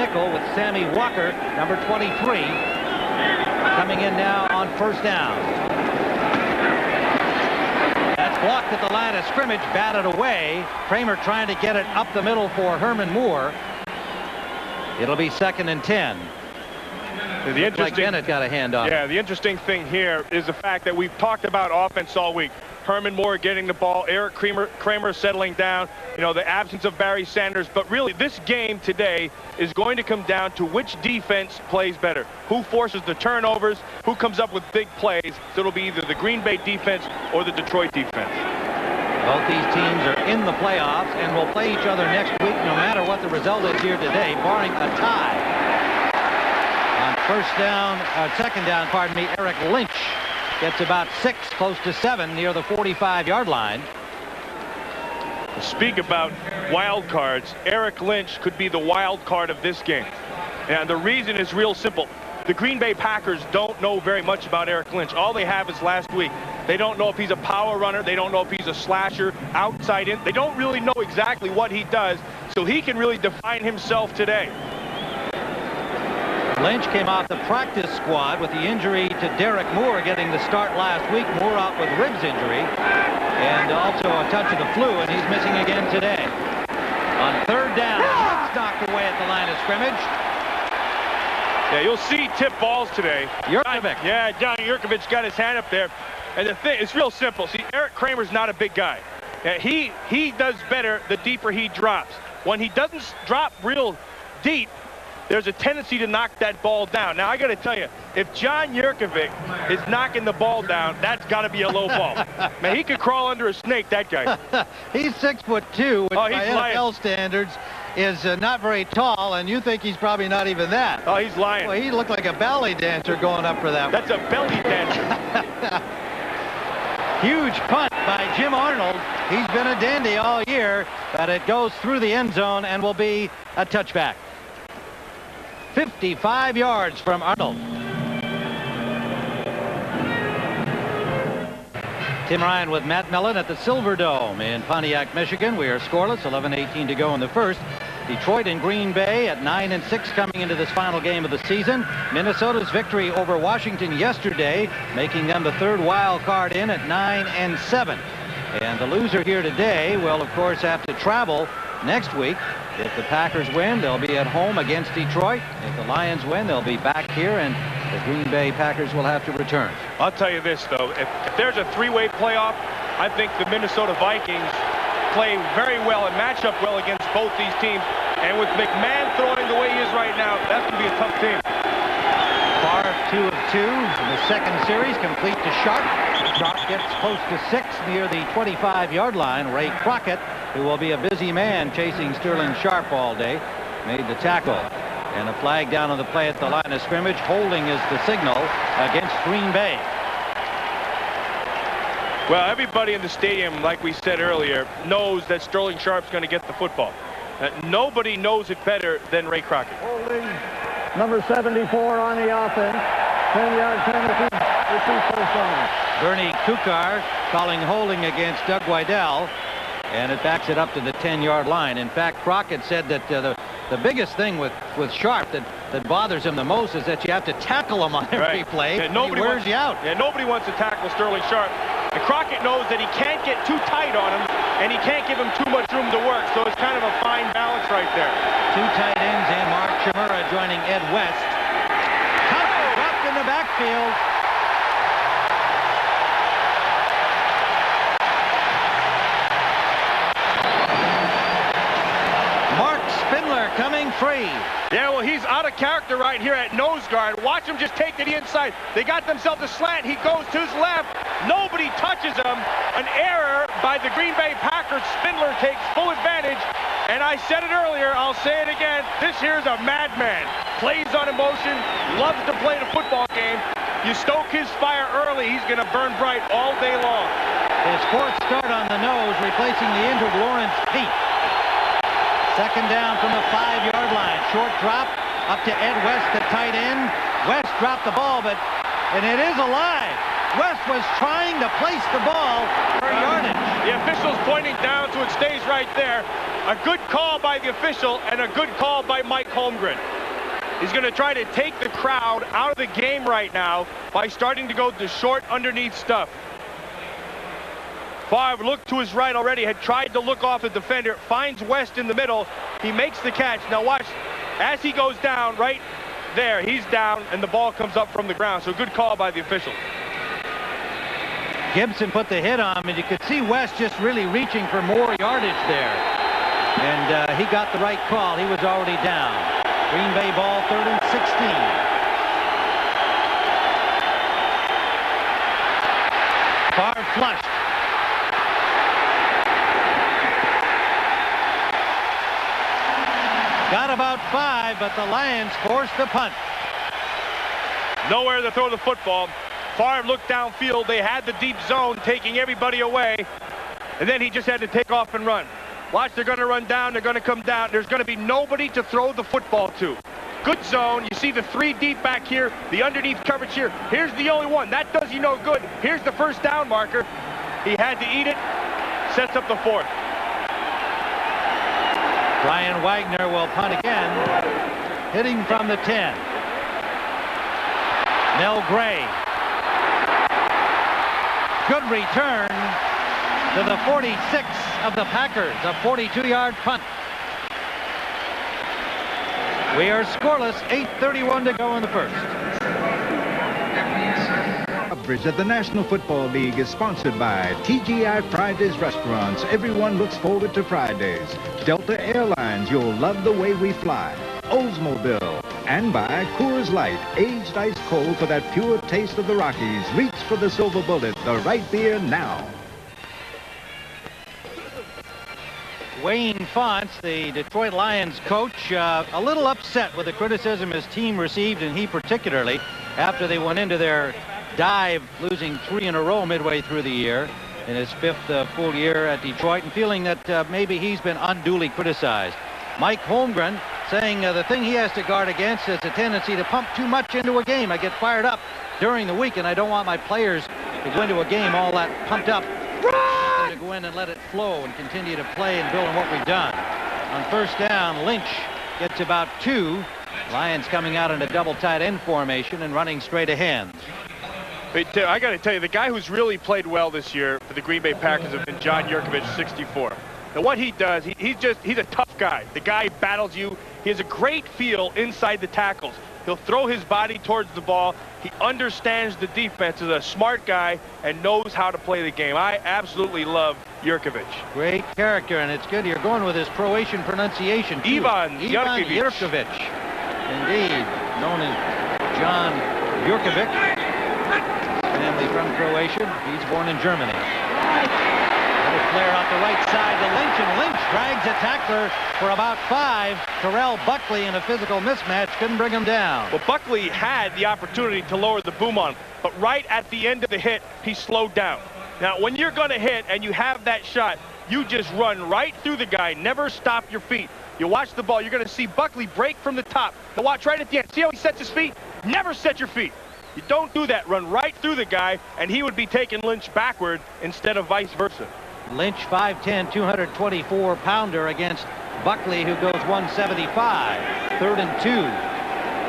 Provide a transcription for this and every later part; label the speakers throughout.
Speaker 1: nickel with Sammy Walker, number 23, coming in now on first down. That's blocked at the line of scrimmage, batted away. Kramer trying to get it up the middle for Herman Moore. It'll be 2nd and 10.
Speaker 2: The interesting,
Speaker 1: Bennett got a hand on it.
Speaker 2: Yeah, the interesting thing here is the fact that we've talked about offense all week. Herman Moore getting the ball, Eric Kramer settling down, you know, the absence of Barry Sanders. But really, this game today is going to come down to which defense plays better. Who forces the turnovers, who comes up with big plays. So it'll be either the Green Bay defense or the Detroit defense.
Speaker 1: Both these teams are in the playoffs and will play each other next week no matter what the result is here today, barring a tie. On second down, pardon me, Eric Lynch gets about 6, close to 7, near the 45-yard line.
Speaker 2: Speak about wild cards. Eric Lynch could be the wild card of this game. And the reason is real simple. The Green Bay Packers don't know very much about Eric Lynch. All they have is last week. They don't know if he's a power runner. They don't know if he's a slasher, outside in. They don't really know exactly what he does. So he can really define himself today.
Speaker 1: Lynch came off the practice squad with the injury to Derek Moore getting the start last week. Moore out with ribs injury and also a touch of the flu, and he's missing again today. On third down, it's knocked away at the line of scrimmage.
Speaker 2: Yeah, you'll see tip balls today.
Speaker 1: Yurkovich.
Speaker 2: Yeah, John Yurkovich got his hand up there. And the thing, it's real simple. See, Eric Kramer's not a big guy. He does better the deeper he drops. When he doesn't drop real deep, there's a tendency to knock that ball down. Now, I got to tell you, if John Yurkovich is knocking the ball down, that's got to be a low ball. Man, he could crawl under a snake, that guy.
Speaker 1: He's 6'2", which by NFL standards is not very tall, and you think he's probably not even that.
Speaker 2: Oh, he's lying.
Speaker 1: Well, he looked like a ballet dancer going up for that.
Speaker 2: That's a belly dancer.
Speaker 1: Huge punt by Jim Arnold. He's been a dandy all year, but it goes through the end zone and will be a touchback. 55 yards from Arnold. Tim Ryan with Matt Millen at the Silver Dome in Pontiac, Michigan. We are scoreless, 11:18 to go in the first. Detroit and Green Bay at 9-6 coming into this final game of the season. Minnesota's victory over Washington yesterday, making them the third wild card in at 9-7. And the loser here today will, of course, have to travel next week. If the Packers win, they'll be at home against Detroit. If the Lions win, they'll be back here, and the Green Bay Packers will have to return.
Speaker 2: I'll tell you this, though. If there's a three-way playoff, I think the Minnesota Vikings play very well and match up well against both these teams. And with McMahon throwing the way he is right now, that's going to be a tough team.
Speaker 1: Favre 2 of 2 in the second series, complete to Sharp. Sharp gets close to 6 near the 25-yard line. Ray Crockett, who will be a busy man chasing Sterling Sharp all day, made the tackle. And a flag down on the play at the line of scrimmage. Holding is the signal against Green Bay.
Speaker 2: Well, everybody in the stadium, like we said earlier, knows that Sterling Sharp's going to get the football. Nobody knows it better than Ray Crockett.
Speaker 3: Holding number 74 on the offense. 10-yard penalty. First down.
Speaker 1: Bernie Kukar calling holding against Doug Weidel, and it backs it up to the 10-yard line. In fact, Crockett said that the biggest thing with Sharp that bothers him the most is that you have to tackle him on every play.
Speaker 2: Yeah, nobody
Speaker 1: wears you out.
Speaker 2: Yeah, nobody wants to tackle Sterling Sharp. And Crockett knows that he can't get too tight on him, and he can't give him too much room to work. So it's kind of a fine balance right there.
Speaker 1: Two tight ends and Mark Chimura joining Ed West. Dropped in the backfield. Coming free.
Speaker 2: Yeah, well, he's out of character right here at nose guard. Watch him just take to the inside. They got themselves a slant. He goes to his left. Nobody touches him. An error by the Green Bay Packers. Spindler takes full advantage. And I said it earlier, I'll say it again. This here's a madman. Plays on emotion, loves to play the football game. You stoke his fire early, he's going to burn bright all day long.
Speaker 1: His fourth start on the nose, replacing the injured Lawrence Pete. Second down from the 5-yard line. Short drop up to Ed West, the tight end. West dropped the ball, and it is alive. West was trying to place the ball for yardage.
Speaker 2: The official's pointing down, so it stays right there. A good call by the official and a good call by Mike Holmgren. He's going to try to take the crowd out of the game right now by starting to go to short underneath stuff. Favre looked to his right already, had tried to look off the defender, finds West in the middle. He makes the catch. Now watch, as he goes down right there, he's down and the ball comes up from the ground. So good call by the official.
Speaker 1: Gibson put the hit on him, and you could see West just really reaching for more yardage there. And he got the right call. He was already down. Green Bay ball, 3rd and 16. Favre flushed. Got about 5, but the Lions forced the punt.
Speaker 2: Nowhere to throw the football. Favre looked downfield. They had the deep zone taking everybody away. And then he just had to take off and run. Watch, they're going to run down. They're going to come down. There's going to be nobody to throw the football to. Good zone. You see the 3 deep back here, the underneath coverage here. Here's the only one. That does you no good. Here's the first down marker. He had to eat it. Sets up the 4th.
Speaker 1: Brian Wagner will punt again. Hitting from the 10. Mel Gray. Good return to the 46 of the Packers. A 42-yard punt. We are scoreless. 8:31 to go in the first.
Speaker 4: Coverage of the National Football League is sponsored by TGI Fridays Restaurants. Everyone looks forward to Fridays. Delta Airlines, you'll love the way we fly. Oldsmobile. And by Coors Light, aged ice cold for that pure taste of the Rockies. Reach for the silver bullet, the right beer now.
Speaker 1: Wayne Fonts, the Detroit Lions coach, a little upset with the criticism his team received, and he particularly, after they went into their dive, losing 3 in a row midway through the year in his 5th full year at Detroit, and feeling that maybe he's been unduly criticized. Mike Holmgren saying the thing he has to guard against is a tendency to pump too much into a game. I get fired up during the week, and I don't want my players to go into a game all that pumped up. To go in and let it flow and continue to play and build on what we've done. On first down, Lynch gets about 2. Lions coming out in a double tight end formation and running straight ahead.
Speaker 2: But I got to tell you, the guy who's really played well this year for the Green Bay Packers have been John Yurkovich, 64. Now what he does, he's a tough guy. The guy battles you. He has a great feel inside the tackles. He'll throw his body towards the ball. He understands the defense, is a smart guy, and knows how to play the game. I absolutely love Yurkovich.
Speaker 1: Great character, and it's good you're going with his Croatian pronunciation, too.
Speaker 2: Ivan
Speaker 1: Yurkovich. Indeed, known as John Yurkovich. Family from Croatia. He's born in Germany. Another flare out the right side to Lynch, and Lynch drags a tackler for about 5. Terrell Buckley in a physical mismatch couldn't bring him down.
Speaker 2: Well, Buckley had the opportunity to lower the boom on him, but right at the end of the hit, he slowed down. Now, when you're going to hit and you have that shot, you just run right through the guy. Never stop your feet. You watch the ball. You're going to see Buckley break from the top. Now watch right at the end. See how he sets his feet? Never set your feet. You don't do that. Run right through the guy, and he would be taking Lynch backward instead of vice versa.
Speaker 1: Lynch, 5'10", 224-pounder against Buckley, who goes 175. 3rd and 2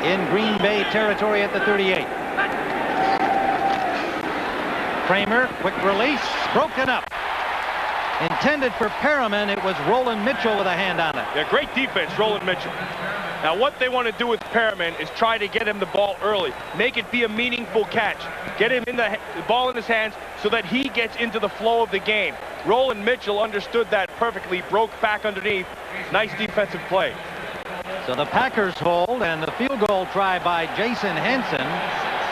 Speaker 1: in Green Bay territory at the 38. Kramer, quick release, broken up. Intended for Perriman, it was Roland Mitchell with a hand on it.
Speaker 2: Yeah, great defense, Roland Mitchell. Now what they want to do with Perriman is try to get him the ball early. Make it be a meaningful catch. Get him in the ball in his hands so that he gets into the flow of the game. Roland Mitchell understood that perfectly, broke back underneath. Nice defensive play.
Speaker 1: So the Packers hold, and the field goal try by Jason Henson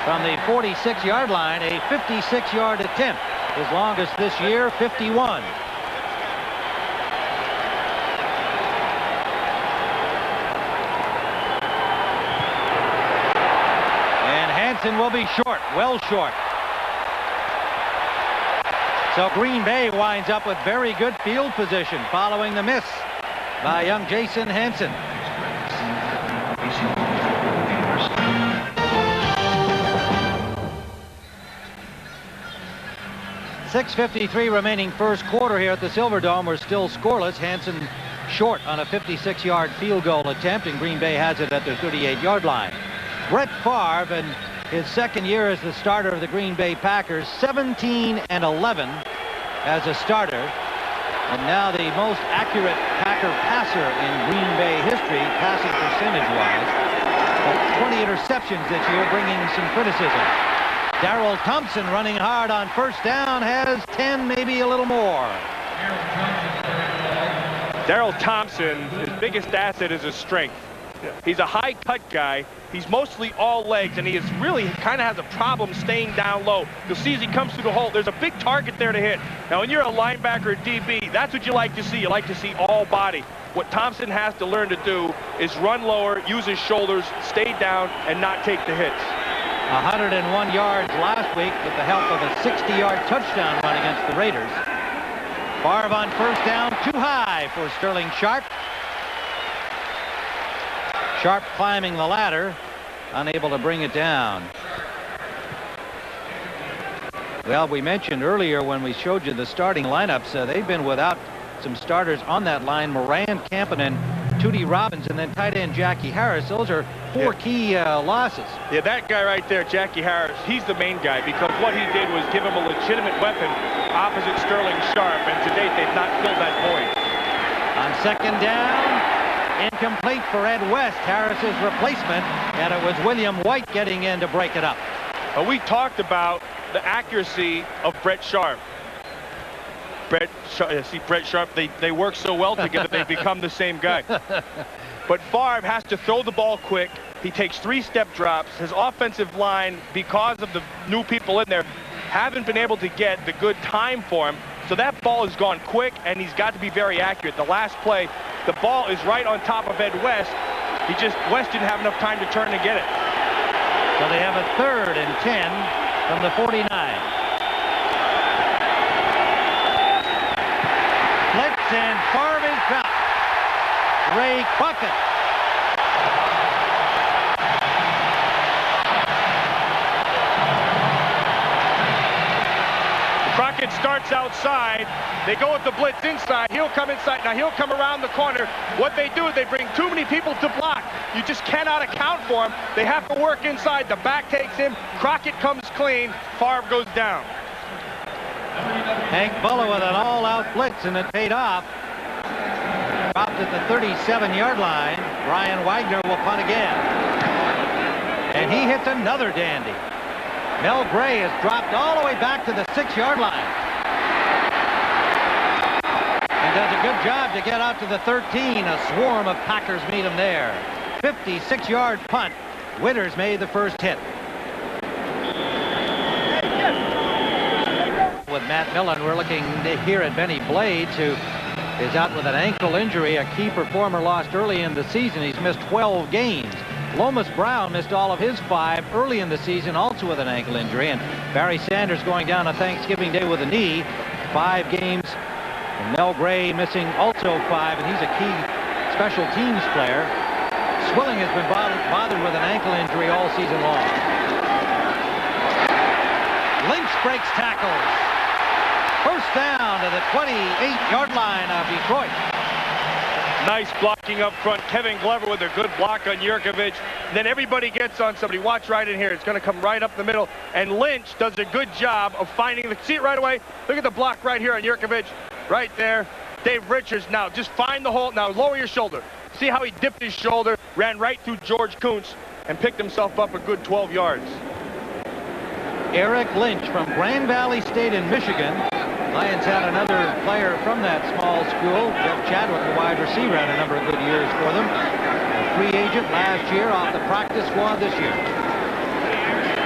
Speaker 1: from the 46-yard line, a 56-yard attempt. His longest this year, 51. Will be short, well short. So Green Bay winds up with very good field position following the miss by young Jason Henson. .6:53 remaining first quarter here at the Silverdome. We're still scoreless. Henson short on a 56-yard field goal attempt, and Green Bay has it at their 38-yard line. Brett Favre, in his second year as the starter of the Green Bay Packers, 17-11 as a starter, and now the most accurate Packer passer in Green Bay history, passing percentage-wise. But 20 interceptions this year, bringing some criticism. Darrell Thompson, running hard on first down, has 10, maybe a little more.
Speaker 2: Darrell Thompson, his biggest asset is his strength. He's a high cut guy. He's mostly all legs, and he is really kind of has a problem staying down low. You'll see as he comes through the hole, there's a big target there to hit. Now, when you're a linebacker or DB, that's what you like to see. You like to see all body. What Thompson has to learn to do is run lower, use his shoulders, stay down, and not take the hits.
Speaker 1: 101 yards last week with the help of a 60-yard touchdown run against the Raiders. Favre on first down, too high for Sterling Sharp. Sharp climbing the ladder, unable to bring it down. Well, we mentioned earlier when we showed you the starting lineups, they've been without some starters on that line. Moran, Campen, and Tootie Robbins, and then tight end Jackie Harris. Those are four key losses.
Speaker 2: Yeah, that guy right there, Jackie Harris, he's the main guy, because what he did was give him a legitimate weapon opposite Sterling Sharp, and to date they've not filled that void.
Speaker 1: On second down, incomplete for Ed West, Harris's replacement, and it was William White getting in to break it up.
Speaker 2: We talked about the accuracy of Brett Sharp. Brett Sharp, they work so well together, they become the same guy. But Favre has to throw the ball quick. He takes 3-step drops. His offensive line, because of the new people in there, haven't been able to get the good time for him. So that ball has gone quick, and he's got to be very accurate. The last play, the ball is right on top of Ed West. West didn't have enough time to turn and get it.
Speaker 1: So they have a 3rd and 10 from the 49. Blitz, and Favre is dropped. Ray Crockett.
Speaker 2: Crockett starts outside. They go with the blitz inside. He'll come inside. Now he'll come around the corner. What they do is they bring too many people to block. You just cannot account for him. They have to work inside. The back takes him. Crockett comes clean. Favre goes down.
Speaker 1: Hank Bulla with an all-out blitz, and it paid off. Dropped at the 37-yard line. Brian Wagner will punt again. And he hits another dandy. Mel Gray is dropped all the way back to the 6-yard line. And does a good job to get out to the 13. A swarm of Packers meet him there. 56-yard punt. Winters made the first hit. With Matt Millen, we're looking here at Benny Blades, who is out with an ankle injury, a key performer lost early in the season. He's missed 12 games. Lomas Brown missed all of his 5 early in the season, also with an ankle injury. And Barry Sanders going down on Thanksgiving Day with a knee, 5 games. And Mel Gray missing also 5, and he's a key special teams player. Swilling has been bothered with an ankle injury all season long. Lynch breaks tackles. First down to the 28-yard line of Detroit.
Speaker 2: Nice blocking up front. Kevin Glover with a good block on Yurkovich. Then everybody gets on somebody. Watch right in here. It's going to come right up the middle. And Lynch does a good job of finding the... See it right away? Look at the block right here on Yurkovich. Right there. Dave Richards now. Just find the hole. Now lower your shoulder. See how he dipped his shoulder, ran right through George Kuntz, and picked himself up a good 12 yards.
Speaker 1: Eric Lynch from Grand Valley State in Michigan. Lions had another player from that small school. Jeff Chadwick, the wide receiver, had a number of good years for them. A free agent last year, off the practice squad this year.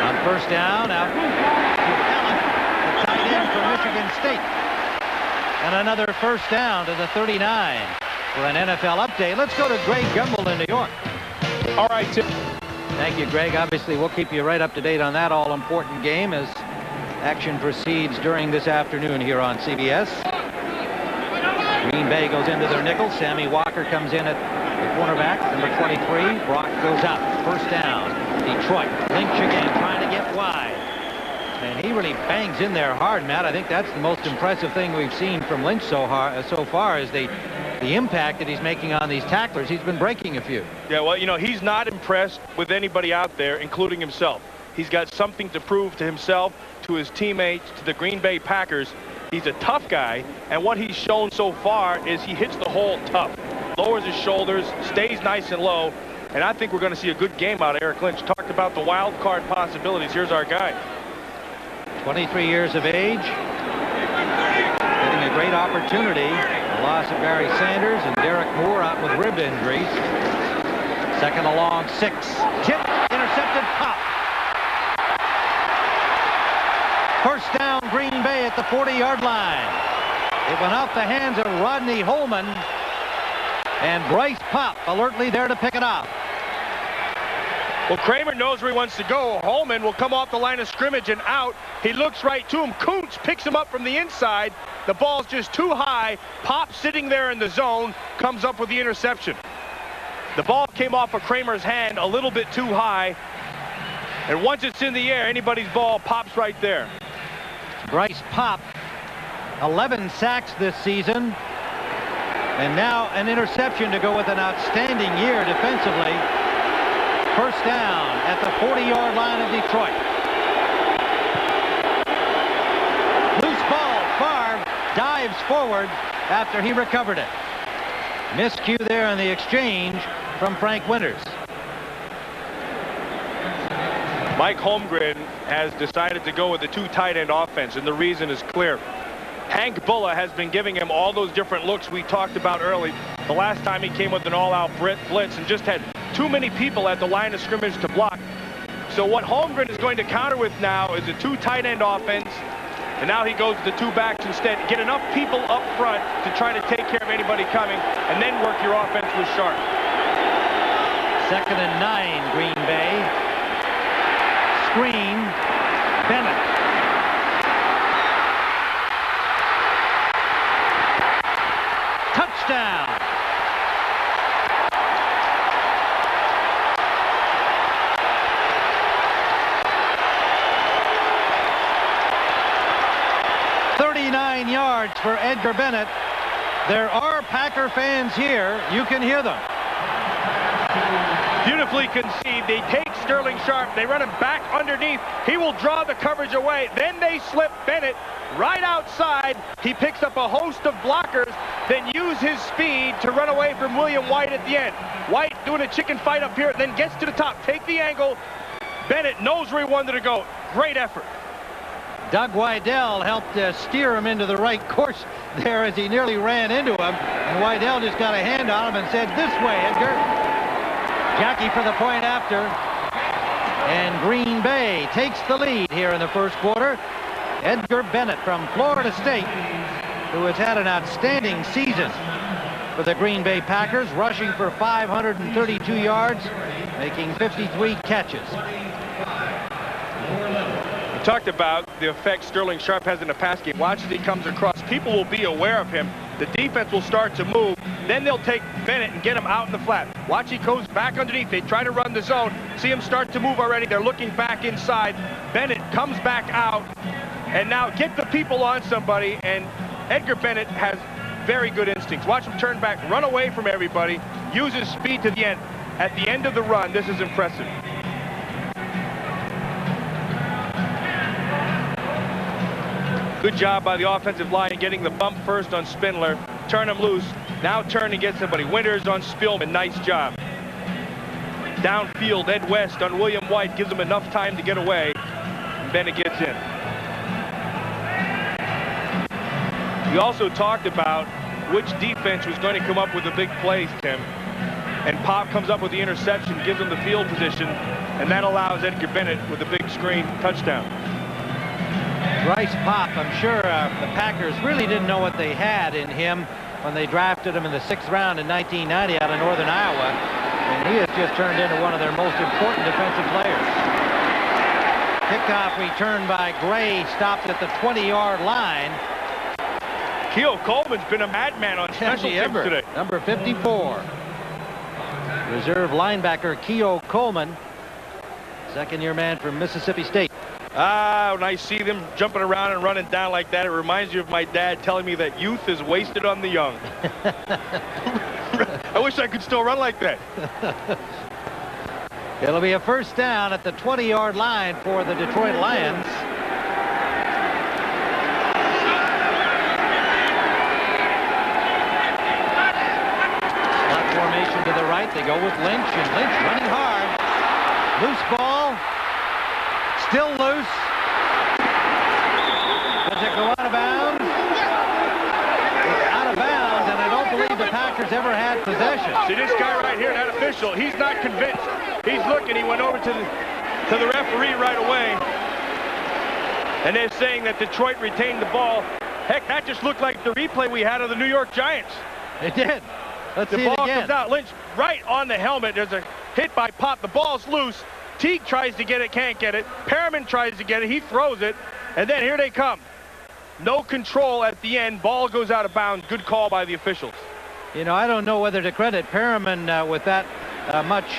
Speaker 1: On first down, out to Allen, the tight end from Michigan State. And another first down to the 39. For an NFL update, let's go to Greg Gumbel in New York.
Speaker 2: All right, Tim.
Speaker 1: Thank you, Greg. Obviously, we'll keep you right up to date on that all-important game as action proceeds during this afternoon here on CBS. Green Bay goes into their nickel. Sammy Walker comes in at the cornerback, number 23. Brock goes out. First down. Detroit. Lynch again trying to get wide. And he really bangs in there hard, Matt. I think that's the most impressive thing we've seen from Lynch so far, is they the impact that he's making on these tacklers. He's been breaking a few.
Speaker 2: Yeah, well, you know, he's not impressed with anybody out there, including himself. He's got something to prove to himself, to his teammates, to the Green Bay Packers. He's a tough guy, and what he's shown so far is he hits the hole tough, lowers his shoulders, stays nice and low, and I think we're going to see a good game out of Eric Lynch. Talked about the wild card possibilities. Here's our guy.
Speaker 1: 23 years of age, getting a great opportunity. The loss of Barry Sanders and Derek Moore out with rib injuries. Second along, 6. Tipped, intercepted, pop. First down, Green Bay at the 40-yard line. It went off the hands of Rodney Holman, and Bryce Popp alertly there to pick it up.
Speaker 2: Well, Kramer knows where he wants to go. Holman will come off the line of scrimmage and out. He looks right to him. Kuntz picks him up from the inside. The ball's just too high. Popp sitting there in the zone comes up with the interception. The ball came off of Kramer's hand a little bit too high. And once it's in the air, anybody's ball pops right there.
Speaker 1: Bryce Popp, 11 sacks this season. And now an interception to go with an outstanding year defensively. First down at the 40-yard line of Detroit. Loose ball. Favre dives forward after he recovered it. Miscue there on the exchange from Frank Winters.
Speaker 2: Mike Holmgren has decided to go with the 2 tight end offense, and the reason is clear. Hank Bulla has been giving him all those different looks we talked about early. The last time he came with an all-out blitz and just had too many people at the line of scrimmage to block. So what Holmgren is going to counter with now is a 2 tight end offense, and now he goes to the 2 backs instead. Get enough people up front to try to take care of anybody coming, and then work your offense with Sharp.
Speaker 1: Second and 9, Green Bay. Screen, Bennett. Touchdown. "39 yards for Edgar Bennett." There are Packer fans here. You can hear them.
Speaker 2: Beautifully conceived. They take Sterling Sharp. They run him back underneath. He will draw the coverage away. Then they slip Bennett right outside. He picks up a host of blockers, then use his speed to run away from William White at the end. White doing a chicken fight up here, then gets to the top. Take the angle. Bennett knows where he wanted to go. Great effort.
Speaker 1: Doug Weidel helped steer him into the right course there as he nearly ran into him. And Weidel just got a hand on him and said, "This way, Edgar." Jackie for the point after. And Green Bay takes the lead here in the first quarter. Edgar Bennett from Florida State, who has had an outstanding season for the Green Bay Packers, rushing for 532 yards, making 53 catches.
Speaker 2: We talked about the effect Sterling Sharp has in the pass game. Watch as he comes across. People will be aware of him. The defense will start to move. Then they'll take Bennett and get him out in the flat. Watch, he goes back underneath. They try to run the zone. See him start to move already. They're looking back inside. Bennett comes back out. And now get the people on somebody. And Edgar Bennett has very good instincts. Watch him turn back, run away from everybody, use his speed to the end. At the end of the run, this is impressive. Good job by the offensive line getting the bump first on Spindler. Turn him loose. Now turn and get somebody. Winters on Spillman. Nice job. Downfield, Ed West on William White. Gives him enough time to get away. And Bennett gets in. We also talked about which defense was going to come up with the big plays, Tim. And Pop comes up with the interception, gives him the field position, and that allows Edgar Bennett with a big screen touchdown.
Speaker 1: Bryce Pop, I'm sure the Packers really didn't know what they had in him when they drafted him in the 6th round in 1990 out of Northern Iowa. And he has just turned into one of their most important defensive players. Kickoff return by Gray, stopped at the 20-yard line.
Speaker 2: Keo Coleman's been a madman on special teams today.
Speaker 1: Number 54. Reserve linebacker Keo Coleman, second-year man from Mississippi State.
Speaker 2: When I see them jumping around and running down like that, it reminds me of my dad telling me that youth is wasted on the young. I wish I could still run like that.
Speaker 1: It'll be a first down at the 20-yard line for the Detroit Lions. Slot formation to the right. They go with Lynch, and Lynch running hard. Loose ball. Still loose. Does it go out of bounds? It's out of bounds, and I don't believe the Packers ever had possession.
Speaker 2: See this guy right here, that official, he's not convinced. He's looking. He went over to the referee right away. And they're saying that Detroit retained the ball. Heck, that just looked like the replay we had of the New York Giants.
Speaker 1: It did. Let's see it
Speaker 2: The ball
Speaker 1: again.
Speaker 2: comes out. Lynch right on the helmet. There's a hit by Pop. The ball's loose. Teague tries to get it, can't get it. Perriman tries to get it. He throws it. And then here they come. No control at the end. Ball goes out of bounds. Good call by the officials.
Speaker 1: You know, I don't know whether to credit Perriman with that much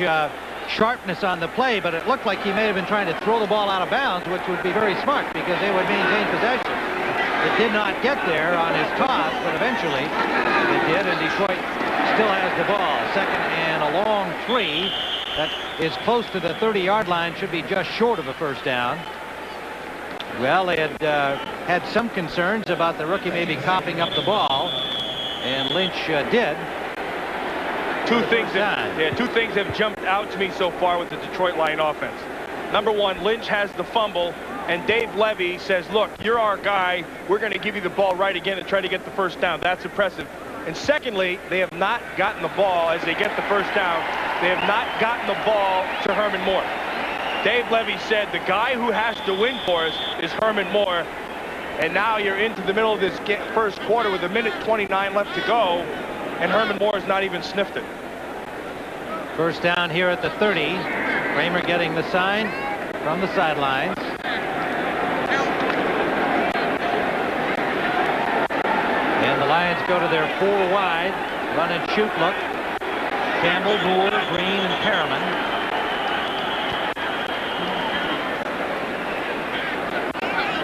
Speaker 1: sharpness on the play, but it looked like he may have been trying to throw the ball out of bounds, which would be very smart because they would maintain possession. It did not get there on his toss, but eventually it did, and Detroit still has the ball. Second and a long 3. That is close to the 30-yard line, should be just short of a first down. Well, they had had some concerns about the rookie maybe coughing up the ball, and Lynch did.
Speaker 2: Two things have jumped out to me so far with the Detroit Lion offense. Number one, Lynch has the fumble, and Dave Levy says, look, you're our guy. We're going to give you the ball right again and try to get the first down. That's impressive. And secondly, they have not gotten the ball as they get the first down. They have not gotten the ball to Herman Moore. Dave Levy said the guy who has to win for us is Herman Moore. And now you're into the middle of this first quarter with 1:29 left to go, and Herman Moore has not even sniffed it.
Speaker 1: First down here at the 30. Kramer getting the sign from the sidelines. And the Lions go to their 4 wide run and shoot look. Campbell, Moore, Green, and Perriman.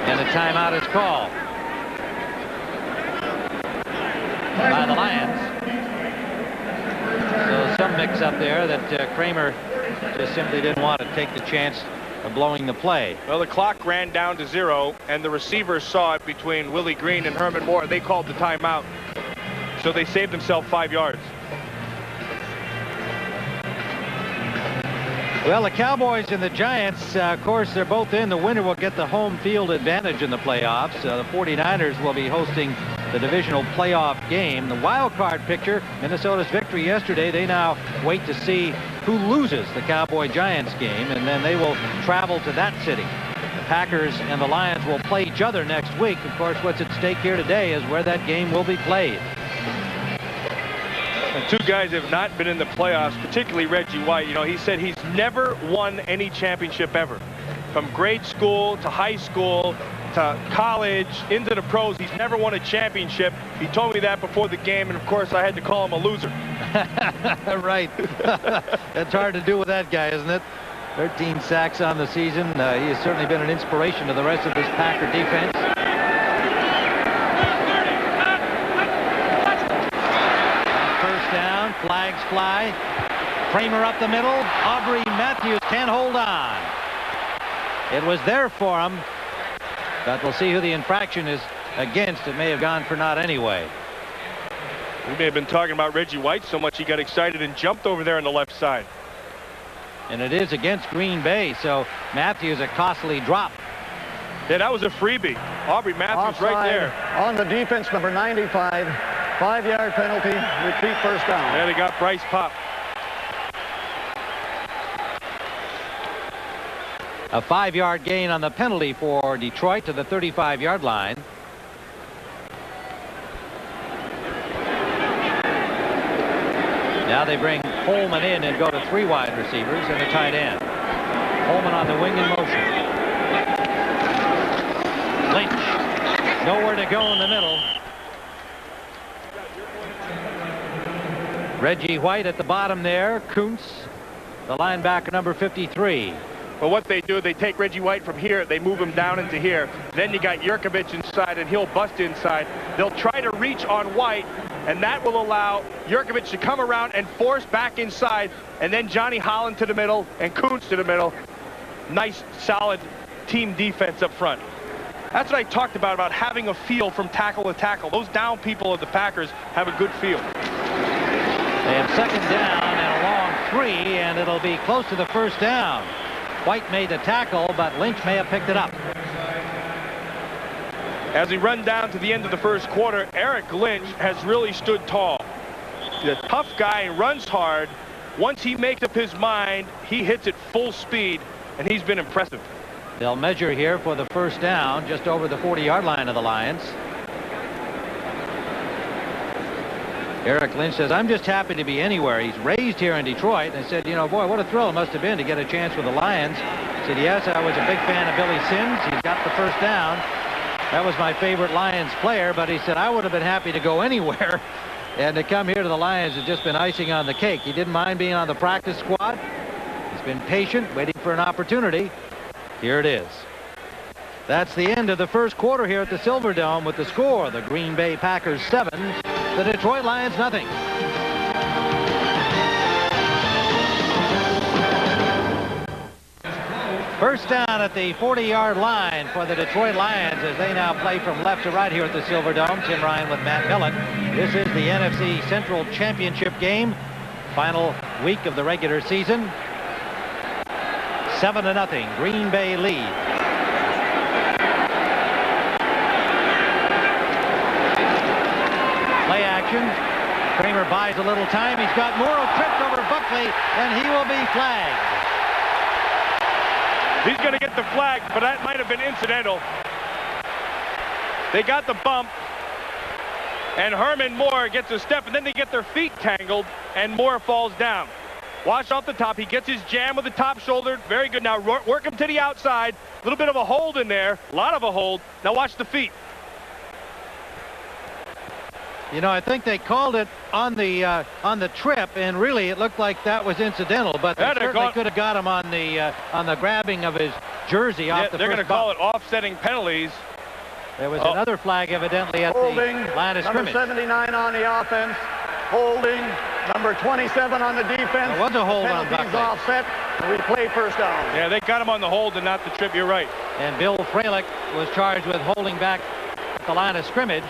Speaker 1: And a timeout is called by the Lions. So some mix up there that Kramer just simply didn't want to take the chance of blowing the play.
Speaker 2: Well, the clock ran down to 0, and the receivers saw it between Willie Green and Herman Moore. They called the timeout, so they saved themselves 5 yards.
Speaker 1: Well, the Cowboys and the Giants, of course, they're both in. The winner will get the home field advantage in the playoffs. The 49ers will be hosting the divisional playoff game. The wild card picture, Minnesota's victory yesterday. They now wait to see who loses the Cowboy-Giants game, and then they will travel to that city. The Packers and the Lions will play each other next week. Of course, what's at stake here today is where that game will be played.
Speaker 2: And two guys have not been in the playoffs, particularly Reggie White. You know, he said he's never won any championship ever. From grade school to high school to college into the pros, he's never won a championship. He told me that before the game, and of course I had to call him a loser.
Speaker 1: Right. That's hard to do with that guy, isn't it? 13 sacks on the season. He has certainly been an inspiration to the rest of this Packer defense. Down, flags fly. Kramer up the middle. Aubrey Matthews can't hold on. It was there for him, but we'll see who the infraction is against. It may have gone for naught anyway.
Speaker 2: We may have been talking about Reggie White so much he got excited and jumped over there on the left side.
Speaker 1: And it is against Green Bay, so Matthews a costly drop.
Speaker 2: Yeah, that was a freebie. Aubrey Matthews
Speaker 3: Offside
Speaker 2: right there.
Speaker 3: on the defense, number 95. 5-yard penalty, repeat first down.
Speaker 2: Yeah, they got Bryce Pop.
Speaker 1: A 5-yard gain on the penalty for Detroit to the 35-yard line. Now they bring Holman in and go to 3 wide receivers and a tight end. Holman on the wing in motion. Lynch, nowhere to go in the middle. Reggie White at the bottom there. Kuntz, the linebacker, number 53.
Speaker 2: But what they do, they take Reggie White from here, they move him down into here. Then you got Jurkovic inside, and he'll bust inside. They'll try to reach on White, and that will allow Jurkovic to come around and force back inside, and then Johnny Holland to the middle and Kuntz to the middle. Nice, solid team defense up front. That's what I talked about having a feel from tackle to tackle. Those down people of the Packers have a good feel.
Speaker 1: They have second down and a long 3, and it'll be close to the first down. White made the tackle, but Lynch may have picked it up.
Speaker 2: As we run down to the end of the first quarter, Eric Lynch has really stood tall. He's a tough guy, runs hard. Once he makes up his mind, he hits it full speed, and he's been impressive.
Speaker 1: They'll measure here for the first down just over the 40-yard line of the Lions. Eric Lynch says, I'm just happy to be anywhere. He's raised here in Detroit, and said, you know, boy, what a thrill it must have been to get a chance with the Lions. He said, yes, I was a big fan of Billy Sims. He's got the first down. That was my favorite Lions player, but he said, I would have been happy to go anywhere. And to come here to the Lions has just been icing on the cake. He didn't mind being on the practice squad. He's been patient, waiting for an opportunity. Here it is. That's the end of the first quarter here at the Silverdome with the score. The Green Bay Packers 7, the Detroit Lions nothing. First down at the 40-yard line for the Detroit Lions as they now play from left to right here at the Silverdome. Tim Ryan with Matt Millen. This is the NFC Central Championship game. Final week of the regular season. 7-0, Green Bay lead. Play action. Kramer buys a little time. He's got Morrow tripped over Buckley, and he will be flagged.
Speaker 2: He's going to get the flag, but that might have been incidental. They got the bump, and Herman Moore gets a step, and then they get their feet tangled, and Moore falls down. Watch off the top. He gets his jam with the top shoulder. Very good. Now work him to the outside. A little bit of a hold in there. A lot of a hold. Now watch the feet.
Speaker 1: You know, I think they called it on the trip, and really it looked like that was incidental, but they certainly could have got him on the grabbing of his jersey off the
Speaker 2: They're going to call it offsetting penalties.
Speaker 1: There was another flag evidently at
Speaker 3: holding,
Speaker 1: the line of scrimmage.
Speaker 3: Number 79 on the offense. Holding. Number 27 on the defense.
Speaker 1: There was a hold on Buckley.
Speaker 3: Offset. We play first down.
Speaker 2: Yeah, they got him on the hold and not the trip. You're right.
Speaker 1: And Bill Fralick was charged with holding back at the line of scrimmage.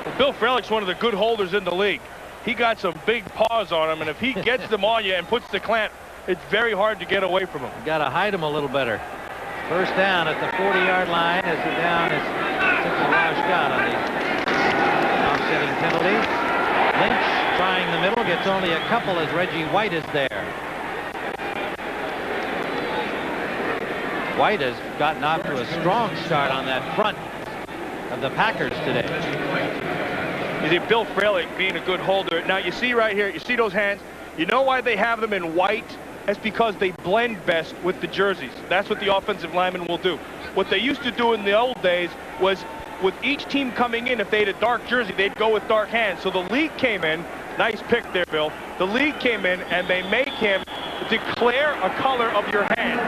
Speaker 2: Well, Bill Fralick's one of the good holders in the league. He got some big paws on him, and if he gets them on you and puts the clamp, it's very hard to get away from him.
Speaker 1: Got to hide him a little better. First down at the 40-yard line as the down is simply washed out on the offsetting penalties. Lynch trying the middle, gets only a couple as Reggie White is there. White has gotten off to a strong start on that front of the Packers today.
Speaker 2: You see Bill Fralick being a good holder. Now you see right here, you see those hands? You know why they have them in white? That's because they blend best with the jerseys. That's what the offensive linemen will do. What they used to do in the old days was with each team coming in, if they had a dark jersey, they'd go with dark hands. So the league came in, nice pick there, Bill. The league came in and they make him declare a color of your hands.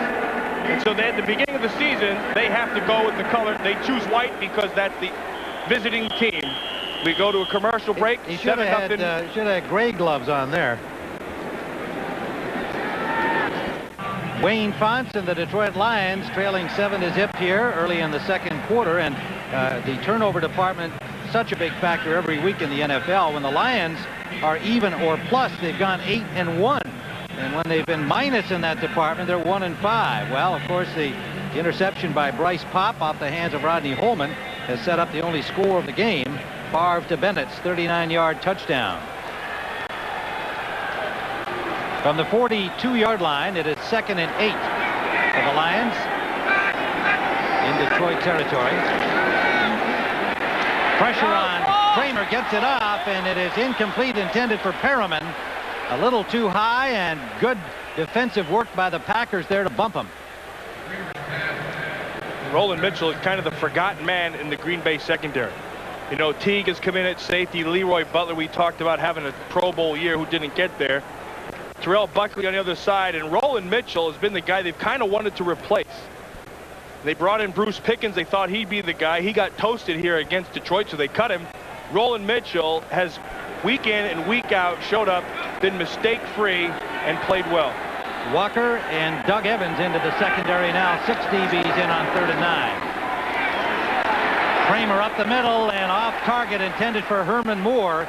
Speaker 2: And so at the beginning of the season, they have to go with the color. They choose white because that's the visiting team. We go to a commercial break.
Speaker 1: He should have had gray gloves on there. Wayne Fonts and the Detroit Lions trailing 7-0 here early in the second quarter, and the turnover department such a big factor every week in the NFL. When the Lions are even or plus, they've gone 8-1, and when they've been minus in that department, they're 1-5. Well, of course, the interception by Bryce Popp off the hands of Rodney Holman has set up the only score of the game. Favre to Bennett's 39-yard touchdown. From the 42-yard line, it is 2nd and 8 for the Lions in Detroit territory. Pressure on Kramer, gets it off, and it is incomplete, intended for Perriman. A little too high, and good defensive work by the Packers there to bump him.
Speaker 2: Roland Mitchell is kind of the forgotten man in the Green Bay secondary. You know, Teague has come in at safety. Leroy Butler, we talked about having a Pro Bowl year, who didn't get there. Terrell Buckley on the other side, and Roland Mitchell has been the guy they've kind of wanted to replace. They brought in Bruce Pickens. They thought he'd be the guy. He got toasted here against Detroit, so they cut him. Roland Mitchell has week in and week out showed up, been mistake-free, and played well.
Speaker 1: Walker and Doug Evans into the secondary now. 6 DBs in on 3rd and 9. Kramer up the middle and off target, intended for Herman Moore.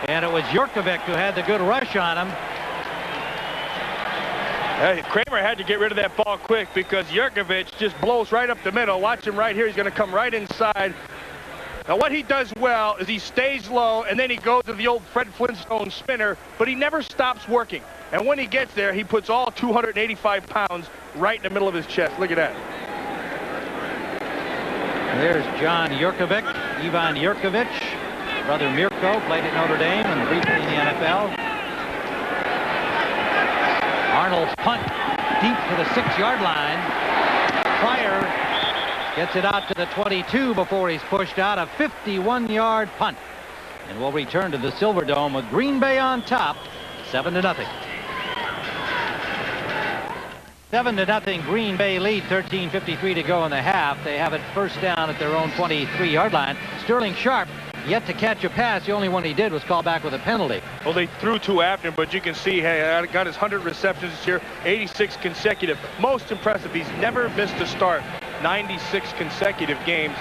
Speaker 1: And it was Jurkovic who had the good rush on him.
Speaker 2: Hey, Kramer had to get rid of that ball quick because Jurkovic just blows right up the middle. Watch him right here. He's going to come right inside. Now, what he does well is he stays low, and then he goes to the old Fred Flintstone spinner, but he never stops working. And when he gets there, he puts all 285 pounds right in the middle of his chest. Look at that.
Speaker 1: There's John Jurkovic, Ivan Jurkovic. Brother Mirko played at Notre Dame and briefly in the NFL. Arnold's punt deep to the 6-yard line. Pryor gets it out to the 22 before he's pushed out. A 51-yard punt. And we'll return to the Silverdome with Green Bay on top, 7-0. 7-0 Green Bay lead, 13:53 to go in the half. They have it first down at their own 23-yard line. Sterling Sharp yet to catch a pass. The only one he did was call back with a penalty.
Speaker 2: Well, they threw 2 after him, but you can see, hey, I got his 100 receptions this year, 86 consecutive. Most impressive. He's never missed a start, 96 consecutive games.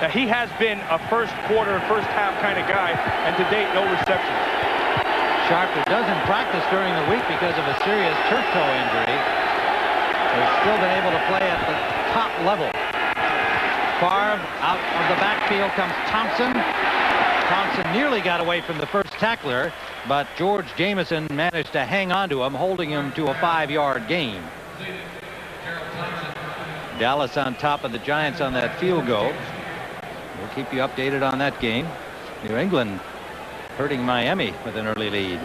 Speaker 2: Now, he has been a first quarter, first half kind of guy, and to date, no receptions.
Speaker 1: Sharp, who doesn't practice during the week because of a serious turf toe injury, has still been able to play at the top level. Favre out of the backfield comes Thompson. Thompson nearly got away from the first tackler, but George Jameson managed to hang on to him, holding him to a 5-yard gain. Dallas on top of the Giants on that field goal. We'll keep you updated on that game. New England hurting Miami with an early lead.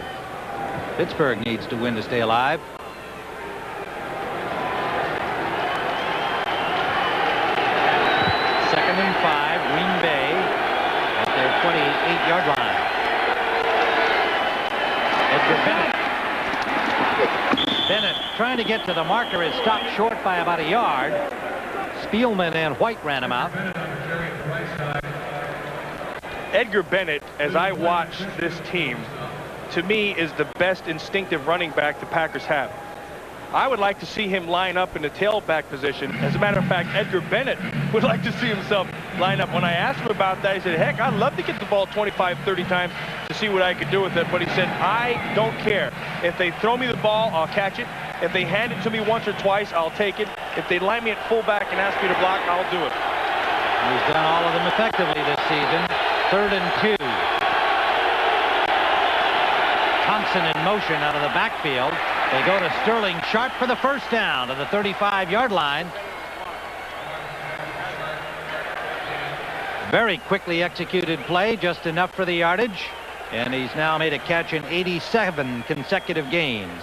Speaker 1: Pittsburgh needs to win to stay alive. Second and 5, Green Bay at their 28-yard line. Edgar Bennett. Bennett trying to get to the marker is stopped short by about a yard. Spielman and White ran him out.
Speaker 2: Edgar Bennett, as I watch this team, to me is the best instinctive running back the Packers have. I would like to see him line up in the tailback position. As a matter of fact, Edgar Bennett would like to see himself line up. When I asked him about that, he said, heck, I'd love to get the ball 25, 30 times to see what I could do with it. But he said, I don't care. If they throw me the ball, I'll catch it. If they hand it to me once or twice, I'll take it. If they line me at fullback and ask me to block, I'll do it.
Speaker 1: He's done all of them effectively this season. 3rd and 2. Thompson in motion out of the backfield. They go to Sterling Sharp for the first down to the 35-yard line. Very quickly executed play, just enough for the yardage. And he's now made a catch in 87 consecutive games.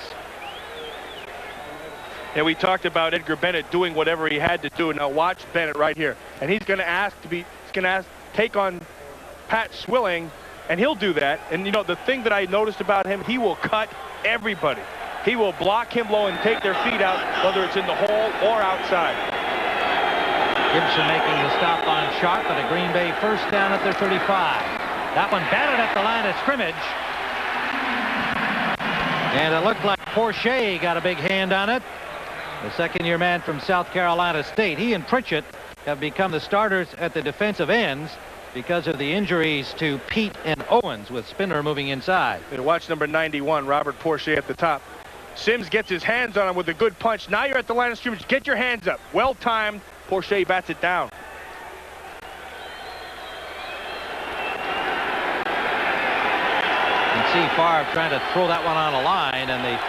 Speaker 2: And we talked about Edgar Bennett doing whatever he had to do. Now watch Bennett right here. And he's going to take on Pat Swilling, and he'll do that. And, you know, the thing that I noticed about him, he will cut everybody. He will block him low and take their feet out, whether it's in the hole or outside.
Speaker 1: Gibson making the stop on Sharp, and a Green Bay first down at their 35. That one batted at the line of scrimmage. And it looked like Porcher got a big hand on it. The second-year man from South Carolina State. He and Pritchett have become the starters at the defensive ends because of the injuries to Pete and Owens, with Spinner moving inside.
Speaker 2: And watch number 91, Robert Porcher at the top. Sims gets his hands on him with a good punch. Now you're at the line of scrimmage. Get your hands up. Well timed. Porcher bats it down.
Speaker 1: You can see Favre trying to throw that one on a line, and the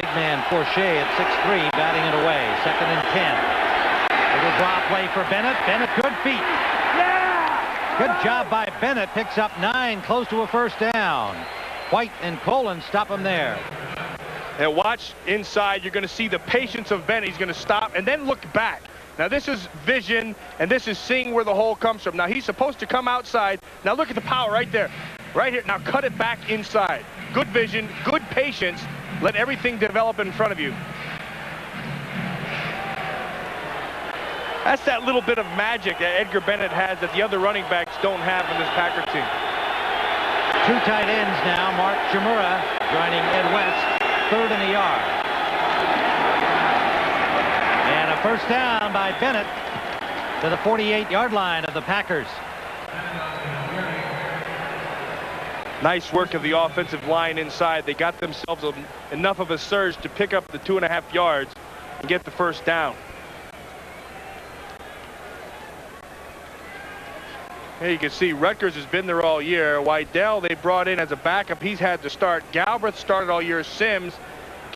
Speaker 1: big man Porcher at 6'3", batting it away. 2nd and 10. Little draw play for Bennett. Bennett, good feet. Good job by Bennett. Picks up 9, close to a first down. White and Colin stop him there.
Speaker 2: And watch inside. You're going to see the patience of Bennett. He's going to stop and then look back. Now this is vision, and this is seeing where the hole comes from. Now he's supposed to come outside. Now look at the power right there. Right here. Now cut it back inside. Good vision, good patience. Let everything develop in front of you. That's that little bit of magic that Edgar Bennett has that the other running backs don't have in this Packer team.
Speaker 1: Two tight ends now. Mark Chmura joining Ed West, third and a yard. And a first down by Bennett to the 48-yard line of the Packers.
Speaker 2: Nice work of the offensive line inside. They got themselves enough of a surge to pick up the 2.5 yards and get the first down. Here you can see Rutgers has been there all year. Wydell they brought in as a backup. He's had to start. Galbraith started all year. Sims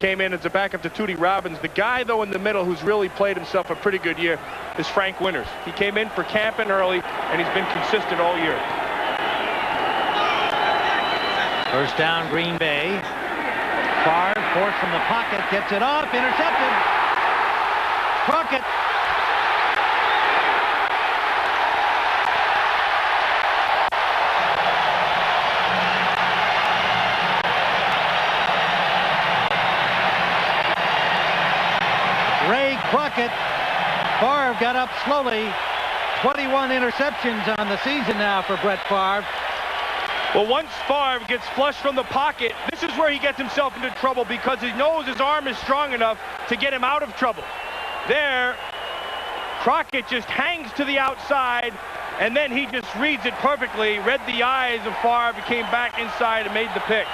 Speaker 2: came in as a backup to Tootie Robbins. The guy, though, in the middle who's really played himself a pretty good year is Frank Winters. He came in for camping early, and he's been consistent all year.
Speaker 1: First down, Green Bay. Favre forced from the pocket, gets it off, intercepted. Crockett. Crockett. Favre got up slowly. 21 interceptions on the season now for Brett Favre.
Speaker 2: Well, once Favre gets flushed from the pocket, this is where he gets himself into trouble because he knows his arm is strong enough to get him out of trouble. There, Crockett just hangs to the outside, and then he just reads it perfectly, read the eyes of Favre, came back inside and made the pick.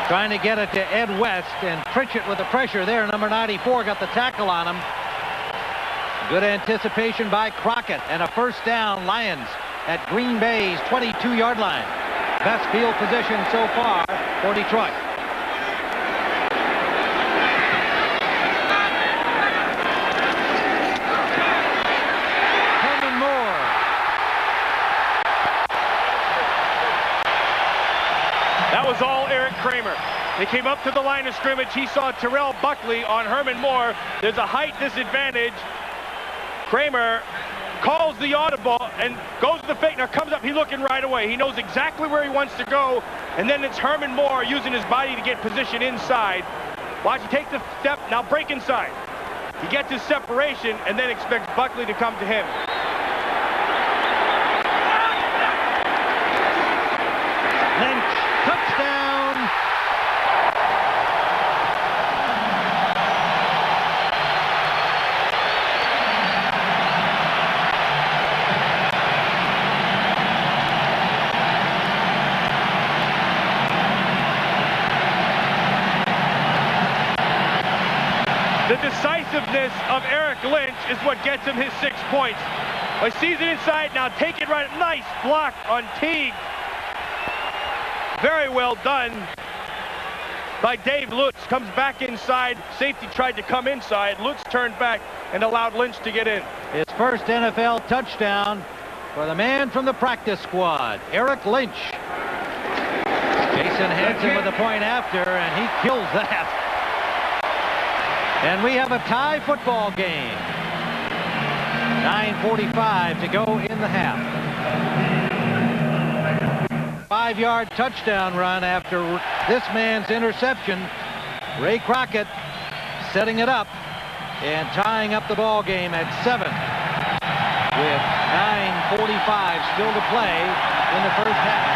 Speaker 1: Trying to get it to Ed West, and Pritchett with the pressure there. Number 94 got the tackle on him. Good anticipation by Crockett, and a first down, Lions at Green Bay's 22-yard line. Best field position so far for Detroit. Herman Moore.
Speaker 2: That was all Eric Kramer. They came up to the line of scrimmage. He saw Terrell Buckley on Herman Moore. There's a height disadvantage. Kramer calls the audible and goes to the fake. Now comes up, he's looking right away. He knows exactly where he wants to go. And then it's Herman Moore using his body to get position inside. Watch, he takes the step, now break inside. He gets his separation and then expects Buckley to come to him.
Speaker 1: Lynch, touchdown.
Speaker 2: The decisiveness of Eric Lynch is what gets him his 6 points. He sees it inside, now take it right. Nice block on Teague. Very well done by Dave Lutz. Comes back inside. Safety tried to come inside. Lutz turned back and allowed Lynch to get in.
Speaker 1: His first NFL touchdown for the man from the practice squad, Eric Lynch. Jason Hansen with the point after, and he kills that. And we have a tie football game. 9:45 to go in the half. 5-yard touchdown run after this man's interception. Ray Crockett setting it up and tying up the ball game at 7 with 9:45 still to play in the first half.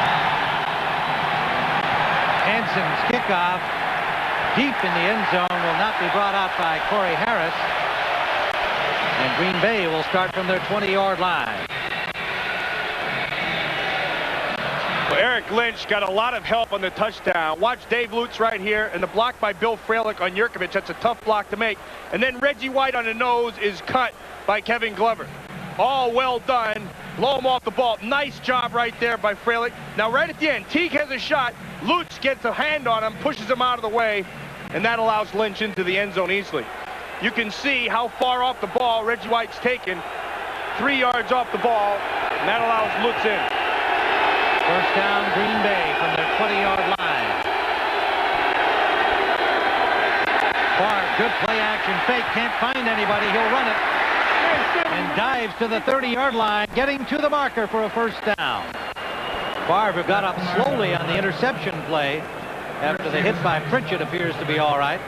Speaker 1: Hansen's kickoff deep in the end zone will not be brought out by Corey Harris. And Green Bay will start from their 20-yard line.
Speaker 2: Well, Eric Lynch got a lot of help on the touchdown. Watch Dave Lutz right here, and the block by Bill Fralick on Yurkovich. That's a tough block to make. And then Reggie White on the nose is cut by Kevin Glover. All well done. Blow him off the ball. Nice job right there by Fralick. Now right at the end, Teague has a shot. Lutz gets a hand on him, pushes him out of the way, and that allows Lynch into the end zone easily. You can see how far off the ball Reggie White's taken. 3 yards off the ball, and that allows Lutz in.
Speaker 1: First down, Green Bay from their 20-yard line. Favre, good play action fake, can't find anybody, he'll run it. And dives to the 30-yard line, getting to the marker for a first down. Favre got up slowly on the interception play after the hit by Pritchett appears to be all right.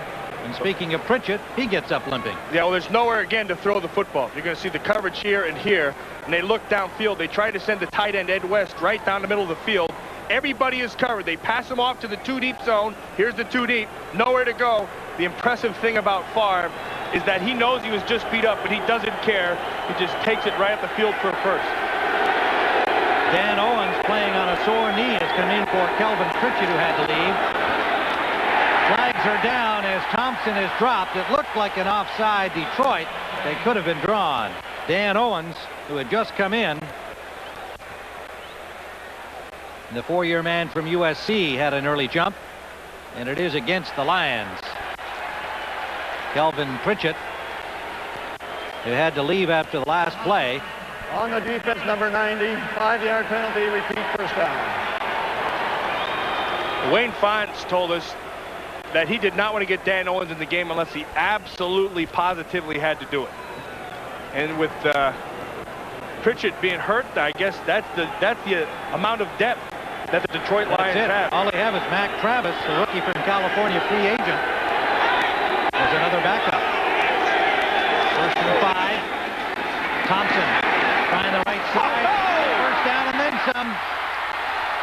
Speaker 1: And speaking of Pritchett, he gets up limping.
Speaker 2: Yeah, well, there's nowhere again to throw the football. You're going to see the coverage here and here, and they look downfield. They try to send the tight end Ed West right down the middle of the field. Everybody is covered. They pass him off to the 2-deep zone. Here's the 2-deep, nowhere to go. The impressive thing about Favre is that he knows he was just beat up, but he doesn't care. He just takes it right up the field for a first.
Speaker 1: Dan Owens, playing on a sore knee, has come in for Kelvin Pritchett, who had to leave. Flags are down as Thompson is dropped. It looked like an offside Detroit. They could have been drawn. Dan Owens, who had just come in, the 4-year man from USC, had an early jump, and it is against the Lions. Kelvin Pritchett, who had to leave after the last play.
Speaker 3: On the defense, number 90, 5-yard penalty, repeat first down.
Speaker 2: Wayne Fontes told us that he did not want to get Dan Owens in the game unless he absolutely positively had to do it. And with Pritchett being hurt, I guess that's the amount of depth that the Detroit Lions have.
Speaker 1: All they have is Mac Travis, the rookie from California, free agent, as another backup. 1st and 5. Thompson trying the right side. First down and then some.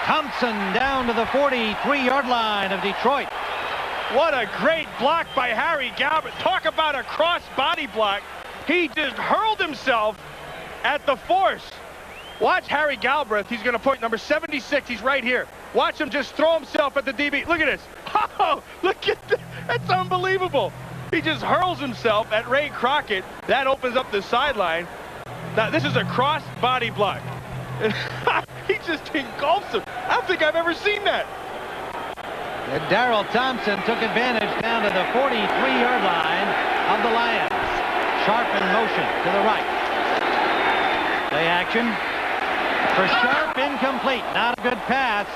Speaker 1: Thompson down to the 43-yard line of Detroit.
Speaker 2: What a great block by Harry Galbraith. Talk about a cross-body block. He just hurled himself at the force. Watch Harry Galbraith. He's going to point number 76. He's right here. Watch him just throw himself at the DB. Look at this. Oh, look at that. That's unbelievable. He just hurls himself at Ray Crockett. That opens up the sideline. Now, this is a cross-body block. He just engulfs him. I don't think I've ever seen that.
Speaker 1: And Darrell Thompson took advantage down to the 43-yard line of the Lions. Sharp in motion to the right. Play action for Sharp, incomplete. Not a good pass.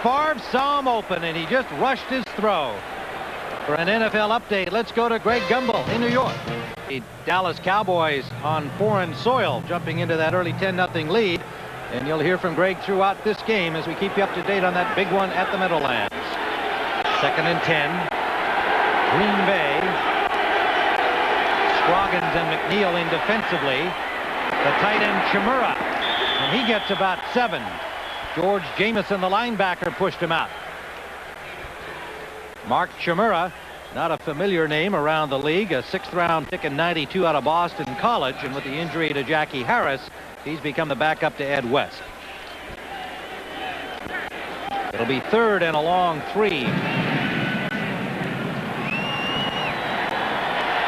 Speaker 1: Favre saw him open, and he just rushed his throw. For an NFL update, let's go to Greg Gumbel in New York. The Dallas Cowboys on foreign soil, jumping into that early 10-0 lead. And you'll hear from Greg throughout this game as we keep you up to date on that big one at the Meadowlands. 2nd and 10. Green Bay. Scroggins and McNeil in defensively. The tight end Chimura, and he gets about 7. George Jamison, the linebacker, pushed him out. Mark Chimura, not a familiar name around the league, a 6th-round pick in '92 out of Boston College, and with the injury to Jackie Harris, he's become the backup to Ed West. It'll be 3rd and a long 3.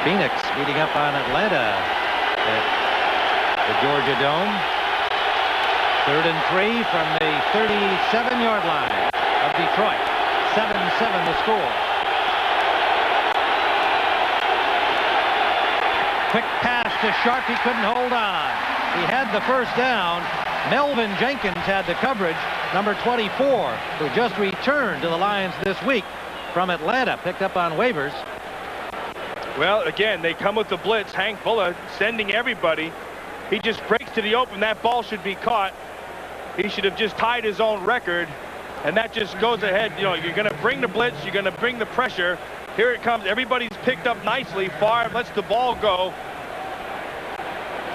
Speaker 1: Phoenix beating up on Atlanta at the Georgia Dome. 3rd and 3 from the 37-yard line of Detroit. 7-7 the score. Quick pass to Sharp. He couldn't hold on. He had the first down. Melvin Jenkins had the coverage. Number 24, who just returned to the Lions this week from Atlanta, picked up on waivers.
Speaker 2: Well, again, they come with the blitz. Hank Bulla sending everybody. He just breaks to the open. That ball should be caught. He should have just tied his own record, and that just goes ahead. You know, you're going to bring the blitz. You're going to bring the pressure. Here it comes. Everybody's picked up nicely. Favre lets the ball go,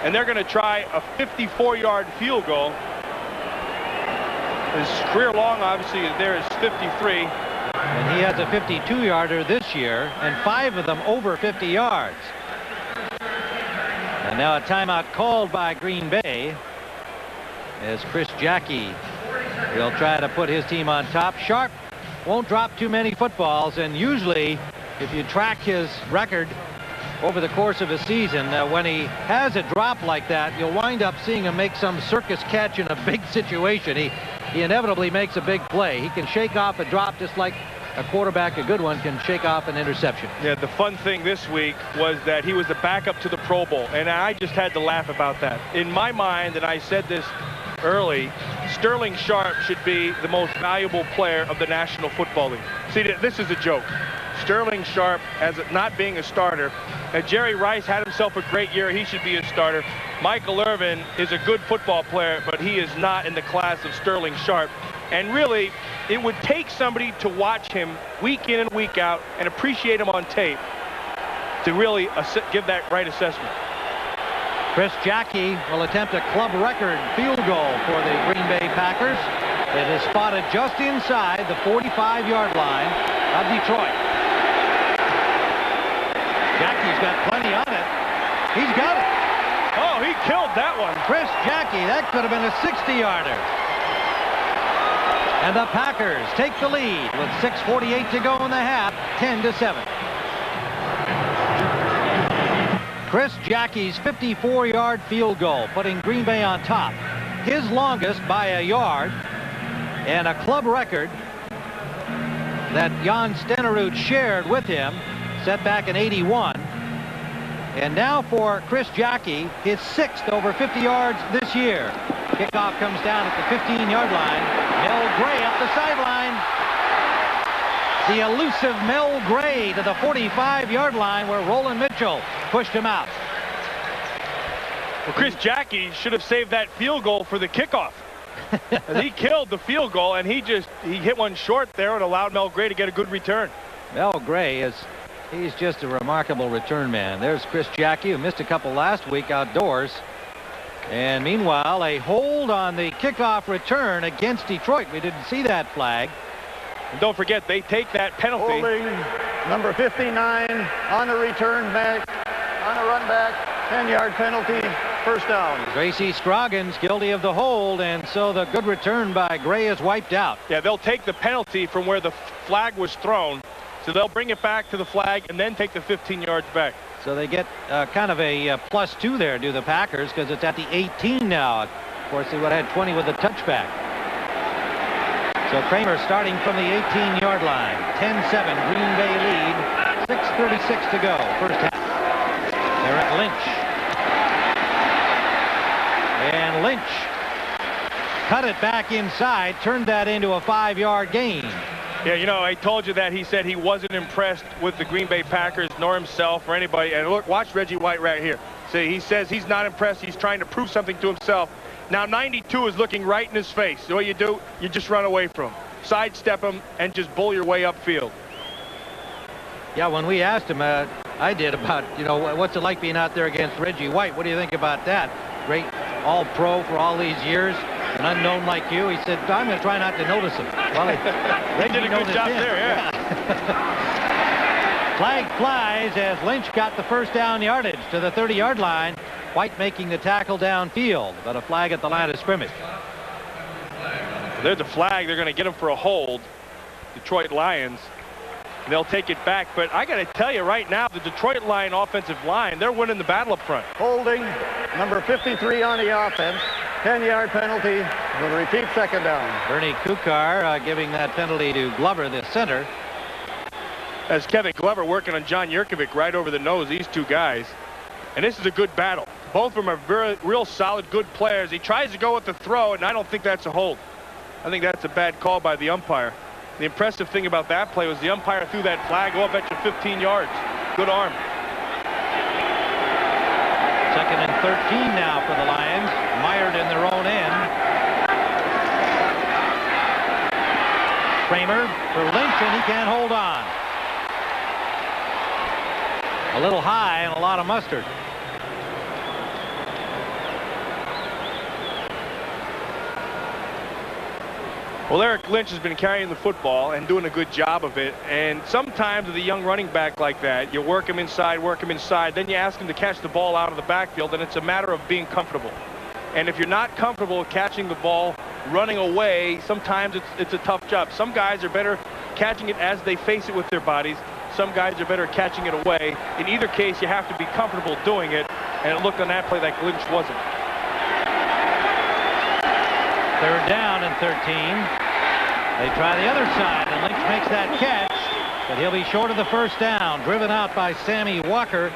Speaker 2: and they're going to try a 54-yard field goal. His career long, obviously, there is 53.
Speaker 1: And he has a 52-yarder this year, and 5 of them over 50 yards. And now a timeout called by Green Bay as Chris Jackie will try to put his team on top. Sharp won't drop too many footballs, and usually if you track his record over the course of a season, when he has a drop like that, you'll wind up seeing him make some circus catch in a big situation. He inevitably makes a big play. He can shake off a drop just like a quarterback, a good one, can shake off an interception.
Speaker 2: Yeah, the fun thing this week was that he was the backup to the Pro Bowl, and I just had to laugh about that. In my mind, and I said this early, Sterling Sharp should be the most valuable player of the National Football League. See, this is a joke. Sterling Sharp, as not being a starter, and Jerry Rice had himself a great year. He should be a starter. Michael Irvin is a good football player, but he is not in the class of Sterling Sharp. And really, it would take somebody to watch him week in and week out and appreciate him on tape to really give that right assessment.
Speaker 1: Chris Jackie will attempt a club record field goal for the Green Bay Packers. It is spotted just inside the 45-yard line of Detroit. Jackie's got plenty on it. He's got it.
Speaker 2: Oh, he killed that one.
Speaker 1: Chris Jackie, that could have been a 60-yarder. And the Packers take the lead with 6:48 to go in the half, 10-7. Chris Jackie's 54-yard field goal, putting Green Bay on top. His longest by a yard, and a club record that Jan Stenerud shared with him, set back in '81. And now for Chris Jackie, his 6th over 50 yards this year. Kickoff comes down at the 15-yard line. Mel Gray up the sideline. The elusive Mel Gray to the 45-yard line where Roland Mitchell pushed him out.
Speaker 2: Well, Chris Jackie should have saved that field goal for the kickoff. He killed the field goal, and he hit one short there and allowed Mel Gray to get a good return.
Speaker 1: Mel Gray he's just a remarkable return man. There's Chris Jackie, who missed a couple last week outdoors. And meanwhile, a hold on the kickoff return against Detroit. We didn't see that flag.
Speaker 2: And don't forget, they take that penalty.
Speaker 3: Holding number 59 on a return back, on a run back, 10-yard penalty, first down.
Speaker 1: Tracy Scroggins guilty of the hold, and so the good return by Gray is wiped out.
Speaker 2: Yeah, they'll take the penalty from where the flag was thrown. So they'll bring it back to the flag and then take the 15 yards back.
Speaker 1: So they get kind of a +2 there, do the Packers, because it's at the 18 now. Of course, they would have had 20 with the touchback. So Kramer starting from the 18-yard line. 10-7, Green Bay lead. 6:36 to go, first half. They're at Lynch. And Lynch cut it back inside, turned that into a 5-yard gain.
Speaker 2: Yeah, you know, I told you that he said he wasn't impressed with the Green Bay Packers, nor himself or anybody. And look, watch Reggie White right here. See, he says he's not impressed. He's trying to prove something to himself. Now 92 is looking right in his face. So what you do, you just run away from him, sidestep him, and just bull your way upfield.
Speaker 1: Yeah, when we asked him, I did, about, what's it like being out there against Reggie White? What do you think about that? Great all-pro for all these years. An unknown like you. He said, I'm going to try not to notice him. Well,
Speaker 2: he did a good job there, yeah.
Speaker 1: Flag flies as Lynch got the first down yardage to the 30-yard line. White making the tackle downfield, but a flag at the line of scrimmage.
Speaker 2: There's a flag. They're going to get him for a hold. Detroit Lions. And they'll take it back. But I got to tell you right now, the Detroit Lion offensive line, they're winning the battle up front.
Speaker 3: Holding number 53 on the offense. 10-yard penalty. Will repeat, second down.
Speaker 1: Bernie Kukar giving that penalty to Glover, the center.
Speaker 2: As Kevin Glover working on John Yurkovic right over the nose, these two guys. And this is a good battle. Both of them are real solid, good players. He tries to go with the throw, and I don't think that's a hold. I think that's a bad call by the umpire. The impressive thing about that play was the umpire threw that flag up at you 15 yards. Good arm.
Speaker 1: Second and 13 now for the Lions. Mired in their own end. Kramer for Lynch, and he can't hold on. A little high and a lot of mustard.
Speaker 2: Well, Eric Lynch has been carrying the football and doing a good job of it. And sometimes with a young running back like that, you work him inside, then you ask him to catch the ball out of the backfield, and it's a matter of being comfortable. And if you're not comfortable catching the ball, running away, sometimes it's a tough job. Some guys are better catching it as they face it with their bodies. Some guys are better catching it away. In either case, you have to be comfortable doing it, and it looked on that play like Lynch wasn't.
Speaker 1: Third down and 13. They try the other side, and Lynch makes that catch, but he'll be short of the first down. Driven out by Sammy Walker,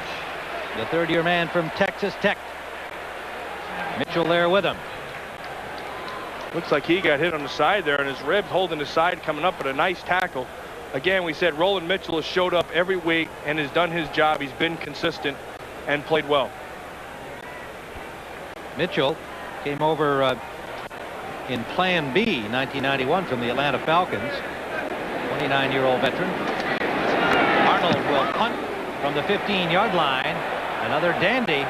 Speaker 1: the third-year man from Texas Tech. Mitchell there with him.
Speaker 2: Looks like he got hit on the side there, and his ribs holding his side, coming up, but a nice tackle. Again, we said Roland Mitchell has showed up every week and has done his job. He's been consistent and played well.
Speaker 1: Mitchell came over in Plan B 1991 from the Atlanta Falcons. 29-year-old veteran. Arnold will punt from the 15-yard line. Another dandy.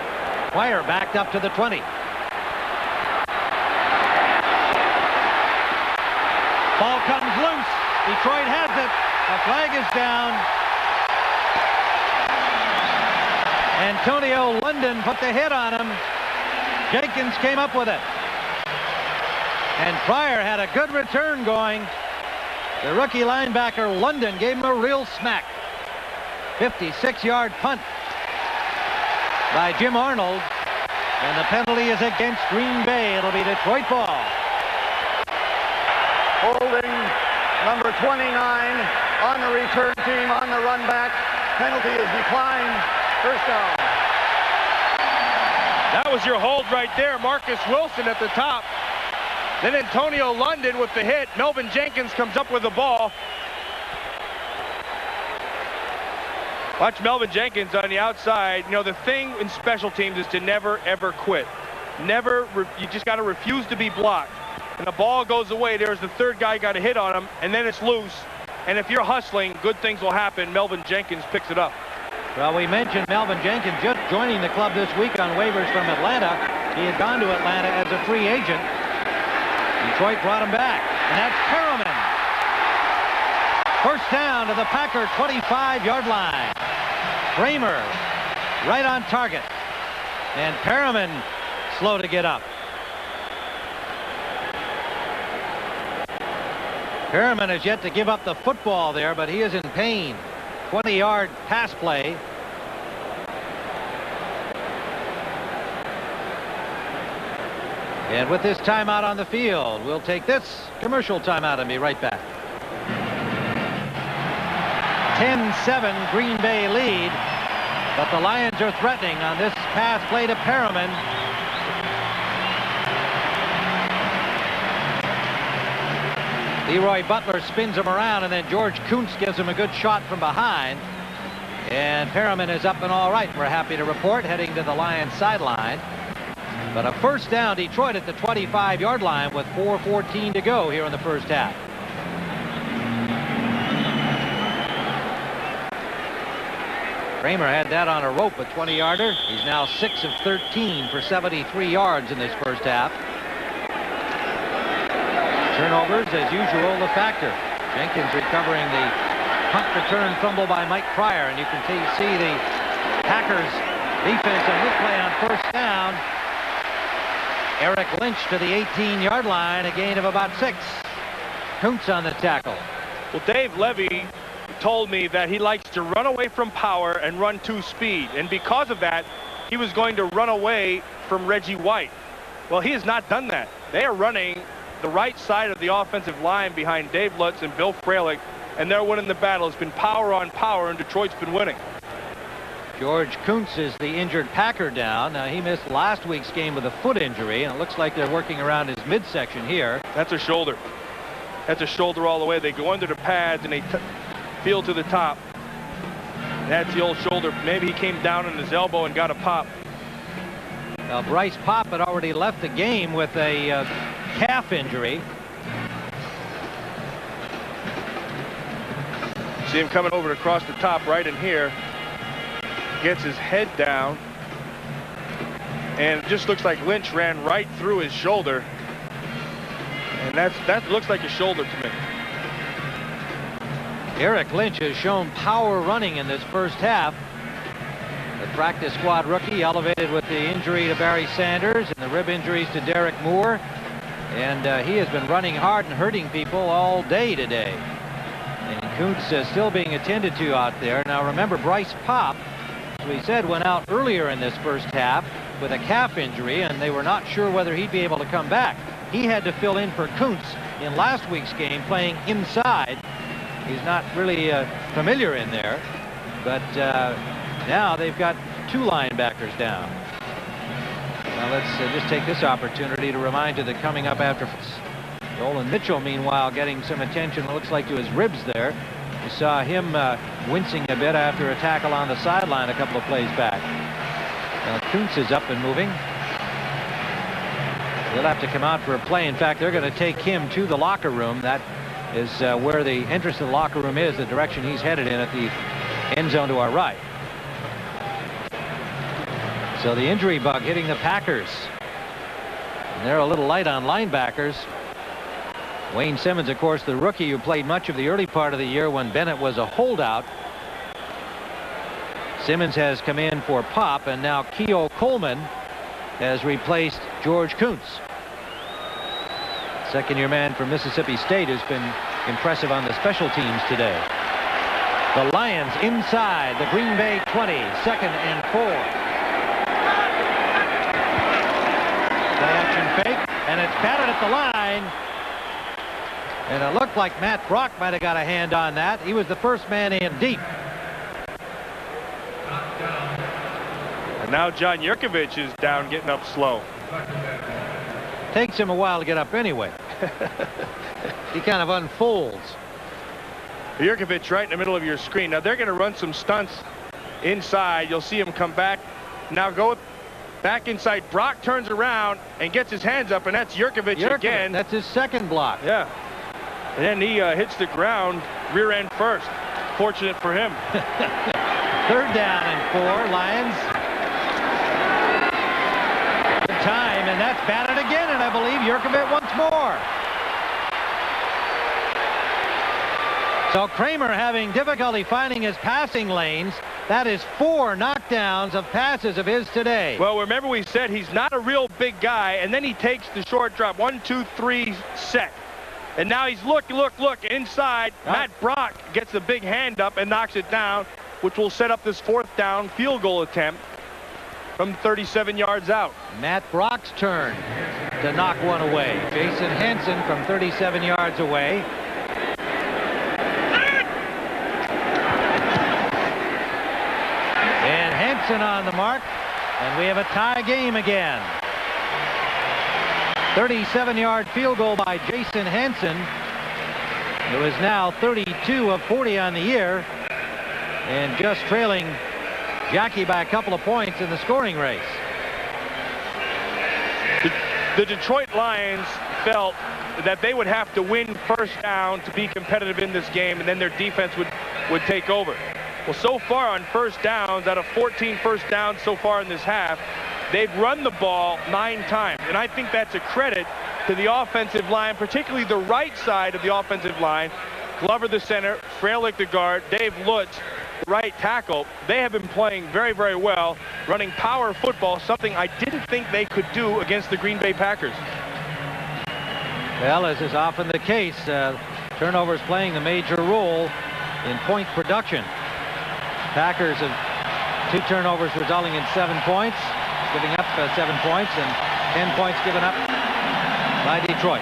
Speaker 1: Pryor backed up to the 20. Ball comes loose. Detroit has it. A flag is down. Antonio London put the hit on him. Jenkins came up with it. And Pryor had a good return going. The rookie linebacker London gave him a real smack. 56-yard punt by Jim Arnold. And the penalty is against Green Bay. It'll be Detroit ball.
Speaker 3: Holding number 29 on the return team on the run back. Penalty is declined. First down.
Speaker 2: That was your hold right there. Marcus Wilson at the top. Then Antonio London with the hit. Melvin Jenkins comes up with the ball. Watch Melvin Jenkins on the outside. You know, the thing in special teams is to never, ever quit. You just got to refuse to be blocked. And the ball goes away. There's the third guy got a hit on him, and then it's loose. And if you're hustling, good things will happen. Melvin Jenkins picks it up.
Speaker 1: Well, we mentioned Melvin Jenkins just joining the club this week on waivers from Atlanta. He had gone to Atlanta as a free agent. Detroit brought him back, and that's Perriman. First down to the Packer 25-yard line. Kramer right on target, and Perriman slow to get up. Perriman has yet to give up the football there, but he is in pain. 20-yard pass play. And with this timeout on the field, we'll take this commercial timeout and be right back. 10-7 Green Bay lead, but the Lions are threatening on this pass play to Perriman. Leroy Butler spins him around, and then George Kuntz gives him a good shot from behind. And Perriman is up and all right, we're happy to report, heading to the Lions sideline. But a first down, Detroit at the 25-yard line with 4:14 to go here in the first half. Kramer had that on a rope, a 20-yarder. He's now 6 of 13 for 73 yards in this first half. Turnovers, as usual, the factor. Jenkins recovering the punt return fumble by Mike Pryor, and you can see the Packers defense on this play on first down. Eric Lynch to the 18-yard line, a gain of about 6. Kuntz on the tackle.
Speaker 2: Well, Dave Levy told me that he likes to run away from power and run to speed, and because of that, he was going to run away from Reggie White. Well, he has not done that. They are running the right side of the offensive line behind Dave Lutz and Bill Fralick, and they're winning the battle. It's been power on power, and Detroit's been winning.
Speaker 1: George Kuntz is the injured Packer down. Now, he missed last week's game with a foot injury, and it looks like they're working around his midsection here.
Speaker 2: That's a shoulder. That's a shoulder all the way. They go under the pads, and they feel to the top. That's the old shoulder. Maybe he came down on his elbow and got a pop.
Speaker 1: Now, Bryce Popp had already left the game with a calf injury.
Speaker 2: See him coming over across the top right in here. Gets his head down, and it just looks like Lynch ran right through his shoulder, and that looks like a shoulder to me.
Speaker 1: Eric Lynch has shown power running in this first half. The practice squad rookie elevated with the injury to Barry Sanders and the rib injuries to Derek Moore, and he has been running hard and hurting people all day today. And Kuntz is still being attended to out there. Now remember, Bryce Popp, as we said, went out earlier in this first half with a calf injury, and they were not sure whether he'd be able to come back. He had to fill in for Kuntz in last week's game, playing inside. He's not really familiar in there, but now they've got 2 linebackers down. Now let's just take this opportunity to remind you that coming up after Dolan Mitchell, meanwhile, getting some attention, it looks like, to his ribs there. You saw him wincing a bit after a tackle on the sideline a couple of plays back. Kuntz is up and moving. He'll have to come out for a play. In fact, they're going to take him to the locker room. That is where the entrance to the locker room is, the direction he's headed in at the end zone to our right. So the injury bug hitting the Packers. And they're a little light on linebackers. Wayne Simmons, of course, the rookie who played much of the early part of the year when Bennett was a holdout. Simmons has come in for Pop, and now Keogh Coleman has replaced George Kuntz. Second-year man from Mississippi State who's been impressive on the special teams today. The Lions inside the Green Bay 20, 2nd and 4. Play action fake, and it's batted at the line. And it looked like Matt Brock might have got a hand on that. He was the first man in deep.
Speaker 2: And now John Yurkovich is down, getting up slow.
Speaker 1: Takes him a while to get up anyway. He kind of unfolds.
Speaker 2: Yurkovich right in the middle of your screen. Now they're going to run some stunts inside. You'll see him come back. Now go back inside. Brock turns around and gets his hands up, and that's Yurkovich again.
Speaker 1: That's his second block.
Speaker 2: Yeah. And then he hits the ground rear end first. Fortunate for him.
Speaker 1: 3rd down and 4. Lions. Good time, and that's batted again, and I believe Yurkovich once more. So Kramer having difficulty finding his passing lanes. That is 4 knockdowns of passes of his today.
Speaker 2: Well, remember we said he's not a real big guy, and then he takes the short drop. 1, 2, 3, set. And now he's look inside.
Speaker 1: Right.
Speaker 2: Matt Brock gets the big hand up and knocks it down, which will set up this 4th down field goal attempt from 37 yards out.
Speaker 1: Matt Brock's turn to knock one away. Jason Henson from 37 yards away. And Henson on the mark, and we have a tie game again. 37-yard field goal by Jason Henson, who is now 32 of 40 on the year, and just trailing Jackie by a couple of points in the scoring race.
Speaker 2: The Detroit Lions felt that they would have to win first down to be competitive in this game, and then their defense would take over. Well, so far on first downs, out of 14 first downs so far in this half, they've run the ball 9 times, and I think that's a credit to the offensive line, particularly the right side of the offensive line. Glover, the center, Freilich, the guard, Dave Lutz, right tackle. They have been playing very, very well, running power football, something I didn't think they could do against the Green Bay Packers.
Speaker 1: Well, as is often the case, turnovers playing the major role in point production. Packers have 2 turnovers resulting in 7 points, giving up 7 points, and 10 points given up by Detroit.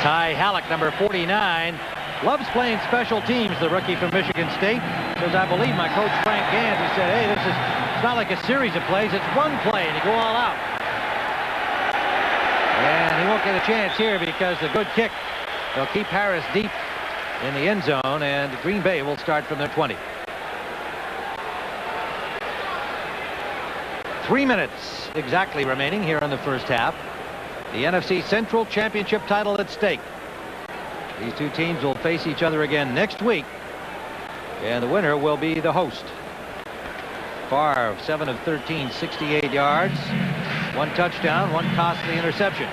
Speaker 1: Ty Halleck, number 49, loves playing special teams, the rookie from Michigan State, because I believe my coach Frank Gant, who said, hey, it's not like a series of plays, it's one play, and you go all out. And he won't get a chance here because the good kick, they'll keep Harris deep in the end zone, and Green Bay will start from their 20. 3 minutes exactly remaining here in the first half. The NFC Central Championship title at stake. These 2 teams will face each other again next week, and the winner will be the host. Favre, 7 of 13, 68 yards, 1 touchdown, 1 costly interception.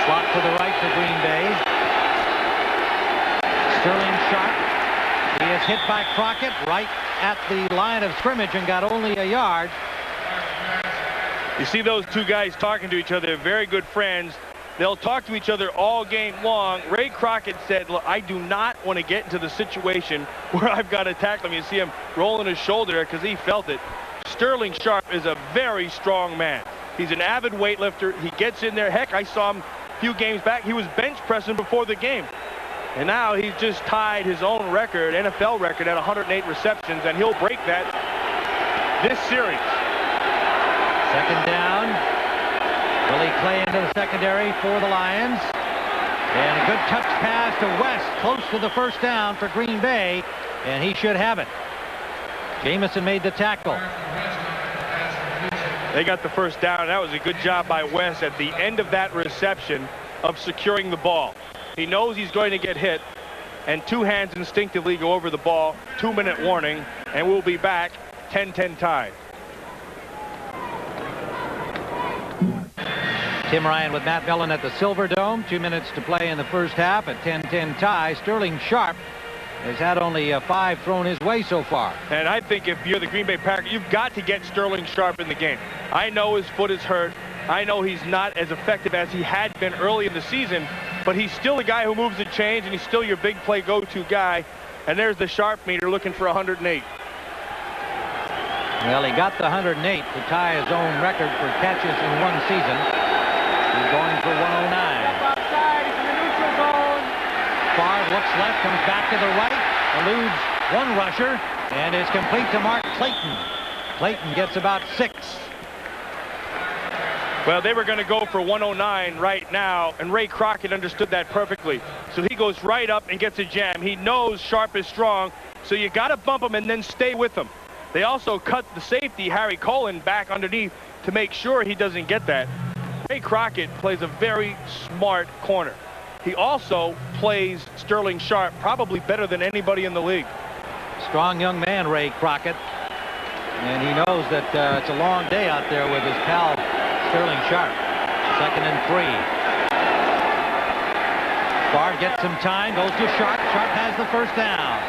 Speaker 1: Slot to the right for Green Bay. Sterling Sharp. He is hit by Crockett right at the line of scrimmage and got only a yard.
Speaker 2: You see those 2 guys talking to each other, they're very good friends. They'll talk to each other all game long. Ray Crockett said, look, I do not want to get into the situation where I've got to tackle him. You see him rolling his shoulder because he felt it. Sterling Sharp is a very strong man. He's an avid weightlifter. He gets in there. Heck, I saw him a few games back. He was bench pressing before the game. And now he's just tied his own record, NFL record, at 108 receptions, and he'll break that this series.
Speaker 1: 2nd down. Willie Clay into the secondary for the Lions. And a good touch pass to West, close to the first down for Green Bay, and he should have it. Jamison made the tackle.
Speaker 2: They got the first down. That was a good job by West at the end of that reception of securing the ball. He knows he's going to get hit, and two hands instinctively go over the ball. 2-minute warning, and we'll be back. 10-10 tie.
Speaker 1: Tim Ryan with Matt Millen at the Silverdome. 2 minutes to play in the first half. At 10-10 tie. Sterling Sharp has had only 5 thrown his way so far.
Speaker 2: And I think if you're the Green Bay Packers, you've got to get Sterling Sharp in the game. I know his foot is hurt. I know he's not as effective as he had been early in the season, but he's still a guy who moves the chains, and he's still your big play go-to guy. And there's the Sharp meter looking for 108.
Speaker 1: Well, he got the 108 to tie his own record for catches in one season. He's going for 109. Favre looks left, comes back to the right, eludes one rusher, and is complete to Mark Clayton. Clayton gets about 6.
Speaker 2: Well, they were going to go for 109 right now, and Ray Crockett understood that perfectly. So he goes right up and gets a jam. He knows Sharp is strong, so you got to bump him and then stay with him. They also cut the safety, Harry Colin, back underneath to make sure he doesn't get that. Ray Crockett plays a very smart corner. He also plays Sterling Sharp probably better than anybody in the league.
Speaker 1: Strong young man, Ray Crockett. And he knows that it's a long day out there with his pal Sterling Sharp. 2nd and 3. Favre gets some time, goes to Sharp. Sharp has the first down.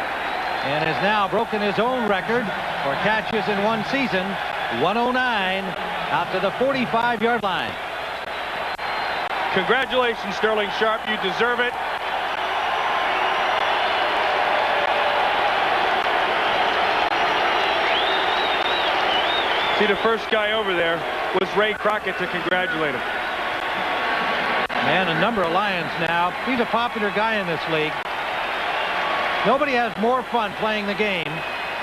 Speaker 1: And has now broken his own record for catches in one season. 109 out to the 45-yard line.
Speaker 2: Congratulations, Sterling Sharp. You deserve it. See, the first guy over there was Ray Crockett to congratulate him.
Speaker 1: Man, a number of Lions now. He's a popular guy in this league. Nobody has more fun playing the game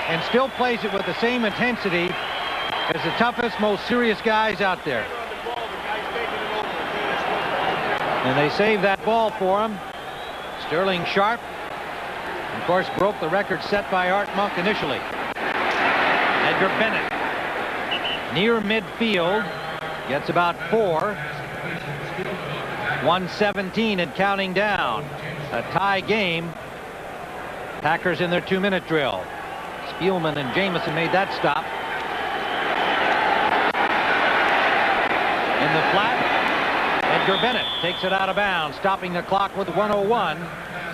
Speaker 1: and still plays it with the same intensity as the toughest, most serious guys out there. And they saved that ball for him. Sterling Sharp, of course, broke the record set by Art Monk initially. Edgar Bennett, near midfield, gets about 4. 1:17 and counting down. A tie game. Packers in their 2-minute drill. Spielman and Jamison made that stop. In the flat, Edgar Bennett takes it out of bounds, stopping the clock with 1:01.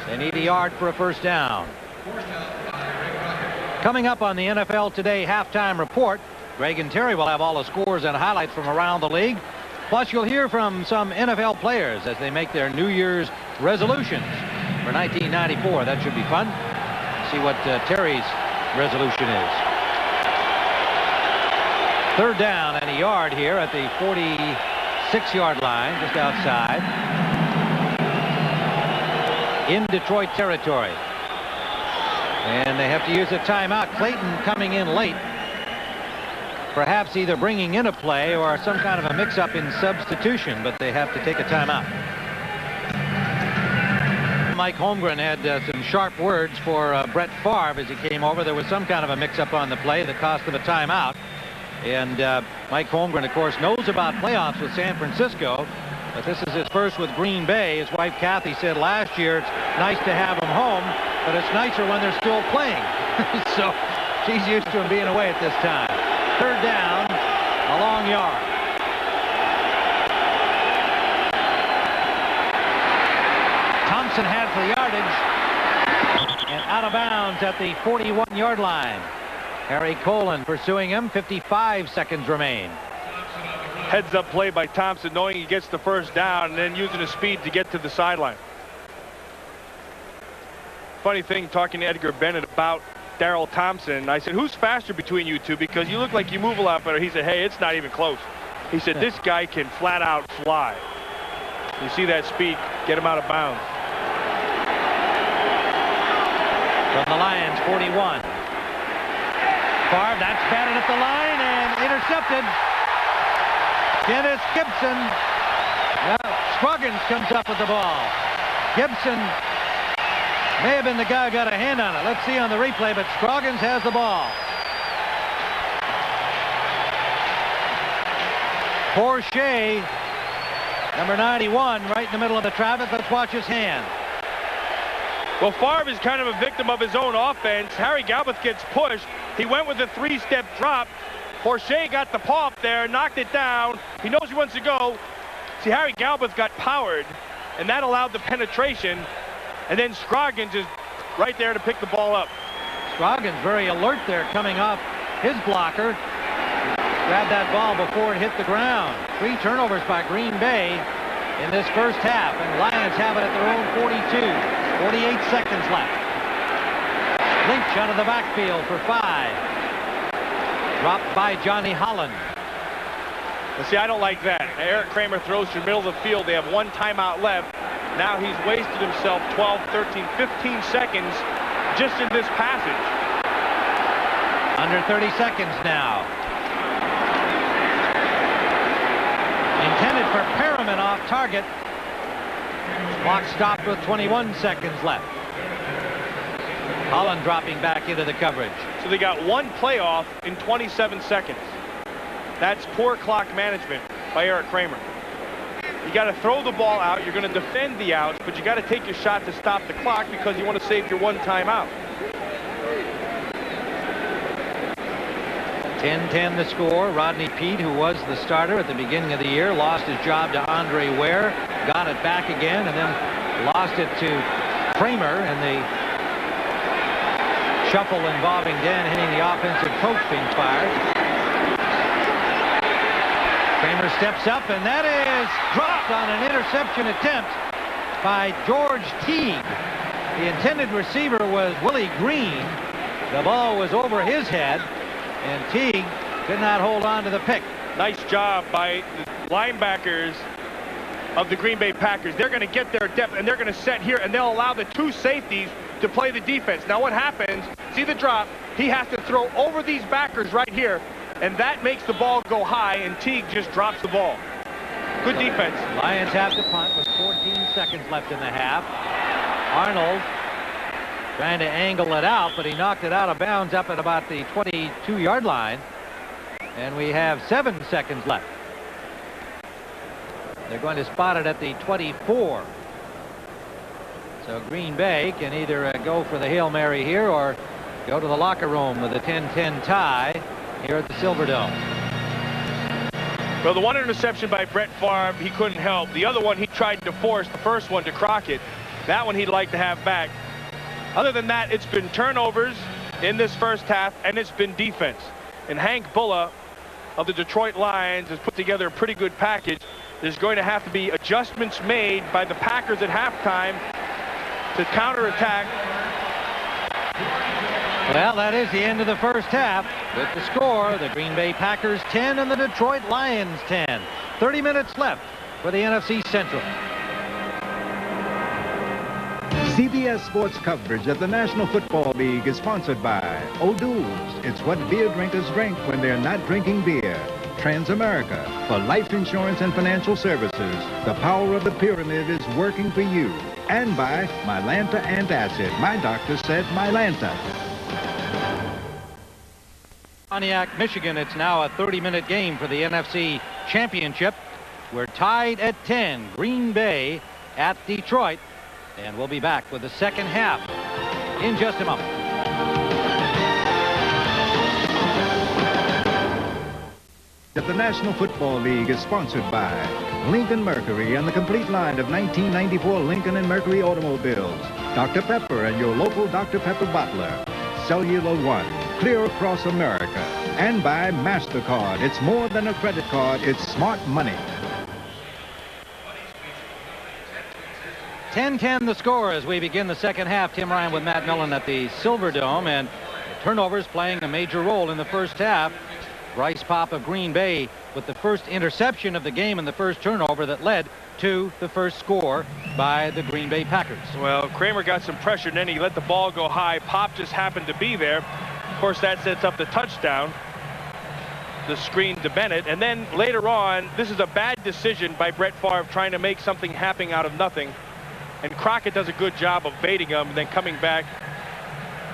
Speaker 1: They need a yard for a first down. Coming up on the NFL Today halftime report, Greg and Terry will have all the scores and highlights from around the league. Plus, you'll hear from some NFL players as they make their New Year's resolutions for 1994. That should be fun. See what Terry's resolution is. 3rd down and a yard here at the 46-yard line, just outside. In Detroit territory. And they have to use a timeout. Clayton coming in late. Perhaps either bringing in a play or some kind of a mix-up in substitution, but they have to take a timeout. Mike Holmgren had some sharp words for Brett Favre as he came over. There was some kind of a mix-up on the play that cost him a timeout. And Mike Holmgren, of course, knows about playoffs with San Francisco, but this is his first with Green Bay. His wife, Kathy, said last year it's nice to have them home, but it's nicer when they're still playing. So she's used to him being away at this time. 3rd down, a long yard. Thompson has the yardage and out of bounds at the 41-yard line. Harry Colin pursuing him. 55 seconds remain.
Speaker 2: Heads-up play by Thompson, knowing he gets the first down and then using his speed to get to the sideline. Funny thing, talking to Edgar Bennett about Darrell Thompson, I said, who's faster between you two? Because you look like you move a lot better. He said, hey, it's not even close. He said, this guy can flat out fly. You see that speed, get him out of bounds.
Speaker 1: From the Lions, 41. Favre, that's batted at the line and intercepted. Dennis Gibson. Scroggins comes up with the ball. Gibson may have been the guy who got a hand on it. Let's see on the replay, but Scroggins has the ball. Porsche, number 91, right in the middle of the traffic. Let's watch his hand.
Speaker 2: Well, Favre is kind of a victim of his own offense. Harry Galbraith gets pushed. He went with a three-step drop. Porsche got the paw up there, knocked it down. He knows he wants to go. See, Harry Galbraith got powered, and that allowed the penetration. And then Scroggins is right there to pick the ball up.
Speaker 1: Scroggins very alert there coming off his blocker. Grabbed that ball before it hit the ground. 3 turnovers by Green Bay in this first half, and Lions have it at their own 42. 48 seconds left. Lynch out of the backfield for 5. Dropped by Johnny Holland.
Speaker 2: Well, see, I don't like that. Eric Kramer throws to the middle of the field. They have 1 timeout left. Now he's wasted himself 12, 13, 15 seconds just in this passage.
Speaker 1: Under 30 seconds now. Intended for Perriman off target. Clock stopped with 21 seconds left. Holland dropping back into the coverage.
Speaker 2: So they got 1 playoff in 27 seconds. That's poor clock management by Eric Kramer. You got to throw the ball out. You're going to defend the outs, but you got to take your shot to stop the clock because you want to save your 1 timeout.
Speaker 1: 10-10 the score. Rodney Peete, who was the starter at the beginning of the year, lost his job to Andre Ware, got it back again, and then lost it to Kramer in the shuffle involving Dan Henning, the offensive coach, being fired. Kramer steps up, and that is dropped on an interception attempt by George Teague. The intended receiver was Willie Green. The ball was over his head, and Teague could not hold on to the pick.
Speaker 2: Nice job by the linebackers of the Green Bay Packers. They're going to get their depth, and they're going to set here, and they'll allow the 2 safeties to play the defense. Now what happens, see the drop, he has to throw over these backers right here, and that makes the ball go high, and Teague just drops the ball. Good defense.
Speaker 1: Lions have to punt with 14 seconds left in the half. Arnold trying to angle it out, but he knocked it out of bounds up at about the 22-yard line. And we have 7 seconds left. They're going to spot it at the 24. So Green Bay can either go for the Hail Mary here or go to the locker room with a 10-10 tie here at the Silverdome.
Speaker 2: Well, the 1 interception by Brett Favre, he couldn't help. The other one, he tried to force, the first one to Crockett. That one he'd like to have back. Other than that, it's been turnovers in this first half, and it's been defense. And Hank Bulla of the Detroit Lions has put together a pretty good package. There's going to have to be adjustments made by the Packers at halftime to counterattack.
Speaker 1: Well, that is the end of the first half. With the score, the Green Bay Packers 10 and the Detroit Lions 10. 30 minutes left for the NFC Central.
Speaker 4: CBS Sports coverage of the National Football League is sponsored by O'Doul's. It's what beer drinkers drink when they're not drinking beer. Transamerica for life insurance and financial services. The power of the pyramid is working for you. And by Mylanta Antacid. My doctor said Mylanta.
Speaker 1: Pontiac, Michigan. It's now a 30-minute game for the NFC Championship. We're tied at 10. Green Bay at Detroit. And we'll be back with the second half in just a moment.
Speaker 4: The National Football League is sponsored by Lincoln Mercury and the complete line of 1994 Lincoln and Mercury automobiles. Dr. Pepper and your local Dr. Pepper bottler. Cellular One, clear across America. And by MasterCard. It's more than a credit card, it's smart money.
Speaker 1: 10-10 the score as we begin the second half. Tim Ryan with Matt Millen at the Silverdome, and turnovers playing a major role in the first half. Bryce Pop of Green Bay with the first interception of the game and the first turnover that led to the first score by the Green Bay Packers.
Speaker 2: Well, Kramer got some pressure, and then he let the ball go high. Pop just happened to be there. Of course, that sets up the touchdown. The screen to Bennett, and then later on, this is a bad decision by Brett Favre trying to make something happen out of nothing. and Crockett does a good job of baiting him and then coming back.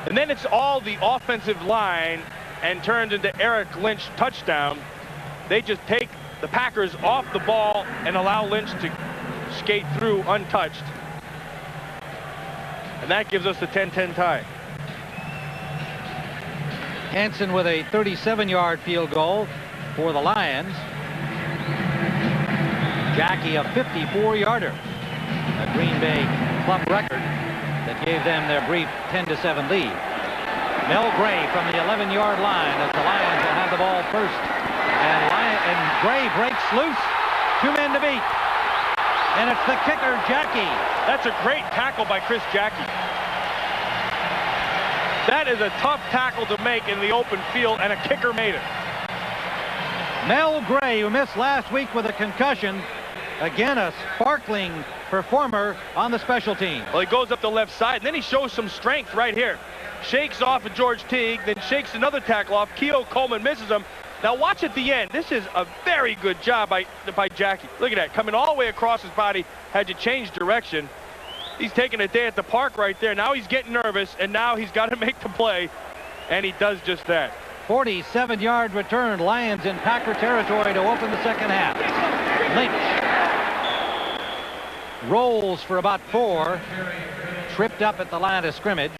Speaker 2: And then it's all the offensive line and turns into Eric Lynch touchdown. They just take the Packers off the ball and allow Lynch to skate through untouched. And that gives us the 10-10 tie.
Speaker 1: Hansen with a 37-yard field goal for the Lions. Jackie a 54-yarder. A Green Bay club record that gave them their brief 10-7 lead. Mel Gray from the 11-yard line as the Lions will have the ball first. And Gray breaks loose. 2 men to beat. And it's the kicker, Jackie.
Speaker 2: That's a great tackle by Chris Jackie. That is a tough tackle to make in the open field, and a kicker made it.
Speaker 1: Mel Gray, who missed last week with a concussion, again a sparkling performer on the special team.
Speaker 2: Well, he goes up the left side, and then he shows some strength right here. Shakes off of George Teague, then shakes another tackle off. Keogh Coleman misses him. Now watch at the end. This is a very good job by Jackie. Look at that, coming all the way across his body, had to change direction. He's taking a day at the park right there. Now he's getting nervous, and now he's got to make the play, and he does just that.
Speaker 1: 47-yard return. Lions in Packer territory to open the second half. Lynch rolls for about 4. Tripped up at the line of scrimmage.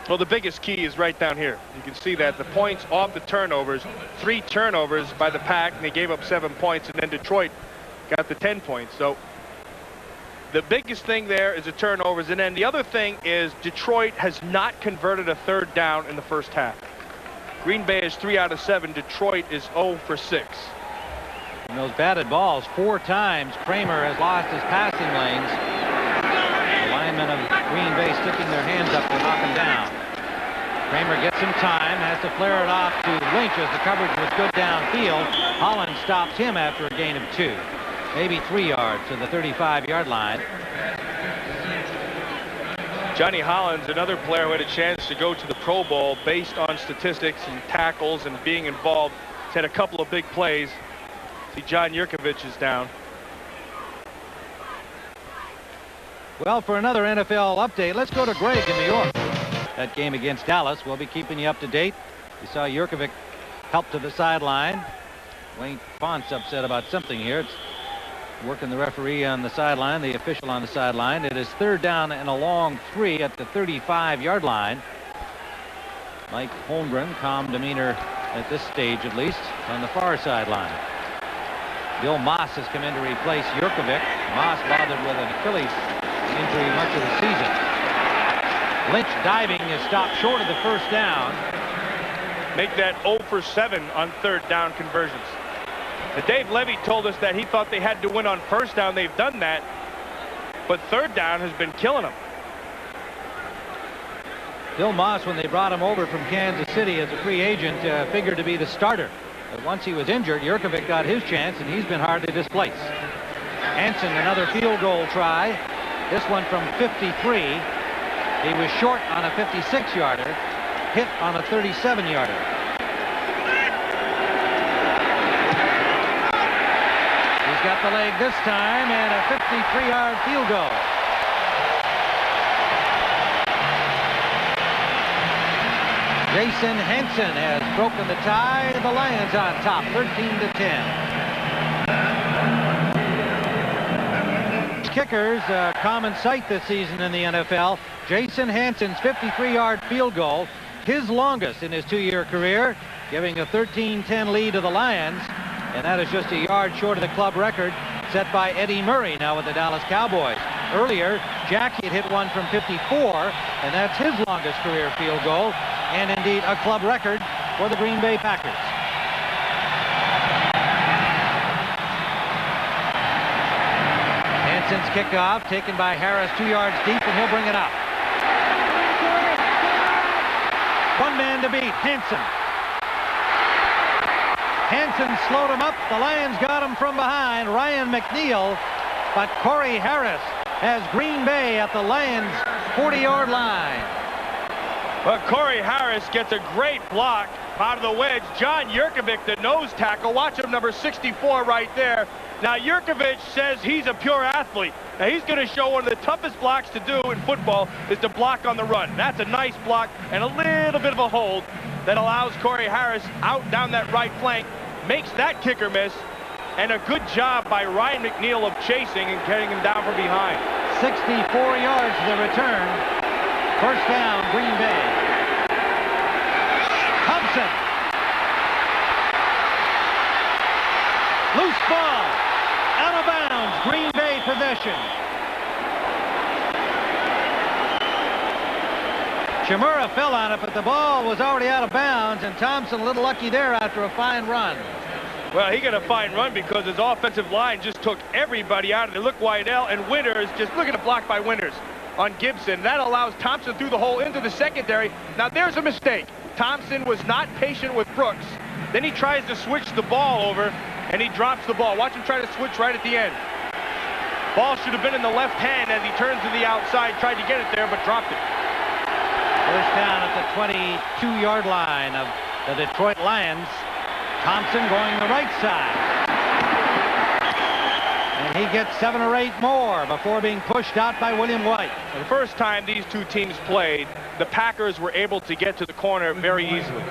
Speaker 2: Well, the biggest key is right down here. You can see that the points off the turnovers. 3 turnovers by the Pack, and they gave up 7 points, and then Detroit got the 10 points. So the biggest thing there is the turnovers, and then the other thing is Detroit has not converted a 3rd down in the first half. Green Bay is 3 out of 7. Detroit is 0 for 6.
Speaker 1: And those batted balls, 4 times Kramer has lost his passing lanes. The linemen of Green Bay sticking their hands up to knock him down. Kramer gets some time, has to flare it off to Lynch as the coverage was good downfield. Holland stops him after a gain of 2. Maybe 3 yards to the 35-yard line.
Speaker 2: Johnny Holland's another player who had a chance to go to the Pro Bowl based on statistics and tackles and being involved. He's had a couple of big plays. See, John Yurkovich is down.
Speaker 1: Well, for another NFL update, let's go to Greg in New York. That game against Dallas, we'll be keeping you up to date. You saw Yurkovich help to the sideline. Wayne Font's upset about something here. It's working the referee on the sideline, the official on the sideline. It is 3rd down and a long 3 at the 35-yard line. Mike Holmgren, calm demeanor at this stage at least, on the far sideline. Bill Moss has come in to replace Yurkovich. Moss bothered with an Achilles injury much of the season. Lynch diving is stopped short of the 1st down.
Speaker 2: Make that 0 for 7 on 3rd down conversions. And Dave Levy told us that he thought they had to win on 1st down. They've done that, but 3rd down has been killing them.
Speaker 1: Bill Moss, when they brought him over from Kansas City as a free agent, figured to be the starter. But once he was injured, Yurkovich got his chance, and he's been hardly displaced. Hansen, another field goal try. This one from 53. He was short on a 56-yarder, hit on a 37-yarder. He's got the leg this time, and a 53-yard field goal. Jason Hansen has broken the tie. The Lions on top, 13-10. Kickers, a common sight this season in the NFL. Jason Hansen's 53-yard field goal, his longest in his 2-year career, giving a 13-10 lead to the Lions. And that is just a yard short of the club record set by Eddie Murray, now with the Dallas Cowboys. Earlier, Jackie had hit one from 54, and that's his longest career field goal, and indeed a club record for the Green Bay Packers. Hansen's kickoff taken by Harris 2 yards deep, and he'll bring it up. 1 man to beat, Hansen. Hansen slowed him up. The Lions got him from behind. Ryan McNeil, but Corey Harris has Green Bay at the Lions' 40-yard line.
Speaker 2: But Corey Harris gets a great block out of the wedge. John Yurkovich, the nose tackle. Watch him, number 64 right there. Now, Yurkovich says he's a pure athlete. Now, he's going to show one of the toughest blocks to do in football is to block on the run. That's a nice block and a little bit of a hold that allows Corey Harris out down that right flank, makes that kicker miss, and a good job by Ryan McNeil of chasing and getting him down from behind.
Speaker 1: 64 yards to the return. First down, Green Bay. Thompson. Loose ball. Out of bounds. Green Bay possession. Chimura fell on it, but the ball was already out of bounds, and Thompson a little lucky there after a fine run.
Speaker 2: Well, he got a fine run because his offensive line just took everybody out of it. Look, Wydell and Winters, just look at the block by Winters on Gibson. That allows Thompson through the hole into the secondary. Now, there's a mistake. Thompson was not patient with Brooks. Then he tries to switch the ball over, and he drops the ball. Watch him try to switch right at the end. Ball should have been in the left hand as he turns to the outside, tried to get it there, but dropped it.
Speaker 1: First down at the 22-yard line of the Detroit Lions. Thompson going the right side. And he gets 7 or 8 more before being pushed out by William White.
Speaker 2: The first time these two teams played, the Packers were able to get to the corner very easily.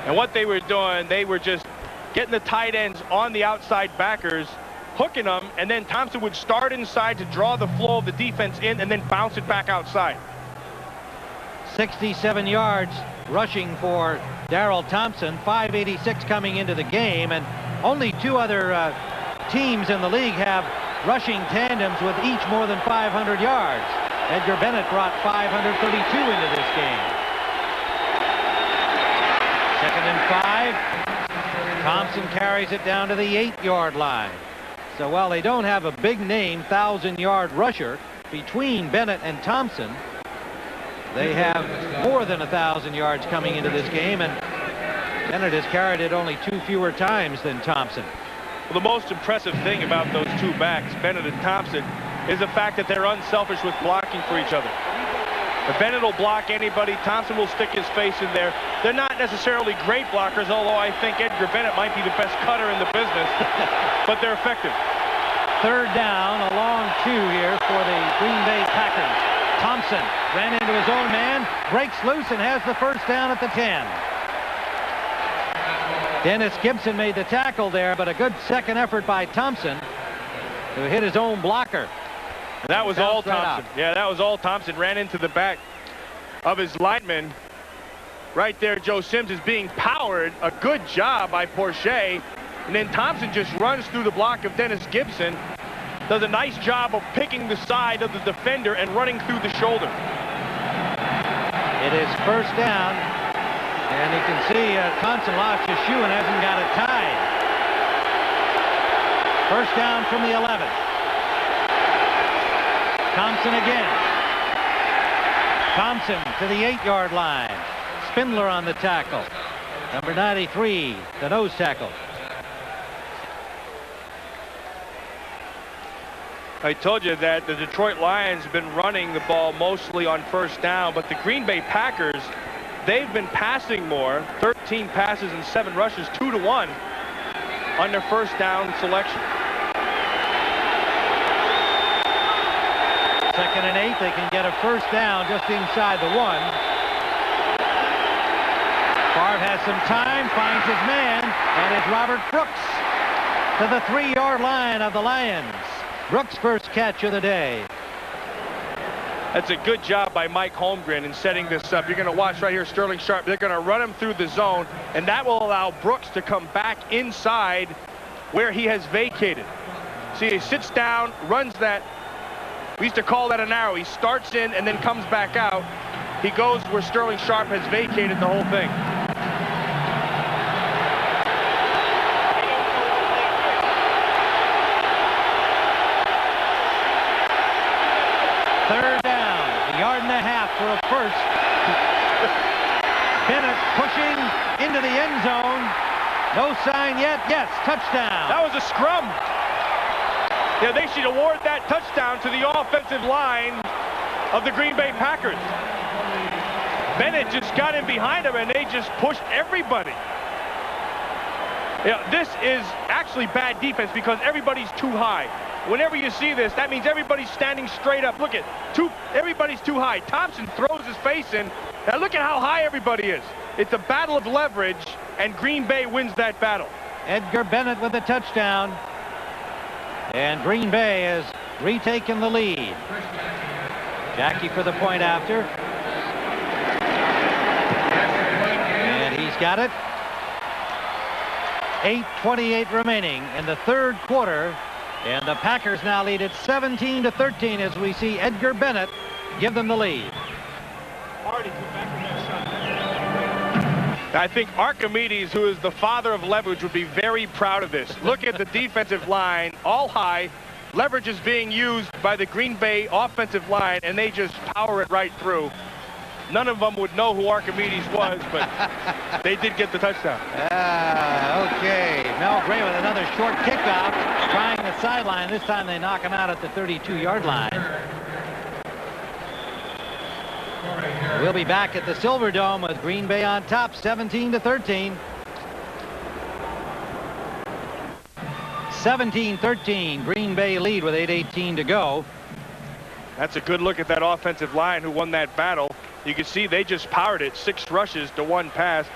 Speaker 2: And what they were doing, they were just getting the tight ends on the outside backers, hooking them, and then Thompson would start inside to draw the flow of the defense in and then bounce it back outside.
Speaker 1: 67 yards rushing for Darrell Thompson, 586 coming into the game, and only 2 other teams in the league have rushing tandems with each more than 500 yards. Edgar Bennett brought 532 into this game. 2nd and 5. Thompson carries it down to the 8-yard line. So while they don't have a big name 1,000-yard rusher between Bennett and Thompson, they have more than 1,000 yards coming into this game, and Bennett has carried it only 2 fewer times than Thompson.
Speaker 2: Well, the most impressive thing about those two backs, Bennett and Thompson, is the fact that they're unselfish with blocking for each other. If Bennett will block anybody, Thompson will stick his face in there. They're not necessarily great blockers, although I think Edgar Bennett might be the best cutter in the business, but they're effective.
Speaker 1: 3rd down, a long 2 here for the Green Bay Packers. Thompson ran into his own man, breaks loose, and has the first down at the 10. Dennis Gibson made the tackle there, but a good second effort by Thompson to hit his own blocker.
Speaker 2: That was all Thompson. Yeah, that was all Thompson. Ran into the back of his lineman. Right there, Joe Sims is being powered. A good job by Porcher. And then Thompson just runs through the block of Dennis Gibson. Does a nice job of picking the side of the defender and running through the shoulder.
Speaker 1: It is first down, and you can see Thompson lost his shoe and hasn't got it tied. First down from the 11. Thompson again. Thompson to the 8-yard line. Spindler on the tackle. Number 93, the nose tackle.
Speaker 2: I told you that the Detroit Lions have been running the ball mostly on first down, but the Green Bay Packers, they've been passing more, 13 passes and 7 rushes, 2-1 on their first down selection.
Speaker 1: 2nd and 8, they can get a first down just inside the 1. Favre has some time, finds his man, and it's Robert Brooks to the 3-yard line of the Lions. Brooks' first catch of the day.
Speaker 2: That's a good job by Mike Holmgren in setting this up. You're going to watch right here, Sterling Sharp. They're going to run him through the zone, and that will allow Brooks to come back inside where he has vacated. See, he sits down, runs that. We used to call that an arrow. He starts in and then comes back out. He goes where Sterling Sharp has vacated the whole thing.
Speaker 1: Third down, a yard and a half for a first. Bennett pushing into the end zone. No sign yet. Yes, touchdown.
Speaker 2: That was a scrum. Yeah, they should award that touchdown to the offensive line of the Green Bay Packers. Bennett just got in behind him, and they just pushed everybody. Yeah, this is actually bad defense because everybody's too high. Whenever you see this, that means everybody's standing straight up. Look at everybody's too high. Thompson throws his face in. Now look at how high everybody is. It's a battle of leverage, and Green Bay wins that battle.
Speaker 1: Edgar Bennett with a touchdown. And Green Bay has retaken the lead. Jackie for the point after. And he's got it. 8:28 remaining in the third quarter. And the Packers now lead at 17-13 as we see Edgar Bennett give them the lead.
Speaker 2: I think Archimedes, who is the father of leverage, would be very proud of this. Look at the defensive line, all high. Leverage is being used by the Green Bay offensive line, and they just power it right through. None of them would know who Archimedes was, but they did get the touchdown.
Speaker 1: Okay. Mel Gray with another short kickoff, trying the sideline. This time they knock him out at the 32-yard line. We'll be back at the Silverdome with Green Bay on top, 17-13. 17-13, Green Bay lead with 8:18 to go.
Speaker 2: That's a good look at that offensive line who won that battle. You can see they just powered it, 6 rushes to 1 pass.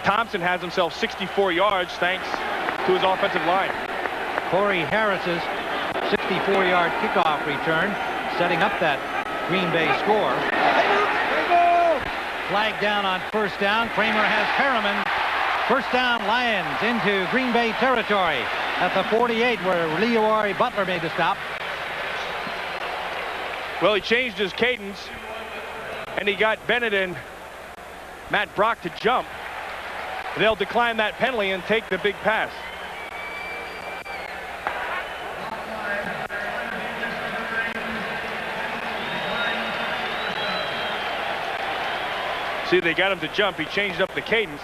Speaker 2: Thompson has himself 64 yards thanks to his offensive line.
Speaker 1: Corey Harris's 64-yard kickoff return, setting up that Green Bay score. Flag down on first down. Kramer has Perriman. First down, Lions into Green Bay territory at the 48 where Leroy Butler made the stop.
Speaker 2: Well, he changed his cadence, and he got Bennett and Matt Brock to jump. They'll decline that penalty and take the big pass. See, they got him to jump. He changed up the cadence.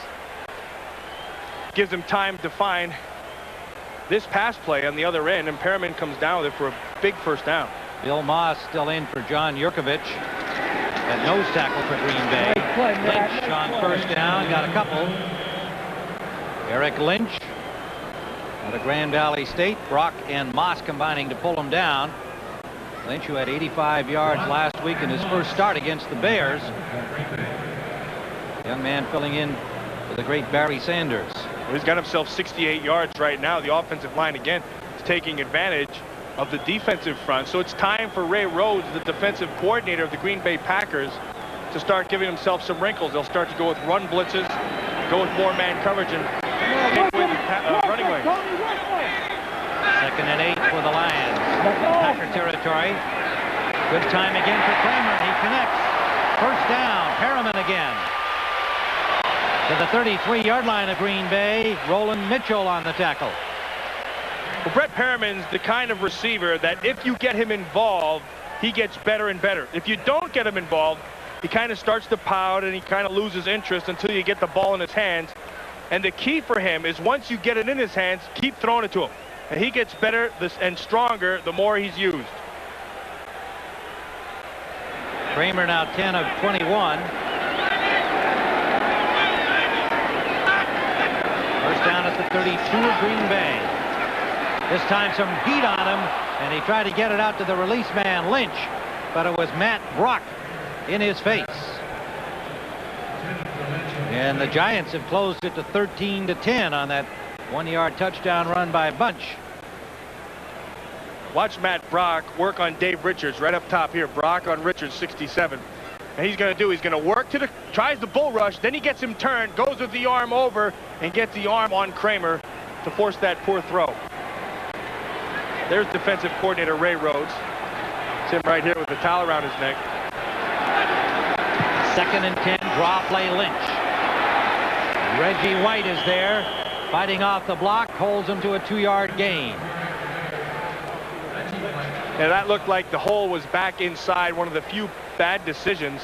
Speaker 2: Gives him time to find this pass play on the other end, and Perriman comes down with it for a big first down.
Speaker 1: Bill Moss still in for John Yurkovich. At nose tackle for Green Bay. Lynch on first down, got a couple. Eric Lynch out of Grand Valley State. Brock and Moss combining to pull him down. Lynch, who had 85 yards last week in his first start against the Bears. Young man filling in for the great Barry Sanders.
Speaker 2: Well, he's got himself 68 yards right now. The offensive line again is taking advantage of the defensive front. So it's time for Ray Rhodes, the defensive coordinator of the Green Bay Packers, to start giving himself some wrinkles. They'll start to go with run blitzes, go with more man coverage, and take away the running lanes.
Speaker 1: 2nd and 8 for the Lions. Packer territory. Good time again for Kramer. He connects. First down. Perriman again. To the 33-yard line of Green Bay. Roland Mitchell on the tackle.
Speaker 2: Well, Brett Perriman's the kind of receiver that if you get him involved, he gets better and better. If you don't get him involved, he kind of starts to pout and he kind of loses interest until you get the ball in his hands. And the key for him is once you get it in his hands, keep throwing it to him. And he gets better and stronger the more he's used.
Speaker 1: Kramer now 10 of 21. First down at the 32 of Green Bay. This time some heat on him, and he tried to get it out to the release man, Lynch, but it was Matt Brock in his face. And the Giants have closed it to 13-10 on that 1-yard touchdown run by Bunch.
Speaker 2: Watch Matt Brock work on Dave Richards right up top here. Brock on Richards, 67. And he's going to work to the, tries the bull rush, then he gets him turned, goes with the arm over, and gets the arm on Kramer to force that poor throw. There's defensive coordinator Ray Rhodes. It's him right here with the towel around his neck.
Speaker 1: 2nd and 10, draw play Lynch. Reggie White is there, fighting off the block, holds him to a 2-yard gain.
Speaker 2: And that looked like the hole was back inside. One of the few bad decisions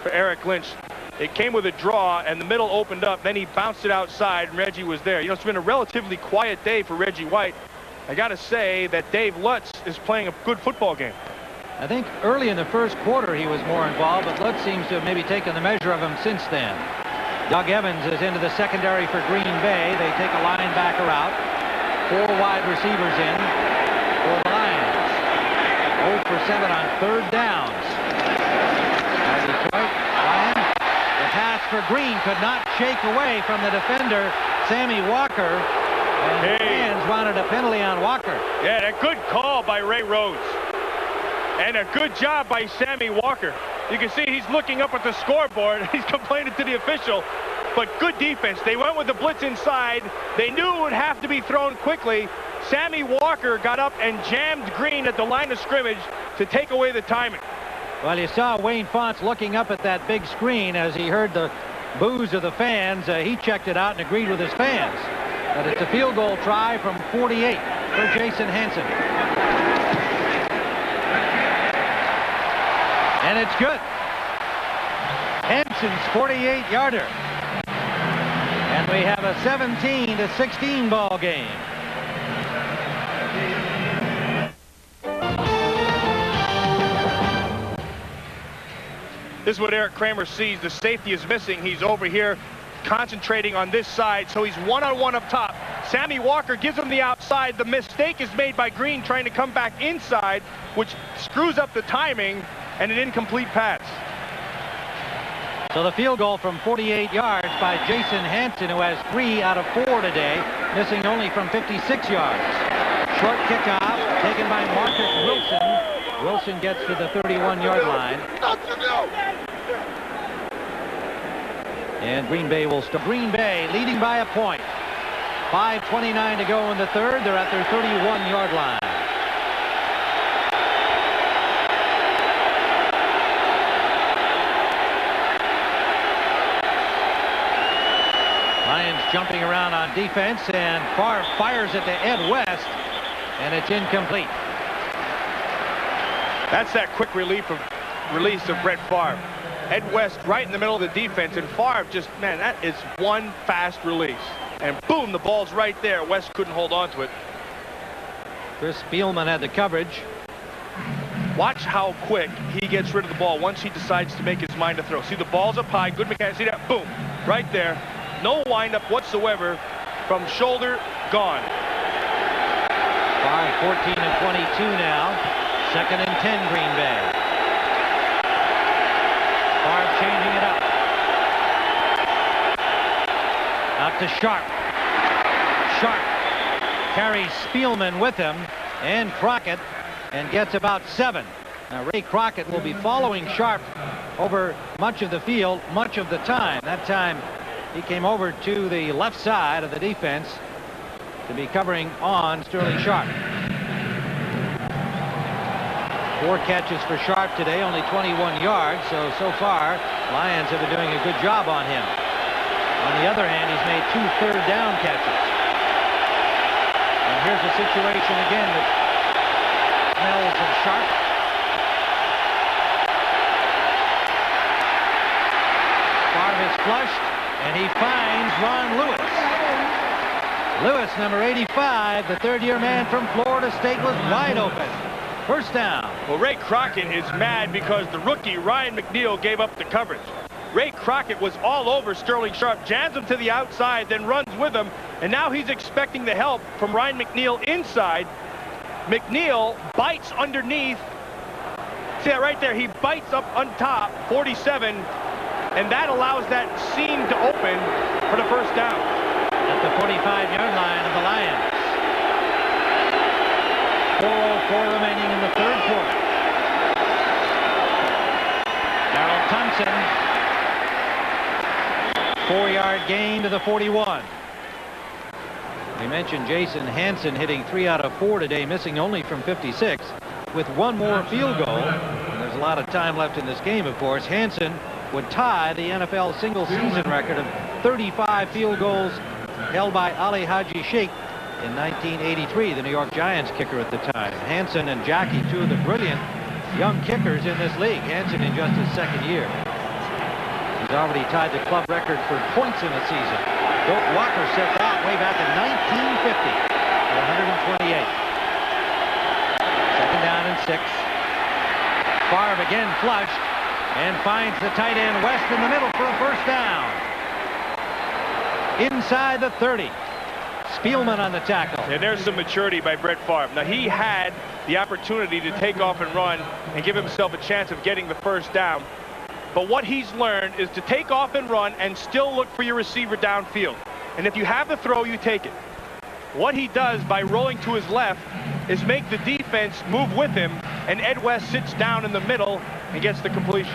Speaker 2: for Eric Lynch. It came with a draw, and the middle opened up. Then he bounced it outside, and Reggie was there. You know, it's been a relatively quiet day for Reggie White. I got to say that Dave Lutz is playing a good football game.
Speaker 1: I think early in the first quarter he was more involved, but Lutz seems to have maybe taken the measure of him since then. Doug Evans is into the secondary for Green Bay. They take a linebacker out. 4 wide receivers in for the Lions. 0 for 7 on 3rd downs. By Detroit, Lions. The pass for Green could not shake away from the defender, Sammy Walker. And the fans wanted a penalty on Walker.
Speaker 2: Yeah, a good call by Ray Rhodes. And a good job by Sammy Walker. You can see he's looking up at the scoreboard. He's complaining to the official. But good defense. They went with the blitz inside. They knew it would have to be thrown quickly. Sammy Walker got up and jammed Green at the line of scrimmage to take away the timing.
Speaker 1: Well, you saw Wayne Fontes looking up at that big screen as he heard the boos of the fans. He checked it out and agreed with his fans. But it's a field goal try from 48 for Jason Hansen. And it's good. Hansen's 48-yarder. And we have a 17-16 ball game.
Speaker 2: This is what Eric Kramer sees. The safety is missing. He's over here concentrating on this side, so he's one-on-one up top. Sammy Walker gives him the outside. The mistake is made by Green trying to come back inside, which screws up the timing, and an incomplete pass.
Speaker 1: So the field goal from 48 yards by Jason Hansen, who has 3 out of 4 today, missing only from 56 yards. Short kickoff taken by Marcus Wilson. Wilson gets to the 31-yard line. And Green Bay will start. Green Bay leading by a point. 5:29 to go in the 3rd. They're at their 31-yard line. Lions jumping around on defense, and Favre fires it to Ed West, and it's incomplete.
Speaker 2: That's that quick release of Brett Favre. Ed West right in the middle of the defense, and Favre just, man, that is one fast release. And boom, the ball's right there. West couldn't hold on to it.
Speaker 1: Chris Spielman had the coverage.
Speaker 2: Watch how quick he gets rid of the ball once he decides to make his mind to throw. See, the ball's up high, good mechanic. See that? Boom, right there. No windup whatsoever. From shoulder, gone.
Speaker 1: 14 and 22 now. 2nd and 10, Green Bay. Favre changing it up. Out to Sharp. Sharp carries Spielman with him and Crockett and gets about 7. Now Ray Crockett will be following Sharp over much of the field, much of the time. That time he came over to the left side of the defense to be covering on Sterling Sharp. 4 catches for Sharp today, only 21 yards. So far, Lions have been doing a good job on him. On the other hand, he's made 2 third down catches. And here's the situation again with Mills and Sharp. Favre is flushed, and he finds Ron Lewis. Lewis, number 85, the 3rd-year man from Florida State, was wide open. First down.
Speaker 2: Well, Ray Crockett is mad because the rookie Ryan McNeil gave up the coverage. Ray Crockett was all over Sterling Sharp, jams him to the outside, then runs with him, and now he's expecting the help from Ryan McNeil inside. McNeil bites underneath. See that right there? He bites up on top, 47, and that allows that seam to open for the first down.
Speaker 1: At the 45-yard line of the Lions. 4:04 remaining in the 3rd quarter. Darrell Thompson. 4-yard gain to the 41. We mentioned Jason Hansen hitting 3 out of 4 today, missing only from 56. With 1 more field goal, and there's a lot of time left in this game, of course, Hansen would tie the NFL single-season record of 35 field goals held by Ali Haji Sheikh in 1983, the New York Giants kicker at the time. Hansen and Jackie, 2 of the brilliant young kickers in this league. Hansen in just his 2nd year. He's already tied the club record for points in a season. Bill Walker set that way back in 1950 for 128. 2nd down and 6. Again flushed, and finds the tight end West in the middle for a first down. Inside the 30. Spielman on the tackle.
Speaker 2: And there's some maturity by Brett Favre. Now, he had the opportunity to take off and run and give himself a chance of getting the first down. But what he's learned is to take off and run and still look for your receiver downfield. And if you have the throw, you take it. What he does by rolling to his left is make the defense move with him, and Ed West sits down in the middle and gets the completion.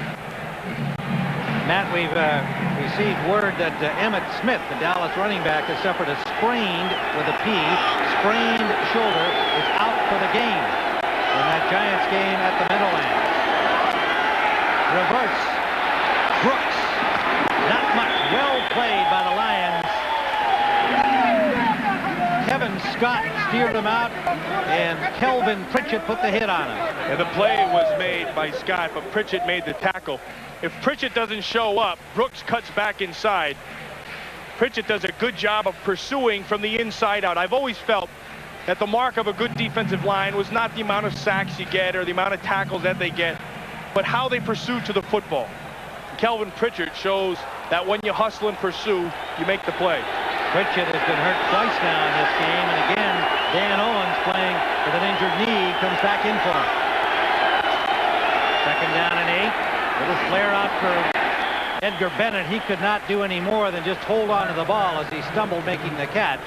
Speaker 1: Matt, we've received word that Emmitt Smith, the Dallas running back, has suffered a sprained shoulder, is out for the game in that Giants game at the Meadowlands. Reverse. Brooks. Not much. Well played by the Lions. Kevin Scott steered him out, and Kelvin Pritchett put the hit on him.
Speaker 2: And the play was made by Scott, but Pritchett made the tackle. If Pritchett doesn't show up, Brooks cuts back inside. Pritchett does a good job of pursuing from the inside out. I've always felt that the mark of a good defensive line was not the amount of sacks you get or the amount of tackles that they get, but how they pursue to the football. Kelvin Pritchett shows that when you hustle and pursue, you make the play.
Speaker 1: Pritchett has been hurt twice now in this game, and again, Dan Owens, playing with an injured knee, comes back in for him. Second down and 8. Little flare out for Edgar Bennett. He could not do any more than just hold on to the ball as he stumbled making the catch.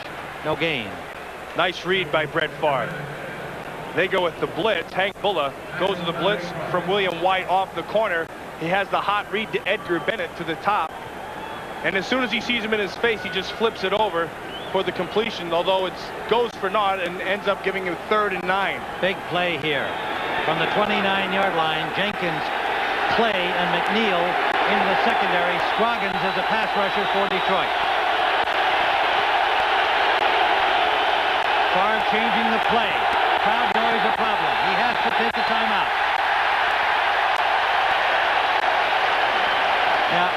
Speaker 1: No gain.
Speaker 2: Nice read by Brett Favre. They go with the blitz. Hank Bulla goes to the blitz from William White off the corner. He has the hot read to Edgar Bennett to the top. And as soon as he sees him in his face, he just flips it over for the completion, although it goes for naught and ends up giving him 3rd and 9.
Speaker 1: Big play here. From the 29-yard line, Jenkins, Clay, and McNeil into the secondary. Scroggins as a pass rusher for Detroit. Favre changing the play. Crowd noise a problem. He has to take the timeout. Now,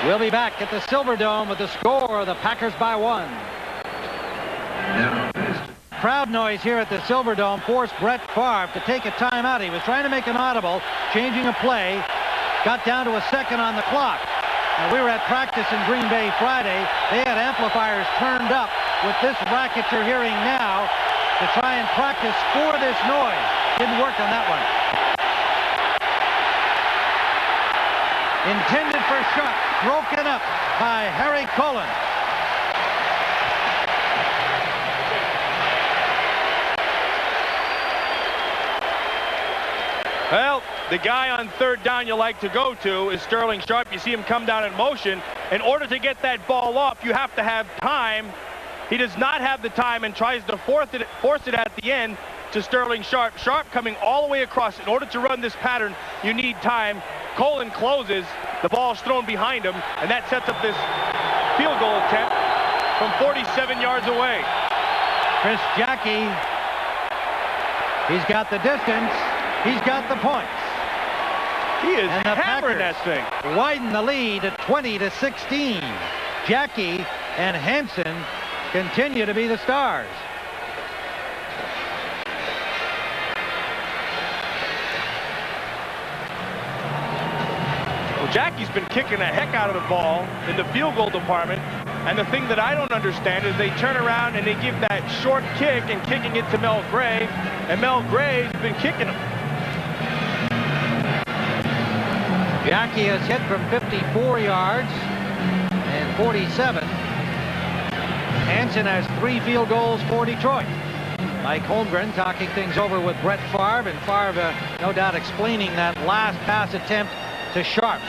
Speaker 1: we'll be back at the Silverdome with the score. The Packers by 1. Crowd noise here at the Silverdome forced Brett Favre to take a timeout. He was trying to make an audible, changing a play, got down to a second on the clock. Now, we were at practice in Green Bay Friday. They had amplifiers turned up with this racket you're hearing now to try and practice for this noise. Didn't work on that one. Intended for Sharp, broken up by Harry Cullen.
Speaker 2: Well, the guy on 3rd down you like to go to is Sterling Sharp. You see him come down in motion. In order to get that ball off, you have to have time. He does not have the time and tries to force it at the end to Sterling Sharp. Sharp coming all the way across. In order to run this pattern, you need time. Cullen closes. The ball's thrown behind him, and that sets up this field goal attempt from 47 yards away.
Speaker 1: Chris Jackie, he's got the distance. He's got the points.
Speaker 2: He is
Speaker 1: and the
Speaker 2: hammering that thing.
Speaker 1: Widen the lead to 20-16. Jackie and Hansen continue to be the stars.
Speaker 2: Well, Jackie's been kicking the heck out of the ball in the field goal department. And the thing that I don't understand is they turn around and they give that short kick and kicking it to Mel Gray. And Mel Gray's been kicking him.
Speaker 1: Jackie has hit from 54 yards and 47. Hansen has 3 field goals for Detroit. Mike Holmgren talking things over with Brett Favre, and Favre no doubt explaining that last pass attempt to Sharp.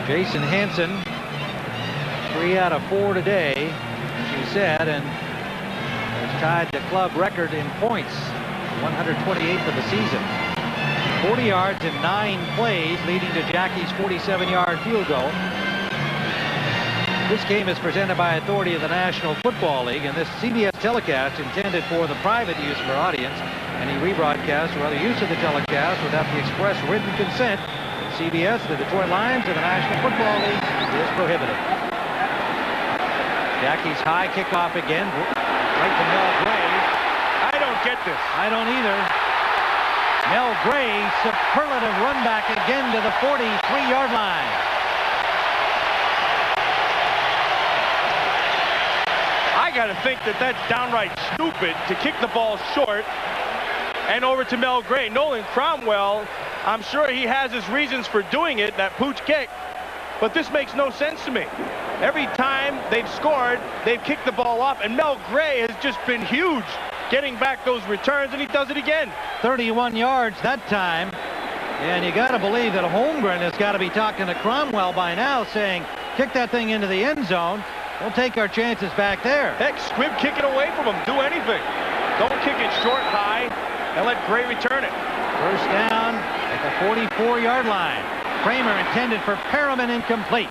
Speaker 1: Jason Hansen, 3 out of 4 today, as you said, and has tied the club record in points, 128th of the season. 40 yards in 9 plays, leading to Jackie's 47-yard field goal. This game is presented by authority of the National Football League, and this CBS telecast intended for the private use of our audience. Any rebroadcast or other use of the telecast without the express written consent of CBS, the Detroit Lions, and the National Football League is prohibited. Jackie's high kickoff again, right to Mel Gray.
Speaker 2: I don't get this.
Speaker 1: I don't either. Mel Gray, superlative run back again to the 43-yard line.
Speaker 2: I got to think that that's downright stupid to kick the ball short and over to Mel Gray. Nolan Cromwell, I'm sure he has his reasons for doing it, that pooch kick, but this makes no sense to me. Every time they've scored, they've kicked the ball off, and Mel Gray has just been huge getting back those returns, and he does it again.
Speaker 1: 31 yards that time, and you got to believe that Holmgren has got to be talking to Cromwell by now, saying, kick that thing into the end zone. We'll take our chances back there.
Speaker 2: Heck, squib kick it away from him. Do anything. Don't kick it short, high, and let Gray return it.
Speaker 1: First down at the 44-yard line. Kramer intended for Perriman, incomplete.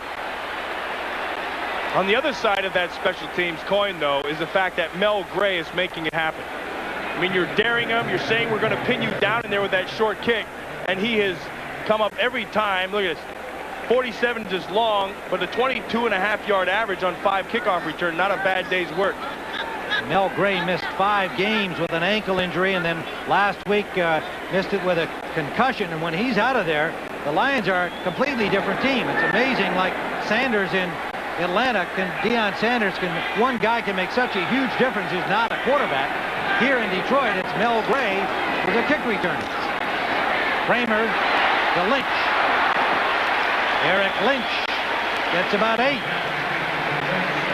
Speaker 2: On the other side of that special teams coin, though, is the fact that Mel Gray is making it happen. I mean, you're daring him. You're saying we're going to pin you down in there with that short kick, and he has come up every time. Look at this. 47 is long, but a 22.5-yard average on 5 kickoff return. Not a bad day's work.
Speaker 1: Mel Gray missed 5 games with an ankle injury, and then last week missed it with a concussion. And when he's out of there, the Lions are a completely different team. It's amazing, like Sanders in Atlanta, Deion Sanders one guy can make such a huge difference who's not a quarterback. Here in Detroit, it's Mel Gray with a kick return. Kramer to Lynch. Eric Lynch gets about 8.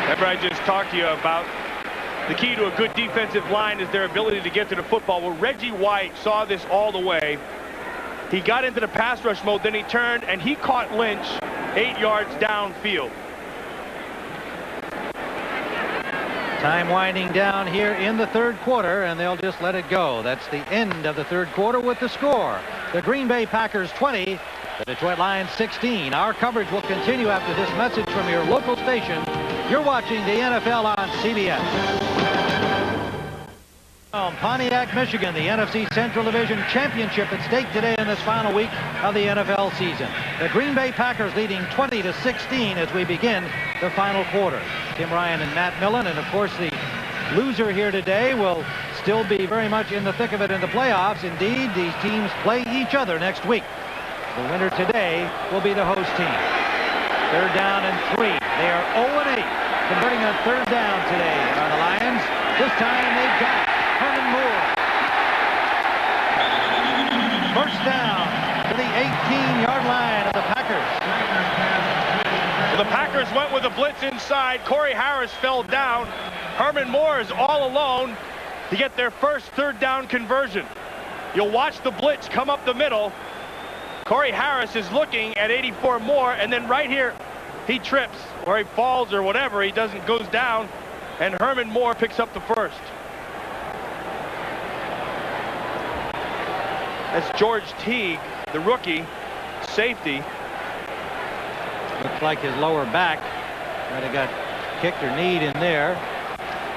Speaker 2: Remember, I just talked to you about the key to a good defensive line is their ability to get to the football. Well, Reggie White saw this all the way. He got into the pass rush mode, then he turned, and he caught Lynch 8 yards downfield.
Speaker 1: Time winding down here in the third quarter, and they'll just let it go. That's the end of the third quarter with the score. The Green Bay Packers 20, the Detroit Lions 16. Our coverage will continue after this message from your local station. You're watching the NFL on CBS. Pontiac, Michigan, the NFC Central Division Championship at stake today in this final week of the NFL season. The Green Bay Packers leading 20-16 as we begin the final quarter. Tim Ryan and Matt Millen, and of course the loser here today will still be very much in the thick of it in the playoffs. Indeed, these teams play each other next week. The winner today will be the host team. Third down and 3. They are 0-8, converting on third down today are the Lions. This time they've got Herman Moore. First down to the 18-yard line of the Packers.
Speaker 2: The Packers went with a blitz inside. Corey Harris fell down. Herman Moore is all alone to get their first third down conversion. You'll watch the blitz come up the middle. Corey Harris is looking at 84 Moore, and then right here he trips or he falls or whatever. He goes down, and Herman Moore picks up the first. That's George Teague, the rookie safety.
Speaker 1: Looks like his lower back might have got kicked or kneed in there.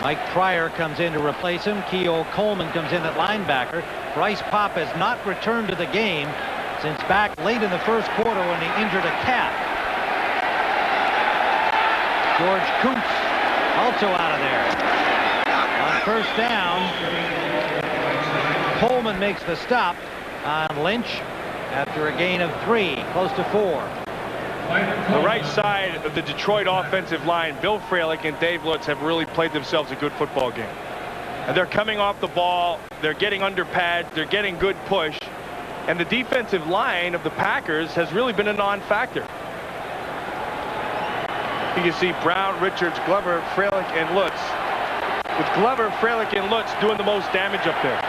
Speaker 1: Mike Pryor comes in to replace him. Keough Coleman comes in at linebacker. Bryce Popp has not returned to the game since back late in the first quarter when he injured a calf. George Kuntz also out of there. On first down, Coleman makes the stop on Lynch after a gain of 3, close to 4.
Speaker 2: The right side of the Detroit offensive line, Bill Fralick and Dave Lutz have really played themselves a good football game. And they're coming off the ball, they're getting under pads, they're getting good push. And the defensive line of the Packers has really been a non-factor. You can see Brown, Richards, Glover, Fralick, and Lutz. With Glover, Fralick, and Lutz doing the most damage up there.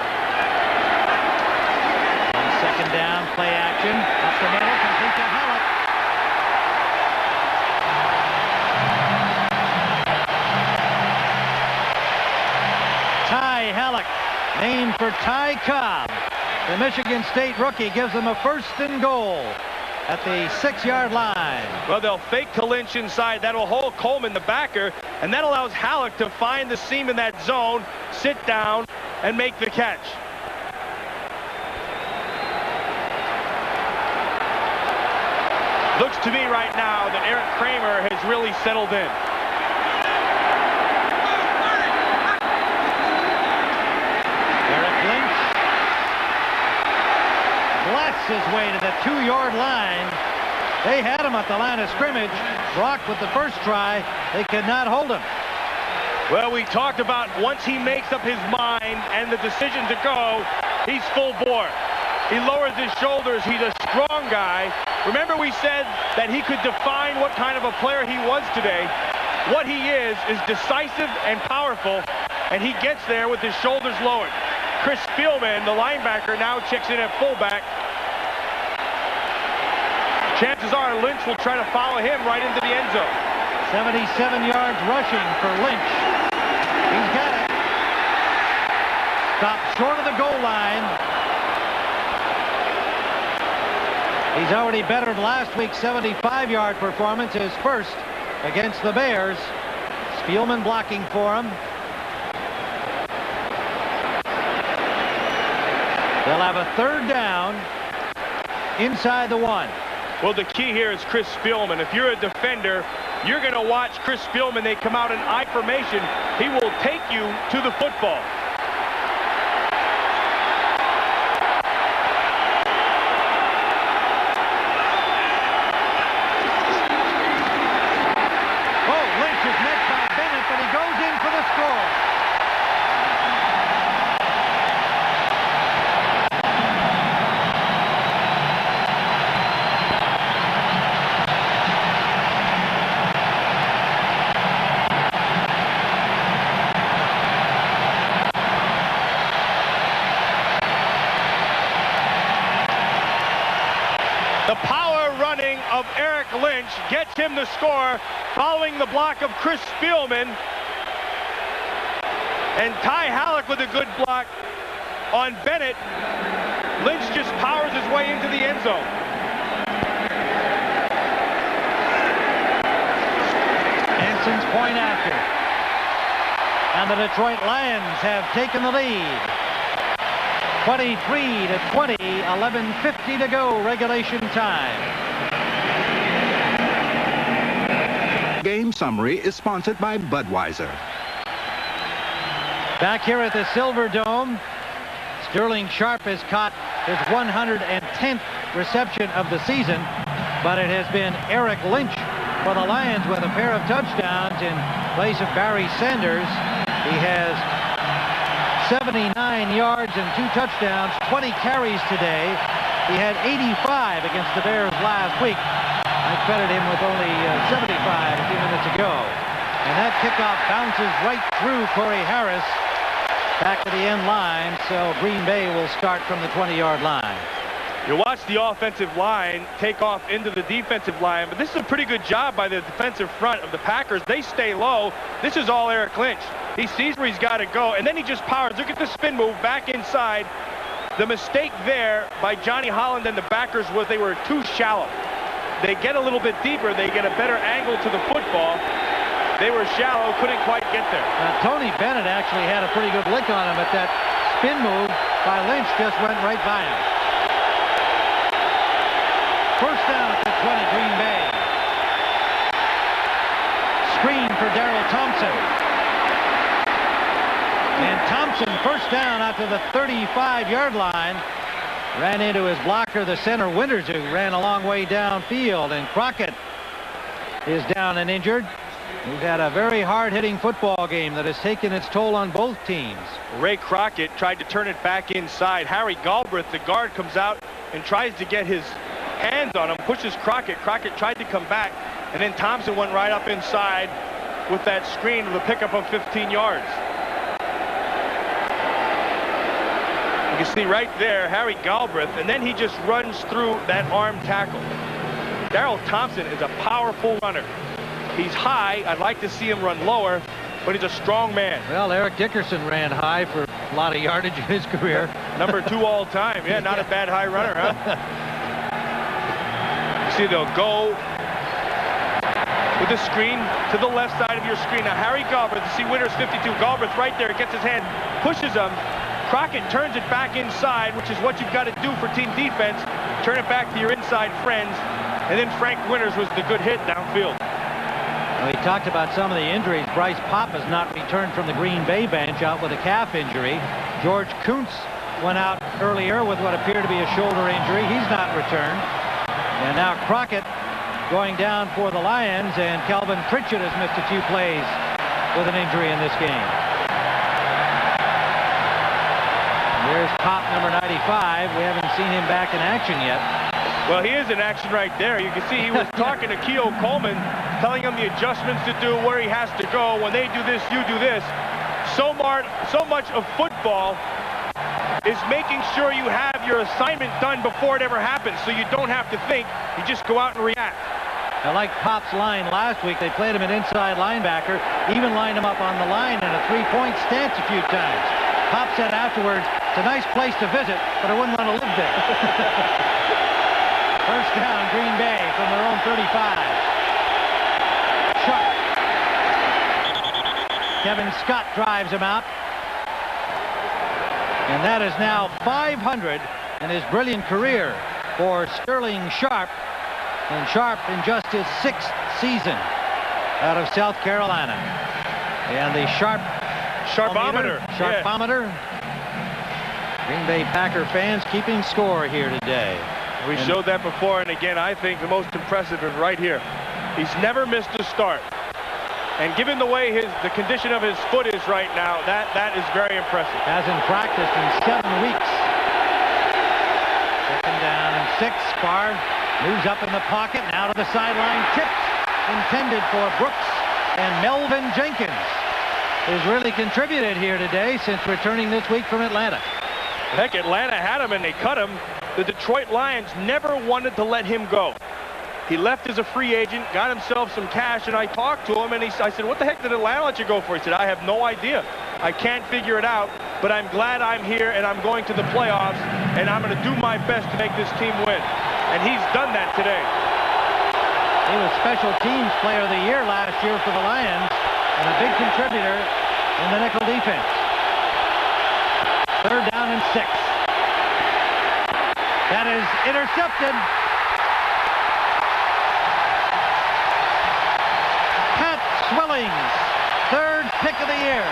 Speaker 1: On second down, play action. Up the middle, complete to Halleck. Ty Halleck, named for Ty Cobb. The Michigan State rookie gives them a first and goal at the 6-yard line.
Speaker 2: Well, they'll fake to Lynch inside. That'll hold Coleman, the backer, and that allows Halleck to find the seam in that zone, sit down, and make the catch. Looks to me right now that Eric Kramer has really settled in.
Speaker 1: Eric his way to the 2-yard line. They had him at the line of scrimmage. Brock with the first try. They could not hold him.
Speaker 2: Well, we talked about once he makes up his mind and the decision to go, he's full bore. He lowers his shoulders. He's a strong guy. Remember we said that he could define what kind of a player he was today. What he is decisive and powerful, and he gets there with his shoulders lowered. Chris Spielman, the linebacker, now checks in at fullback. Chances are Lynch will try to follow him right into the end zone.
Speaker 1: 77 yards rushing for Lynch. He's got it. Stopped short of the goal line. He's already bettered last week's 75-yard performance, his first against the Bears. Spielman blocking for him. They'll have a 3rd down inside the 1.
Speaker 2: Well, the key here is Chris Spielman. If you're a defender, you're going to watch Chris Spielman. They come out in I formation. He will take you to the football.
Speaker 1: Oh, Lynch is met by Bennett, but he goes in for the score.
Speaker 2: The power running of Eric Lynch gets him the score following the block of Chris Spielman. And Ty Halleck with a good block on Bennett. Lynch just powers his way into the end zone.
Speaker 1: Anson's point after. And the Detroit Lions have taken the lead. 23-20, 11:50 to go, regulation time.
Speaker 4: Game summary is sponsored by Budweiser.
Speaker 1: Back here at the Silver Dome, Sterling Sharp has caught his 110th reception of the season, but it has been Eric Lynch for the Lions with a pair of touchdowns in place of Barry Sanders. He has 79 yards and 2 touchdowns, 20 carries today. He had 85 against the Bears last week. I credited him with only 75 a few minutes ago. And that kickoff bounces right through Corey Harris back to the end line, so Green Bay will start from the 20-yard line.
Speaker 2: You watch the offensive line take off into the defensive line, but this is a pretty good job by the defensive front of the Packers. They stay low. This is all Eric Lynch. He sees where he's got to go, and then he just powers. Look at the spin move back inside. The mistake there by Johnny Holland and the backers was they were too shallow. They get a little bit deeper. They get a better angle to the football. They were shallow, couldn't quite get there.
Speaker 1: Tony Bennett actually had a pretty good lick on him, but that spin move by Lynch just went right by him. First down at the 20, Green Bay. Screen for Darrell Thompson. And Thompson, first down out to the 35-yard line. Ran into his blocker, the center Winters, who ran a long way downfield. And Crockett is down and injured. We've had a very hard-hitting football game that has taken its toll on both teams.
Speaker 2: Ray Crockett tried to turn it back inside. Harry Galbraith, the guard, comes out and tries to get his hands on him, pushes Crockett. Crockett tried to come back, and then Thompson went right up inside with that screen with a pickup of 15 yards. You can see right there Harry Galbraith, and then he just runs through that arm tackle. Darrell Thompson is a powerful runner. He's high. I'd like to see him run lower, but he's a strong man.
Speaker 1: Well, Eric Dickerson ran high for a lot of yardage in his career.
Speaker 2: Number 2 all time. Yeah, not a bad high runner, huh? See, they'll go with the screen to the left side of your screen. Now, Harry Galbraith, you see Winters 52. Galbraith right there, gets his hand, pushes him. Crockett turns it back inside, which is what you've got to do for team defense. Turn it back to your inside friends. And then Frank Winters was the good hit downfield.
Speaker 1: We talked about some of the injuries. Bryce Popp has not returned from the Green Bay bench, out with a calf injury. George Kuntz went out earlier with what appeared to be a shoulder injury. He's not returned. And now Crockett going down for the Lions, and Calvin Pritchett has missed a few plays with an injury in this game. There's Pop number 95. We haven't seen him back in action yet.
Speaker 2: Well, he is in action right there. You can see he was talking to Keogh Coleman, telling him the adjustments to do, where he has to go. When they do this, you do this. So much of football is making sure you have your assignment done before it ever happens, so you don't have to think. You just go out and react.
Speaker 1: I like Pop's line last week. They played him an inside linebacker, even lined him up on the line in a three-point stance a few times. Pop said afterwards, it's a nice place to visit, but I wouldn't want to live there. First down, Green Bay from their own 35. Sharp. Kevin Scott drives him out. And that is now 500 in his brilliant career for Sterling Sharp. And Sharp in just his 6th season out of South Carolina. And the Sharpometer. Green Bay Packer fans keeping score here today.
Speaker 2: We showed that before, and again, I think the most impressive is right here. He's never missed a start. And given the way the condition of his foot is right now, that is very impressive.
Speaker 1: Hasn't practiced in 7 weeks. Second down and 6. Farr moves up in the pocket, now to the sideline. Tipped, intended for Brooks, and Melvin Jenkins has really contributed here today since returning this week from Atlanta.
Speaker 2: Heck, Atlanta had him and they cut him. The Detroit Lions never wanted to let him go. He left as a free agent, got himself some cash, and I talked to him, and I said, what the heck did Atlanta let you go for? He said, I have no idea. I can't figure it out, but I'm glad I'm here, and I'm going to the playoffs, and I'm going to do my best to make this team win. And he's done that today.
Speaker 1: He was Special Teams Player of the Year last year for the Lions, and a big contributor in the nickel defense. Third down and 6. That is intercepted. Pat Swillings, 3rd pick of the year.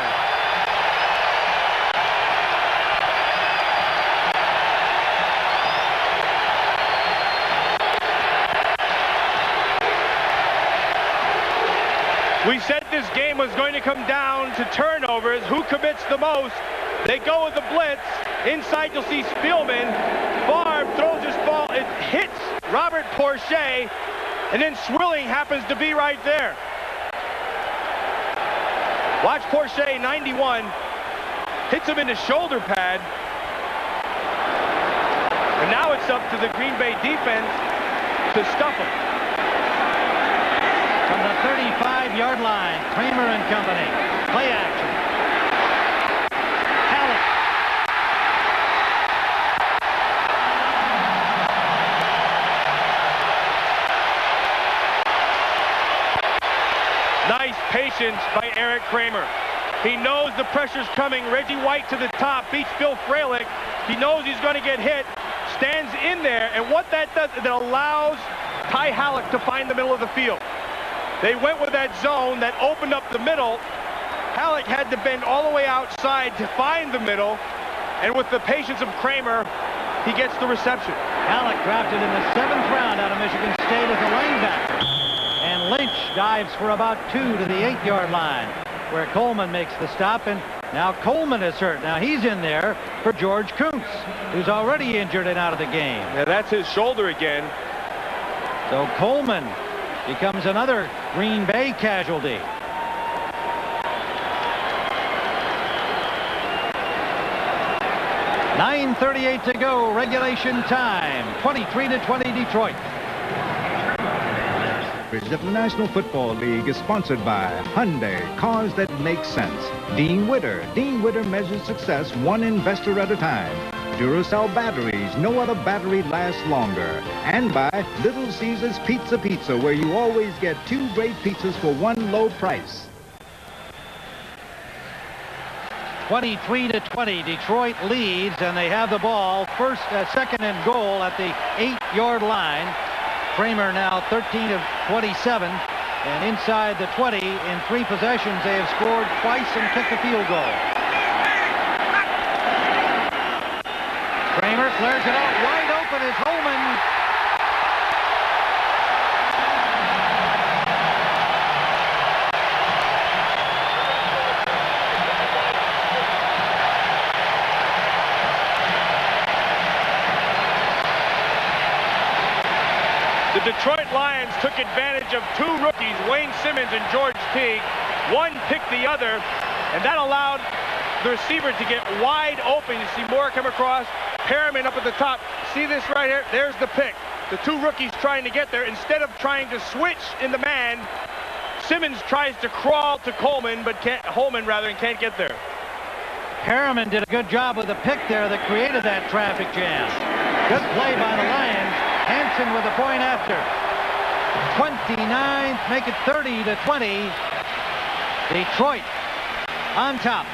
Speaker 2: We said this game was going to come down to turnovers. Who commits the most? They go with the blitz. Inside you'll see Spielman. Favre throws his ball. It hits Robert Porcher. And then Swilling happens to be right there. Watch Porcher, 91. Hits him in the shoulder pad. And now it's up to the Green Bay defense to stuff him.
Speaker 1: From the 35-yard line, Kramer and company. Play action. Hallett.
Speaker 2: Nice patience by Eric Kramer. He knows the pressure's coming. Reggie White to the top, beats Bill Fralick. He knows he's going to get hit, stands in there, and what that does, it allows Ty Halleck to find the middle of the field. They went with that zone that opened up the middle. Halleck had to bend all the way outside to find the middle, and with the patience of Kramer, he gets the reception.
Speaker 1: Halleck drafted in the 7th round out of Michigan State as a linebacker. And Lynch dives for about 2 to the 8-yard line, where Coleman makes the stop, and now Coleman is hurt. Now he's in there for George Kuntz, who's already injured and out of the game.
Speaker 2: Yeah, that's his shoulder again.
Speaker 1: So Coleman becomes another Green Bay casualty. .9:38 to go, regulation time. 23-20 Detroit.
Speaker 4: The National Football League is sponsored by Hyundai, cars that make sense. Dean Witter measures success one investor at a time. Duracell batteries, no other battery lasts longer. And by Little Caesars Pizza, where you always get 2 great pizzas for 1 low price.
Speaker 1: 23-20, Detroit leads, and they have the ball second and goal at the 8-yard line. Kramer now 13 of 27, and inside the 20 in 3 possessions. They have scored twice and kicked a field goal. it is Holman.
Speaker 2: The Detroit Lions took advantage of two rookies, Wayne Simmons and George Teague. One picked the other, and that allowed the receiver to get wide open. You see Moore come across, Perriman up at the top. See this right here? There's the pick. The two rookies trying to get there. Instead of trying to switch in the man, Simmons tries to crawl to Holman, and can't get there.
Speaker 1: Perriman did a good job with the pick there that created that traffic jam. Good play by the Lions. Hansen with a point after. 29, make it 30-20. Detroit on top.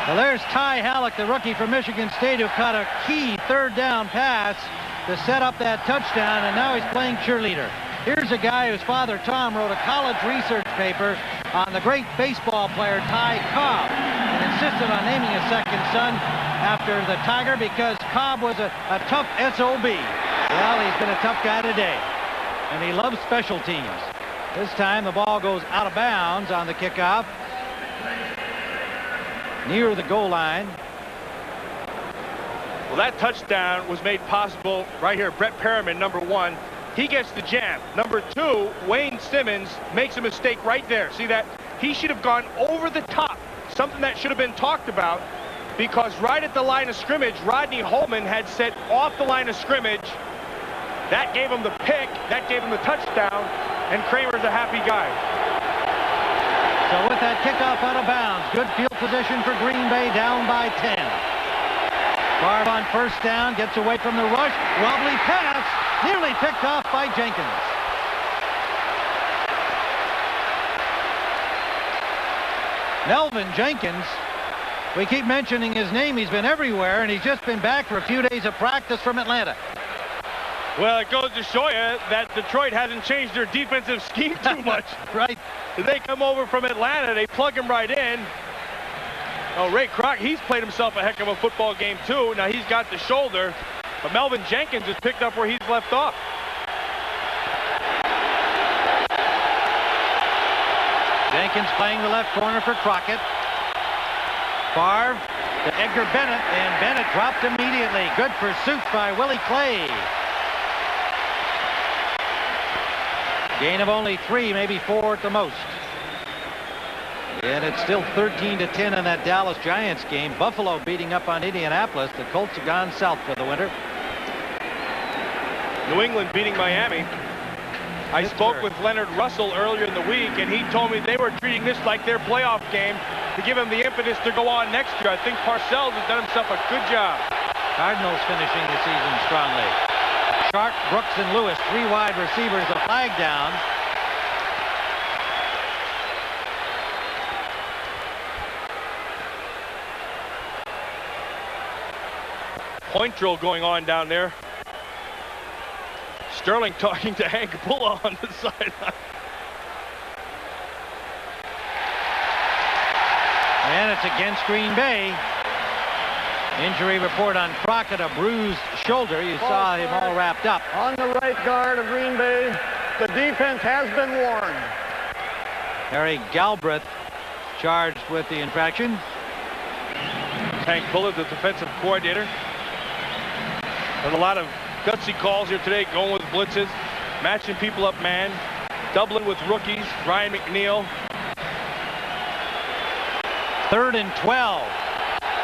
Speaker 1: Well, there's Ty Halleck, the rookie from Michigan State, who caught a key third down pass to set up that touchdown, and now he's playing cheerleader. Here's a guy whose father, Tom, wrote a college research paper on the great baseball player Ty Cobb, and insisted on naming his second son after the Tiger because Cobb was a tough SOB. Well, he's been a tough guy today, and he loves special teams. This time the ball goes out of bounds on the kickoff, near the goal line.
Speaker 2: Well, that touchdown was made possible right here. Brett Perriman, number one. He gets the jam. Number two, Wayne Simmons makes a mistake right there. See that? He should have gone over the top. Something that should have been talked about, because right at the line of scrimmage, Rodney Holman had set off the line of scrimmage. That gave him the pick. That gave him the touchdown. And Kramer's a happy guy.
Speaker 1: So with that kickoff out of bounds, good field position for Green Bay, down by 10. Favre on first down, gets away from the rush. Wobbly pass, nearly picked off by Jenkins. Melvin Jenkins, we keep mentioning his name. He's been everywhere, and he's just been back for a few days of practice from Atlanta.
Speaker 2: Well, it goes to show you that Detroit hasn't changed their defensive scheme too much.
Speaker 1: Right.
Speaker 2: They come over from Atlanta, they plug him right in. Oh, Ray Kroc, he's played himself a heck of a football game too. Now he's got the shoulder, but Melvin Jenkins has picked up where he's left off.
Speaker 1: Jenkins playing the left corner for Crockett. Favre to Edgar Bennett, and Bennett dropped immediately. Good pursuit by Willie Clay. Gain of only 3, maybe 4 at the most. And it's still 13-10 in that Dallas Giants game. Buffalo beating up on Indianapolis. The Colts have gone south for the winter.
Speaker 2: New England beating Miami. I spoke with Leonard Russell earlier in the week, and he told me they were treating this like their playoff game to give him the impetus to go on next year. I think Parcells has done himself a good job.
Speaker 1: Cardinals finishing the season strongly. Sharp, Brooks, and Lewis, 3 wide receivers, a flag down.
Speaker 2: Point drill going on down there. Sterling talking to Hank Bulla on the sideline.
Speaker 1: And it's against Green Bay. Injury report on Crockett, a bruised shoulder. You saw him all wrapped up.
Speaker 3: On the right guard of Green Bay, the defense has been warned.
Speaker 1: Harry Galbraith charged with the infraction.
Speaker 2: Hank Bulla, the defensive coordinator. There's a lot of gutsy calls here today, going with blitzes, matching people up man, doubling with rookies. Ryan McNeil.
Speaker 1: 3rd and 12.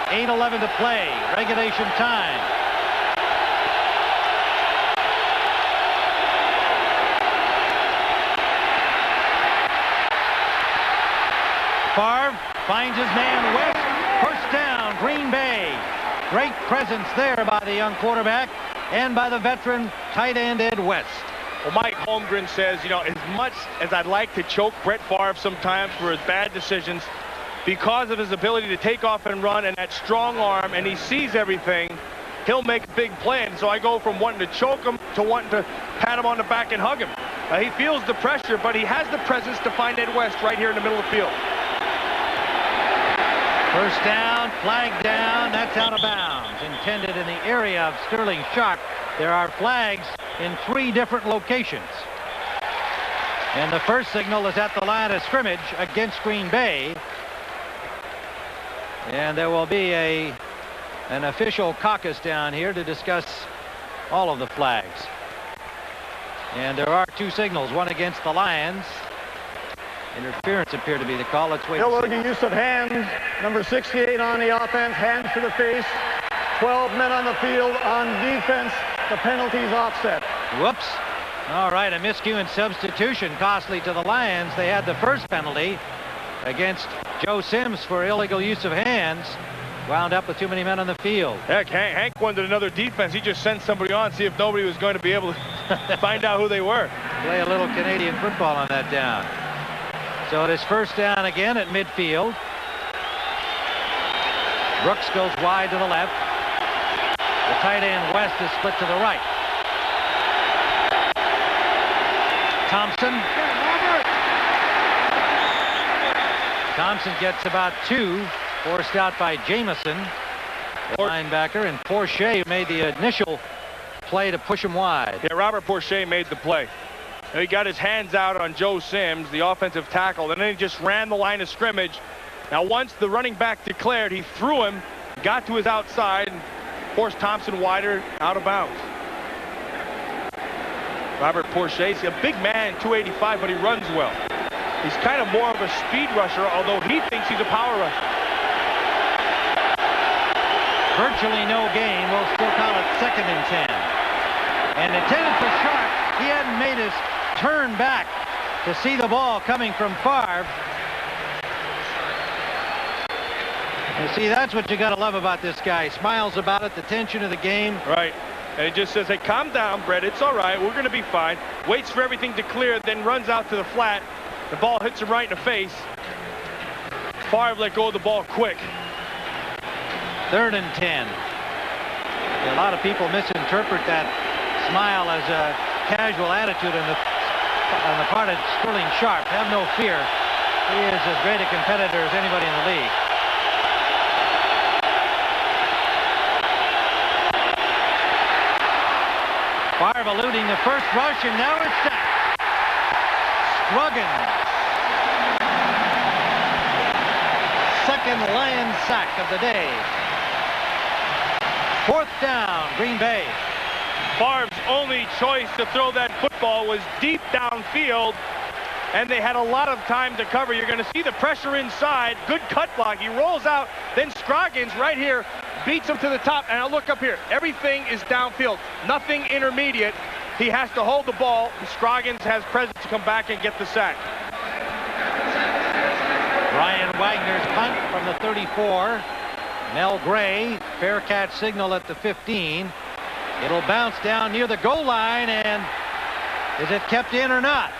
Speaker 1: 8:11 to play. Regulation time. Favre finds his man West. First down, Green Bay. Great presence there by the young quarterback and by the veteran tight end Ed West.
Speaker 2: Well, Mike Holmgren says, you know, as much as I'd like to choke Brett Favre sometimes for his bad decisions, because of his ability to take off and run and that strong arm, and he sees everything, he'll make a big play. And so I go from wanting to choke him to wanting to pat him on the back and hug him. He feels the pressure, but he has the presence to find Ed West right here in the middle of the field.
Speaker 1: First down, flag down, that's out of bounds. Intended in the area of Sterling Sharp. There are flags in 3 different locations. And the first signal is at the line of scrimmage against Green Bay. And there will be an official caucus down here to discuss all of the flags. And there are 2 signals, one against the Lions. Interference appeared to be the call. Let's wait.
Speaker 3: Illegal use of hands. Number 68 on the offense, hands to the face. 12 men on the field. On defense, the penalty's offset.
Speaker 1: Whoops. All right, a miscue and substitution costly to the Lions. They had the first penalty against Joe Sims for illegal use of hands. Wound up with too many men on the field.
Speaker 2: Heck, Hank wanted another defense. He just sent somebody on, see if nobody was going to be able to find out who they were.
Speaker 1: Play a little Canadian football on that down. So it is first down again at midfield. Brooks goes wide to the left. The tight end West is split to the right. Thompson. Thompson gets about 2, forced out by Jamison, the linebacker, and Porcher made the initial play to push him wide.
Speaker 2: Yeah, Robert Porcher made the play. He got his hands out on Joe Sims, the offensive tackle, and then he just ran the line of scrimmage. Now, once the running back declared, he threw him, got to his outside, and forced Thompson wider out of bounds. Robert Porcher, he's a big man, 285, but he runs well. He's kind of more of a speed rusher, although he thinks he's a power rusher.
Speaker 1: Virtually no gain. We'll still call it 2nd and 10. And intended for Sharp. He hadn't made his turn back to see the ball coming from Favre. You see, that's what you got to love about this guy. Smiles about it, the tension of the game.
Speaker 2: Right. And he just says, hey, calm down, Brett. It's all right. We're going to be fine. Waits for everything to clear, then runs out to the flat. The ball hits him right in the face. Favre let go of the ball quick.
Speaker 1: 3rd and 10. A lot of people misinterpret that smile as a casual attitude on the part of Sterling Sharp. Have no fear. He is as great a competitor as anybody in the league. Favre eluding the first rush, and now it's sacked. Scruggins. Second Lions sack of the day. 4th down, Green Bay.
Speaker 2: Favre's only choice to throw that football was deep downfield, and they had a lot of time to cover. You're going to see the pressure inside. Good cut block. He rolls out. Then Scroggins right here beats him to the top. And I'll look up here. Everything is downfield. Nothing intermediate. He has to hold the ball. Scroggins has presence to come back and get the sack.
Speaker 1: Brian Wagner's punt from the 34. Mel Gray, fair catch signal at the 15. It'll bounce down near the goal line, and is it kept in or not?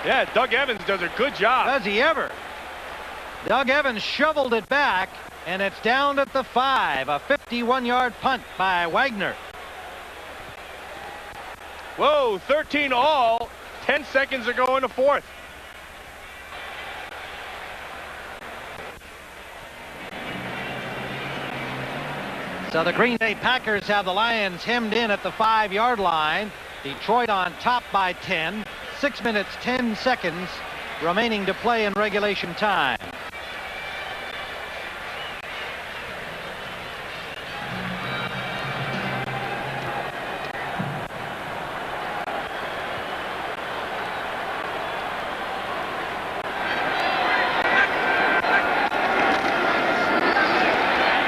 Speaker 2: Yeah, Doug Evans does a good job.
Speaker 1: Does he ever? Doug Evans shoveled it back, and it's down at the 5. A 51-yard punt by Wagner.
Speaker 2: Whoa, 13 all. 10 seconds ago in the 4th.
Speaker 1: So the Green Bay Packers have the Lions hemmed in at the 5-yard line. Detroit on top by 10. 6 minutes, 10 seconds remaining to play in regulation time.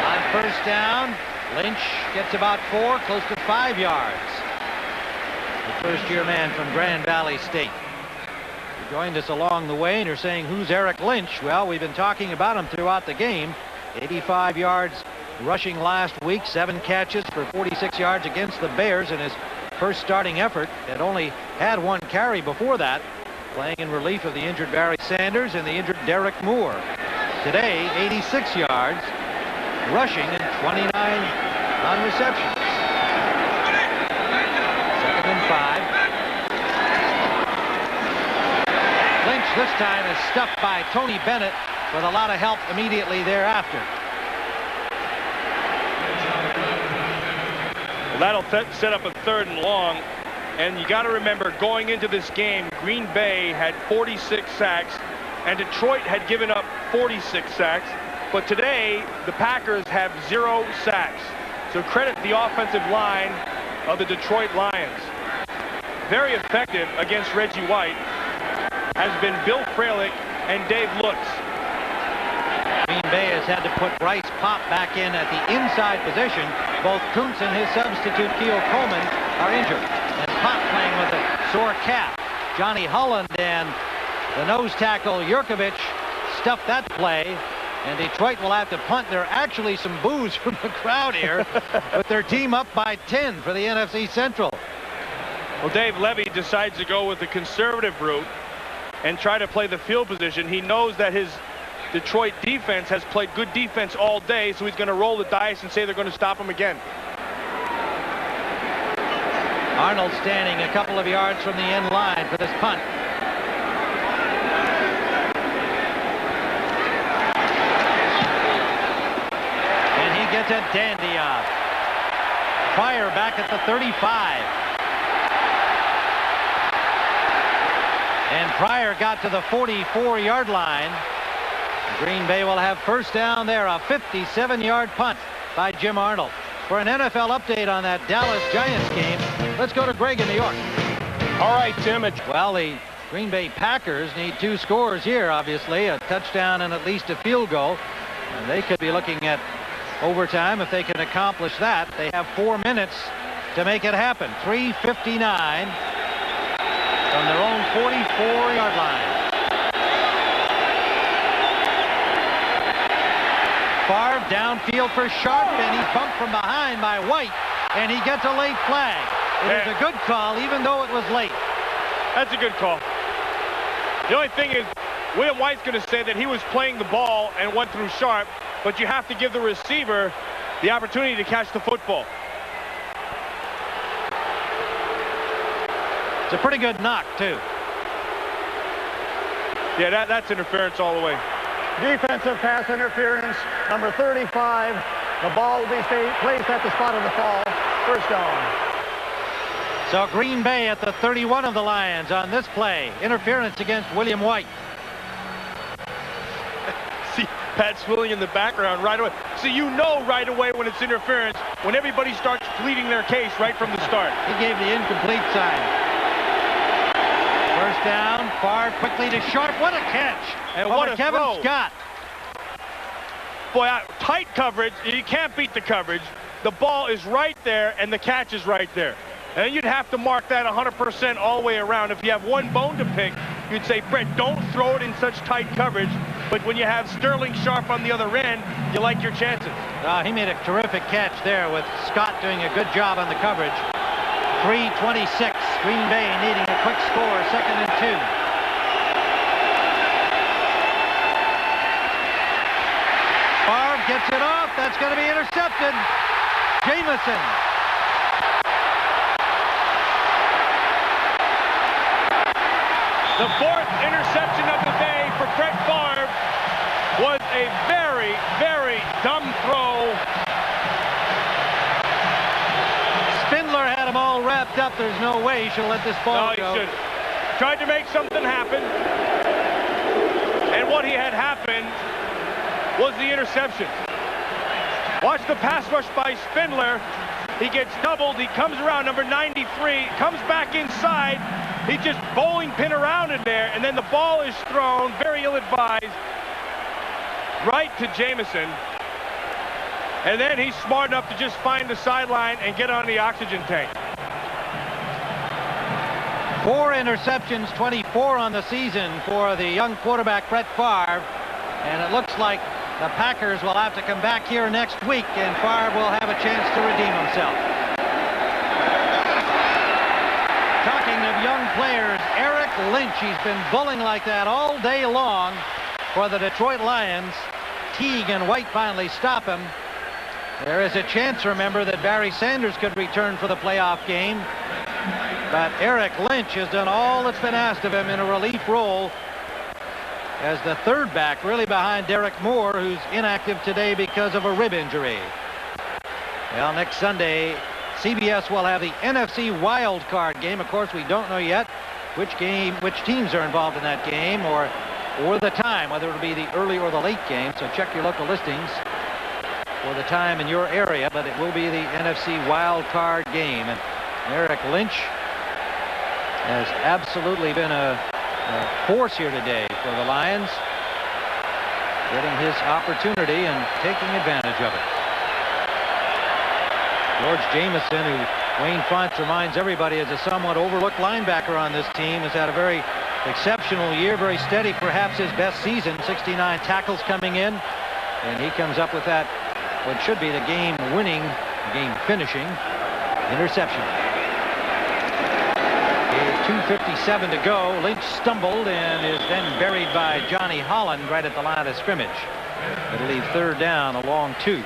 Speaker 1: On first down, Lynch gets about 4, close to 5 yards. The first-year man from Grand Valley State. He joined us along the way, and you're saying, who's Eric Lynch? Well, we've been talking about him throughout the game. 85 yards rushing last week, 7 catches for 46 yards against the Bears in his first starting effort. Had only had 1 carry before that, playing in relief of the injured Barry Sanders and the injured Derek Moore. Today, 86 yards rushing and 29 on receptions. 2nd and 5. Lynch this time is stuffed by Tony Bennett with a lot of help immediately thereafter.
Speaker 2: Well, that'll set up a 3rd and long. And you got to remember, going into this game, Green Bay had 46 sacks, and Detroit had given up 46 sacks. But today, the Packers have 0 sacks. So credit the offensive line of the Detroit Lions. Very effective against Reggie White has been Bill Fralick and Dave Lutz.
Speaker 1: Green Bay has had to put Bryce Pop back in at the inside position. Both Kuntz and his substitute, Theo Coleman, are injured. And Pop playing with a sore calf. Johnny Holland and the nose tackle, Yurkovich, stuffed that play. And Detroit will have to punt. There are actually some boos from the crowd here with their team up by 10 for the NFC Central.
Speaker 2: Well, Dave Levy decides to go with the conservative route and try to play the field position. He knows that his Detroit defense has played good defense all day, so he's going to roll the dice and say they're going to stop him again.
Speaker 1: Arnold standing a couple of yards from the end line for this punt. And he gets a dandy off. Pryor back at the 35. And Pryor got to the 44-yard line. Green Bay will have first down there, a 57-yard punt by Jim Arnold. For an NFL update on that Dallas Giants game, let's go to Greg in New York.
Speaker 2: All right, Tim.
Speaker 1: Well, the Green Bay Packers need 2 scores here, obviously, a touchdown and at least a field goal. And they could be looking at overtime if they can accomplish that. They have 4 minutes to make it happen. 3:59 from their own 44-yard line. Favre downfield for Sharp, and he's bumped from behind by White, and he gets a late flag. It is a good call, even though it was late.
Speaker 2: That's a good call. The only thing is, William White's going to say that he was playing the ball and went through Sharp, but you have to give the receiver the opportunity to catch the football.
Speaker 1: It's a pretty good knock, too.
Speaker 2: Yeah, that's interference all the way.
Speaker 3: Defensive pass interference, number 35. The ball will be placed at the spot of the fall. First down.
Speaker 1: So Green Bay at the 31 of the Lions on this play. Interference against William White.
Speaker 2: See Pat Swilling in the background right away. So you know right away when it's interference, when everybody starts pleading their case right from the start.
Speaker 1: He gave the incomplete sign. First down, Favre quickly to Sharp. What a catch!
Speaker 2: And what a
Speaker 1: Kevin
Speaker 2: throw.
Speaker 1: Scott.
Speaker 2: Boy, tight coverage. You can't beat the coverage. The ball is right there, and the catch is right there. And you'd have to mark that 100% all the way around. If you have one bone to pick, you'd say, Brett, don't throw it in such tight coverage. But when you have Sterling Sharp on the other end, you like your chances.
Speaker 1: He made a terrific catch there with Scott doing a good job on the coverage. 3:26. Green Bay needing a quick score, 2nd and 2. Favre gets it off. That's going to be intercepted. Jamison.
Speaker 2: The 4th interception of the day for Brett Favre was a very, very dumb throw.
Speaker 1: Spindler had him all wrapped up. There's no way he should let this ball go.
Speaker 2: No, he should. Tried to make something happen. And what he had happen was the interception. Watch the pass rush by Spindler. He gets doubled. He comes around number 93, comes back inside. He just bowling pin around in there, and then the ball is thrown, very ill-advised, right to Jamison. And then he's smart enough to just find the sideline and get on the oxygen tank.
Speaker 1: 4 interceptions, 24 on the season for the young quarterback Brett Favre. And it looks like the Packers will have to come back here next week, and Favre will have a chance to redeem himself. Talking of young players, Eric Lynch, he's been bullying like that all day long for the Detroit Lions. Teague and White finally stop him. There is a chance, remember, that Barry Sanders could return for the playoff game. But Eric Lynch has done all that's been asked of him in a relief role as the third back, really behind Derek Moore, who's inactive today because of a rib injury. Well, next Sunday, CBS will have the NFC wild card game. Of course, we don't know yet which teams are involved in that game or the time, whether it'll be the early or the late game. So check your local listings for the time in your area, but it will be the NFC wild card game. And Eric Lynch has absolutely been a force here today for the Lions, getting his opportunity and taking advantage of it. George Jamison, who Wayne Fonts reminds everybody is a somewhat overlooked linebacker on this team, has had a very exceptional year, very steady, perhaps his best season. 69 tackles coming in, and he comes up with that, what should be the game-winning, game-finishing interception. 2:57 to go. Lynch stumbled and is then buried by Johnny Holland right at the line of scrimmage. It'll leave third down, a long two.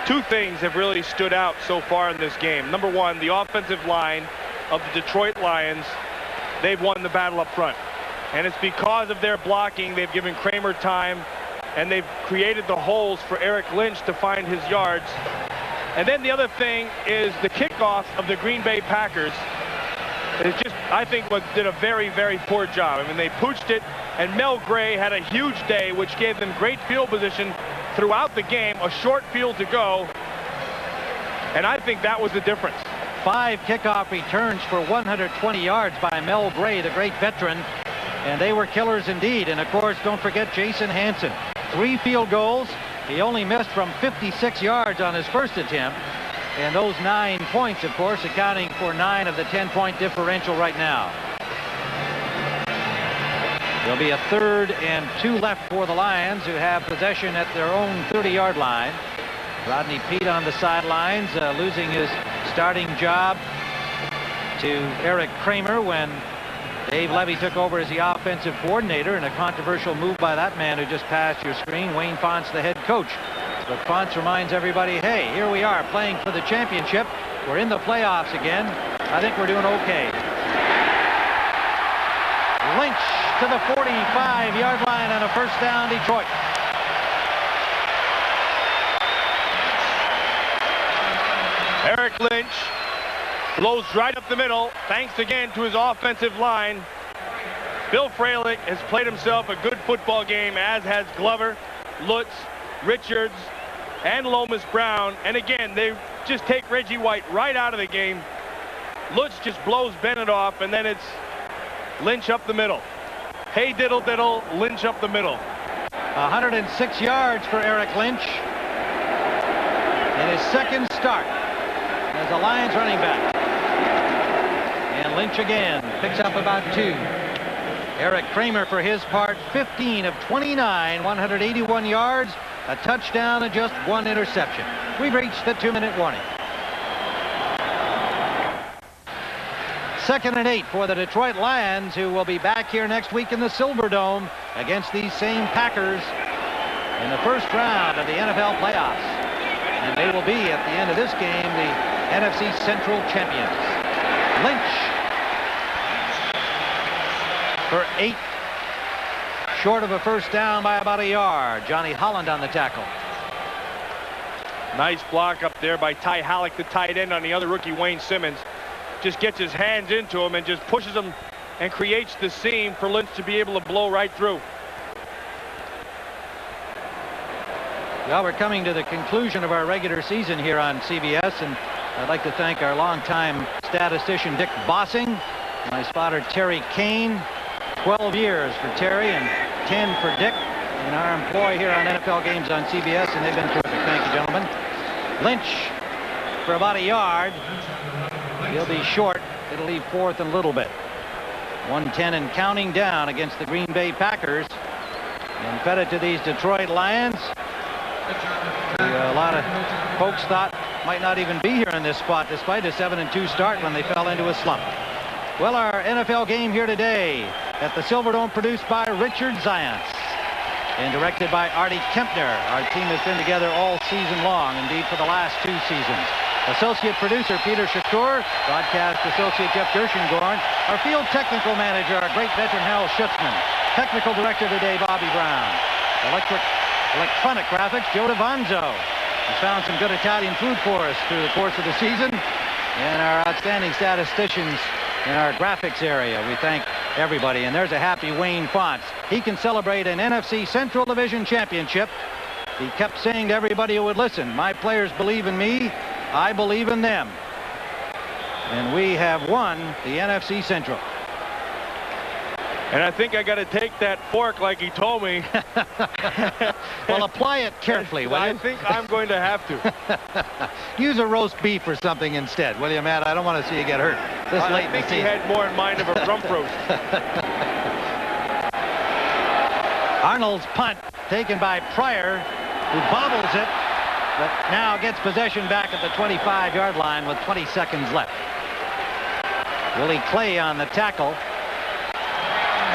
Speaker 2: Two things have really stood out so far in this game. Number one, the offensive line of the Detroit Lions, they've won the battle up front. And it's because of their blocking. They've given Kramer time, and they've created the holes for Eric Lynch to find his yards. And then the other thing is the kickoff of the Green Bay Packers. It's just, I think, did a very, very poor job. I mean, they pooched it, and Mel Gray had a huge day, which gave them great field position throughout the game, a short field to go, and I think that was the difference.
Speaker 1: 5 kickoff returns for 120 yards by Mel Gray, the great veteran, and they were killers indeed. And of course, don't forget Jason Hansen. 3 field goals. He only missed from 56 yards on his first attempt, and those 9 points, of course, accounting for 9 of the 10-point differential right now. There'll be a 3rd and 2 left for the Lions, who have possession at their own 30-yard line. Rodney Peete on the sidelines, losing his starting job to Eric Kramer when Dave Levy took over as the offensive coordinator, in a controversial move by that man who just passed your screen, Wayne Fonts, the head coach. But Fonts reminds everybody, hey, here we are playing for the championship. We're in the playoffs again. I think we're doing okay. Lynch to the 45-yard line on a first down, Detroit.
Speaker 2: Eric Lynch blows right up the middle, thanks again to his offensive line. Bill Fralick has played himself a good football game, as has Glover, Lutz, Richards, and Lomas Brown. And again, they just take Reggie White right out of the game. Lutz just blows Bennett off, and then it's Lynch up the middle. Hey, diddle, diddle, Lynch up the middle.
Speaker 1: 106 yards for Eric Lynch in his second start as a Lions running back. And Lynch again picks up about 2. Eric Kramer, for his part, 15 of 29, 181 yards, a touchdown, and just 1 interception. We've reached the 2-minute warning. 2nd and 8 for the Detroit Lions, who will be back here next week in the Silverdome against these same Packers in the first round of the NFL playoffs. And they will be, at the end of this game, the NFC Central champions. Lynch for 8, short of a first down by about a yard. Johnny Holland on the tackle.
Speaker 2: Nice block up there by Ty Halleck, the tight end, on the other rookie, Wayne Simmons. Just gets his hands into him and just pushes him and creates the seam for Lynch to be able to blow right through.
Speaker 1: Well, we're coming to the conclusion of our regular season here on CBS, and I'd like to thank our longtime statistician Dick Bossing, my spotter Terry Kane. 12 years for Terry and 10 for Dick in our employ here on NFL Games on CBS, and they've been terrific. Thank you, gentlemen. Lynch for about a yard. He'll be short. It'll leave 4th and a little bit. 110 and counting down against the Green Bay Packers. And fed it to these Detroit Lions. A lot of folks thought might not even be here in this spot, despite a 7-2 start when they fell into a slump. Well, our NFL game here today at the Silverdome, produced by Richard Zients and directed by Artie Kempner. Our team has been together all season long, indeed for the last 2 seasons. Associate producer Peter Shakur, broadcast associate Jeff Gershengorn, our field technical manager, our great veteran Hal Schutzman, technical director today Bobby Brown, electronic graphics Joe DeVonzo. He's found some good Italian food for us through the course of the season, and our outstanding statisticians in our graphics area. We thank everybody, and there's a happy Wayne Fonts. He can celebrate an NFC Central Division championship. He kept saying to everybody who would listen, my players believe in me, I believe in them. And we have won the NFC Central.
Speaker 2: And I think I got to take that fork like he told me.
Speaker 1: Well, apply it carefully, will you?
Speaker 2: I think I'm going to have to.
Speaker 1: Use a roast beef or something instead, will you, Matt? I don't want to see you get hurt this late in the season.
Speaker 2: I think he had more in mind of a rump roast.
Speaker 1: Arnold's punt taken by Pryor, who bobbles it, but now gets possession back at the 25-yard line with 20 seconds left. Willie Clay on the tackle.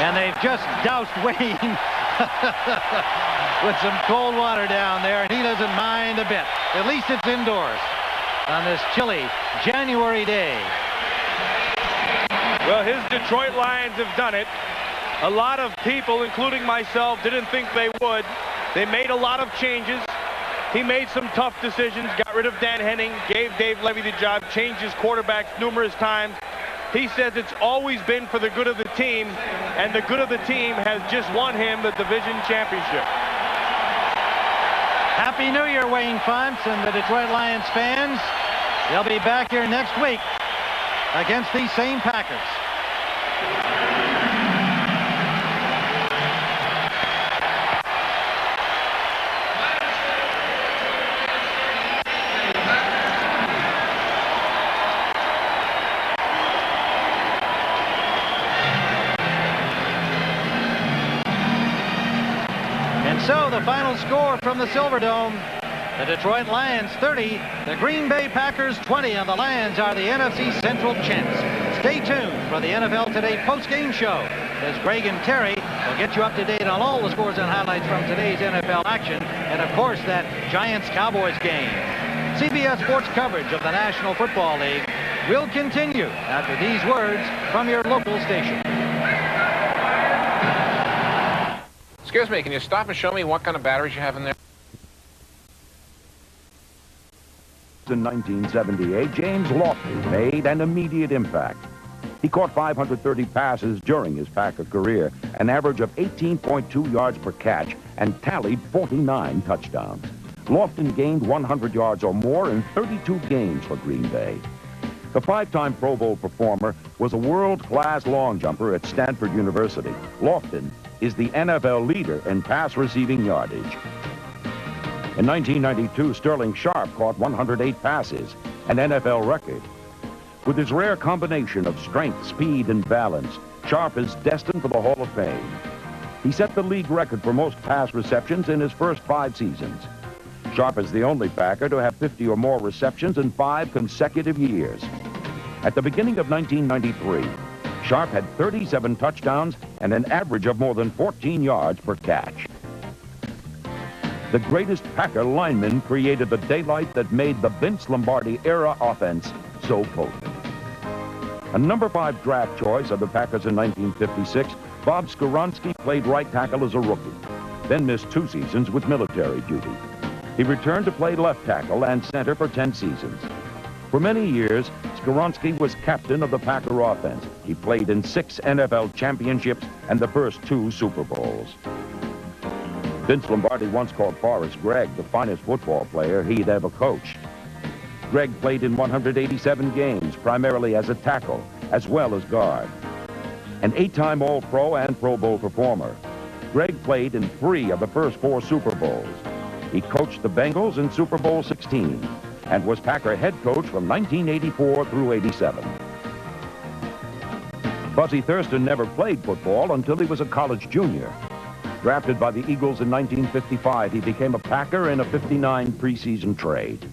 Speaker 1: And they've just doused Wayne with some cold water down there, and he doesn't mind a bit. At least it's indoors on this chilly January day.
Speaker 2: Well, his Detroit Lions have done it. A lot of people, including myself, didn't think they would. They made a lot of changes. He made some tough decisions, got rid of Dan Henning, gave Dave Levy the job, changed his quarterbacks numerous times. He says it's always been for the good of the team, and the good of the team has just won him the division championship.
Speaker 1: Happy New Year, Wayne Fonts and the Detroit Lions fans. They'll be back here next week against these same Packers. So the final score from the Silverdome, the Detroit Lions 30, the Green Bay Packers 20, and the Lions are the NFC Central champs. Stay tuned for the NFL Today post-game show, as Greg and Terry will get you up to date on all the scores and highlights from today's NFL action, and of course that Giants-Cowboys game. CBS Sports coverage of the National Football League will continue after these words from your local station.
Speaker 5: Excuse me, can you stop and show me what kind of batteries you have in there?
Speaker 6: In 1978, James Lofton made an immediate impact. He caught 530 passes during his Packer career, an average of 18.2 yards per catch, and tallied 49 touchdowns. Lofton gained 100 yards or more in 32 games for Green Bay. The five-time Pro Bowl performer was a world-class long jumper at Stanford University. Lofton is the NFL leader in pass receiving yardage. In 1992, Sterling Sharp caught 108 passes, an NFL record. With his rare combination of strength, speed, and balance, Sharp is destined for the Hall of Fame. He set the league record for most pass receptions in his first 5 seasons. Sharp is the only Packer to have 50 or more receptions in 5 consecutive years. At the beginning of 1993, Sharp had 37 touchdowns and an average of more than 14 yards per catch. The greatest Packer lineman created the daylight that made the Vince Lombardi-era offense so potent. A number 5 draft choice of the Packers in 1956, Bob Skoronski played right tackle as a rookie, then missed 2 seasons with military duty. He returned to play left tackle and center for 10 seasons. For many years, Skoronski was captain of the Packer offense. He played in 6 NFL championships and the first 2 Super Bowls. Vince Lombardi once called Forrest Gregg the finest football player he'd ever coached. Gregg played in 187 games, primarily as a tackle, as well as guard. An 8-time All-Pro and Pro Bowl performer, Gregg played in 3 of the first 4 Super Bowls. He coached the Bengals in Super Bowl 16 and was Packer head coach from 1984 through 87. Buzzy Thurston never played football until he was a college junior. Drafted by the Eagles in 1955, he became a Packer in a '59 preseason trade.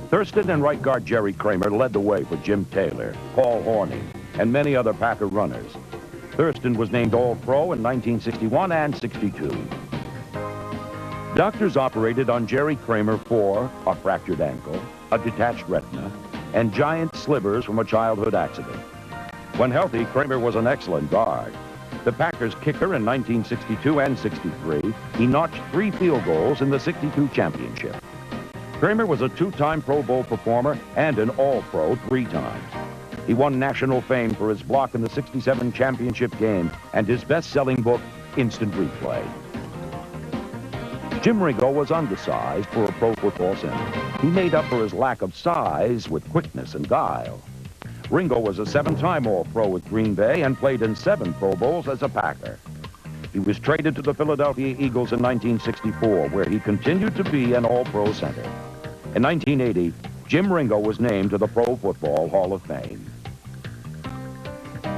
Speaker 6: Thurston and right guard Jerry Kramer led the way for Jim Taylor, Paul Hornung, and many other Packer runners. Thurston was named All-Pro in 1961 and '62. Doctors operated on Jerry Kramer for a fractured ankle, a detached retina, and giant slivers from a childhood accident. When healthy, Kramer was an excellent guard. The Packers kicker in 1962 and 63, he notched 3 field goals in the 62 championship. Kramer was a 2-time Pro Bowl performer and an All-Pro 3 times. He won national fame for his block in the 67 championship game and his best-selling book, Instant Replay. Jim Ringo was undersized for a pro football center. He made up for his lack of size with quickness and guile. Ringo was a 7-time All-Pro with Green Bay and played in 7 Pro Bowls as a Packer. He was traded to the Philadelphia Eagles in 1964, where he continued to be an All-Pro center. In 1980, Jim Ringo was named to the Pro Football Hall of Fame.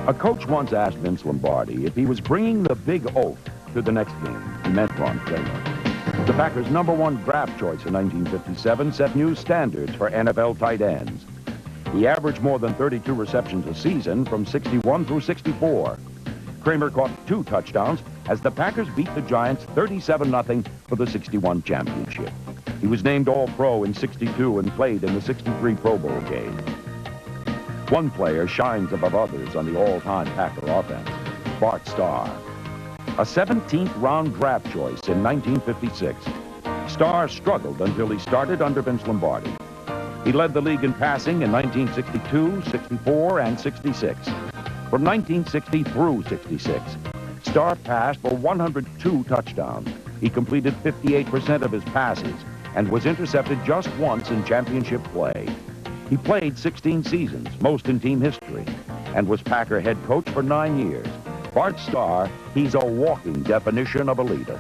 Speaker 6: A coach once asked Vince Lombardi if he was bringing the big oaf to the next game. He meant Ron Kramer. The Packers' #1 draft choice in 1957 set new standards for NFL tight ends. He averaged more than 32 receptions a season from 61 through 64. Kramer caught 2 touchdowns as the Packers beat the Giants 37-0 for the 61 championship. He was named All-Pro in 62 and played in the 63 Pro Bowl game. One player shines above others on the all-time Packer offense, Bart Starr. A 17th round draft choice in 1956. Starr struggled until he started under Vince Lombardi. He led the league in passing in 1962, 64, and 66. From 1960 through 66, Starr passed for 102 touchdowns. He completed 58% of his passes and was intercepted just once in championship play. He played 16 seasons, most in team history, and was Packer head coach for 9 years. Bart Starr, he's a walking definition of a leader.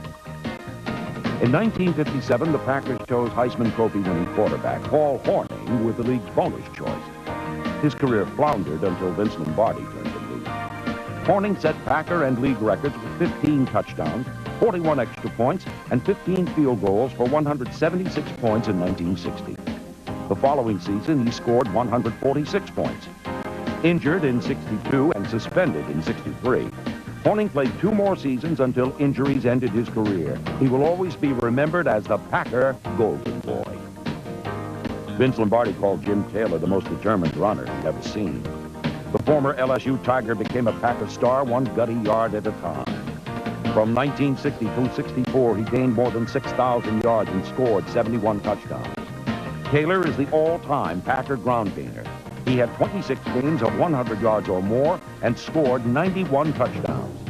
Speaker 6: In 1957, the Packers chose Heisman Trophy-winning quarterback Paul Hornung with the league's bonus choice. His career floundered until Vince Lombardi turned the league. Hornung set Packer and league records with 15 touchdowns, 41 extra points, and 15 field goals for 176 points in 1960. The following season, he scored 146 points. Injured in 62 and suspended in 63, Hornung played 2 more seasons until injuries ended his career. He will always be remembered as the Packer Golden Boy. Vince Lombardi called Jim Taylor the most determined runner he'd ever seen. The former LSU Tiger became a Packer star 1 gutty yard at a time. From 1960 through 64, he gained more than 6,000 yards and scored 71 touchdowns. Taylor is the all-time Packer ground gainer. He had 26 games of 100 yards or more and scored 91 touchdowns.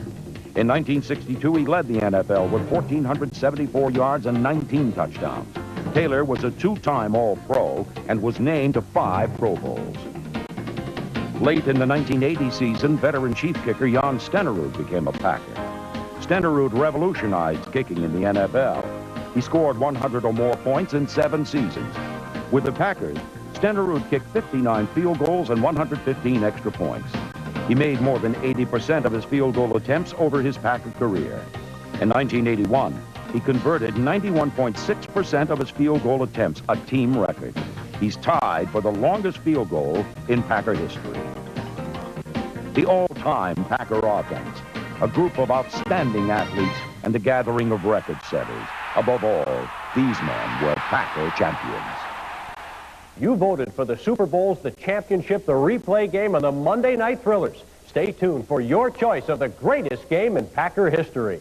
Speaker 6: In 1962, he led the NFL with 1,474 yards and 19 touchdowns. Taylor was a 2-time All-Pro and was named to 5 Pro Bowls. Late in the 1980 season, veteran chief kicker Jan Stenerud became a Packer. Stenerud revolutionized kicking in the NFL. He scored 100 or more points in 7 seasons. With the Packers, Stenerud kicked 59 field goals and 115 extra points. He made more than 80% of his field goal attempts over his Packer career. In 1981, he converted 91.6% of his field goal attempts, a team record. He's tied for the longest field goal in Packer history. The all-time Packer offense, a group of outstanding athletes and a gathering of record setters. Above all, these men were Packer champions.
Speaker 7: You voted for the Super Bowls, the championship, the replay game, and the Monday Night Thrillers. Stay tuned for your choice of the greatest game in Packer history.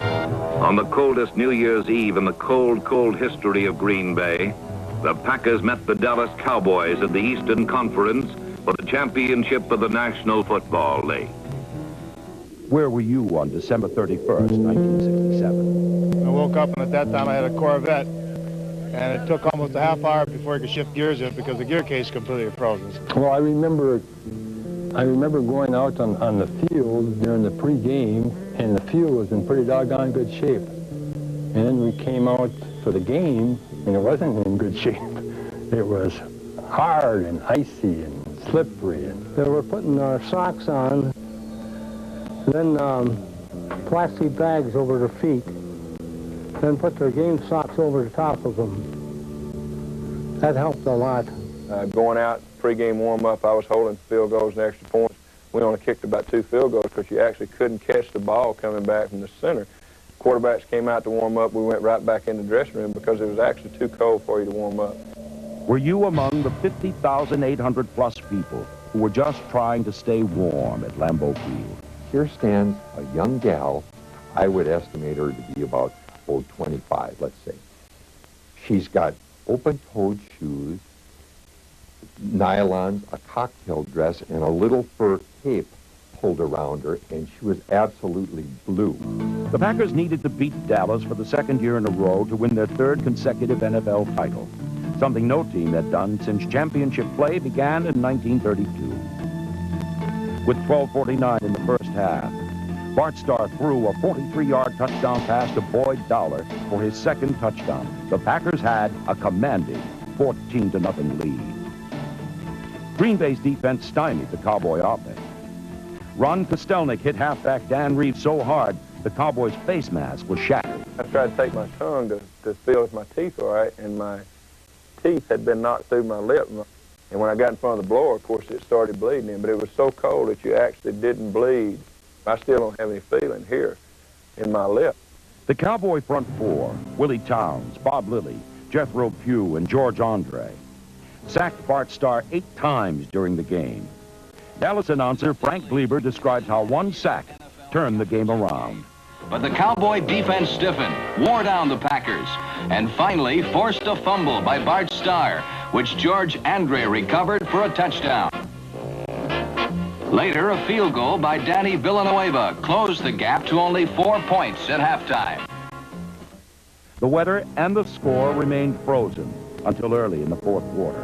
Speaker 8: On the coldest New Year's Eve in the cold, cold history of Green Bay, the Packers met the Dallas Cowboys in the Eastern Conference for the championship of the National Football League.
Speaker 6: Where were you on December 31st, 1967?
Speaker 3: I woke up, and at that time I had a Corvette, and it took almost a half hour before I could shift gears in because the gear case completely frozen.
Speaker 9: Well, I remember going out on the field during the pregame, and the field was in pretty doggone good shape. And then we came out for the game, and it wasn't in good shape. It was hard and icy and slippery. And they were putting socks on, then plastic bags over their feet, then put their game socks over the top of them. That helped a lot.
Speaker 10: Going out, pregame warm-up, I was holding field goals and extra points. We only kicked about 2 field goals because you actually couldn't catch the ball coming back from the center. Quarterbacks came out to warm up. We went right back in the dressing room because it was actually too cold for you to warm up.
Speaker 6: Were you among the 50,800 plus people who were just trying to stay warm at Lambeau Field?
Speaker 11: Here stands a young gal. I would estimate her to be about 25, let's say. She's got open-toed shoes, nylons, a cocktail dress, and a little fur cape pulled around her, and she was absolutely blue.
Speaker 6: The Packers needed to beat Dallas for the second year in a row to win their third consecutive NFL title, something no team had done since championship play began in 1932. With 12:49 in the first half, Bart Starr threw a 43-yard touchdown pass to Boyd Dowler for his second touchdown. The Packers had a commanding 14-0 lead. Green Bay's defense stymied the Cowboy offense. Ron Kostelnik hit halfback Dan Reeves so hard the Cowboys' face mask was shattered.
Speaker 10: I tried to take my tongue to feel if my teeth were all right, and my teeth had been knocked through my lip. And when I got in front of the blower, of course, it started bleeding in, but it was so cold that you actually didn't bleed. I still don't have any feeling here in my lip.
Speaker 6: The Cowboy front four, Willie Towns, Bob Lilly, Jethro Pugh, and George Andre, sacked Bart Starr 8 times during the game. Dallas announcer Frank Gleber described how one sack turned the game around.
Speaker 12: But the Cowboy defense stiffened, wore down the Packers, and finally forced a fumble by Bart Starr, which George Andre recovered for a touchdown. Later, a field goal by Danny Villanueva closed the gap to only 4 points at halftime.
Speaker 6: The weather and the score remained frozen until early in the fourth quarter.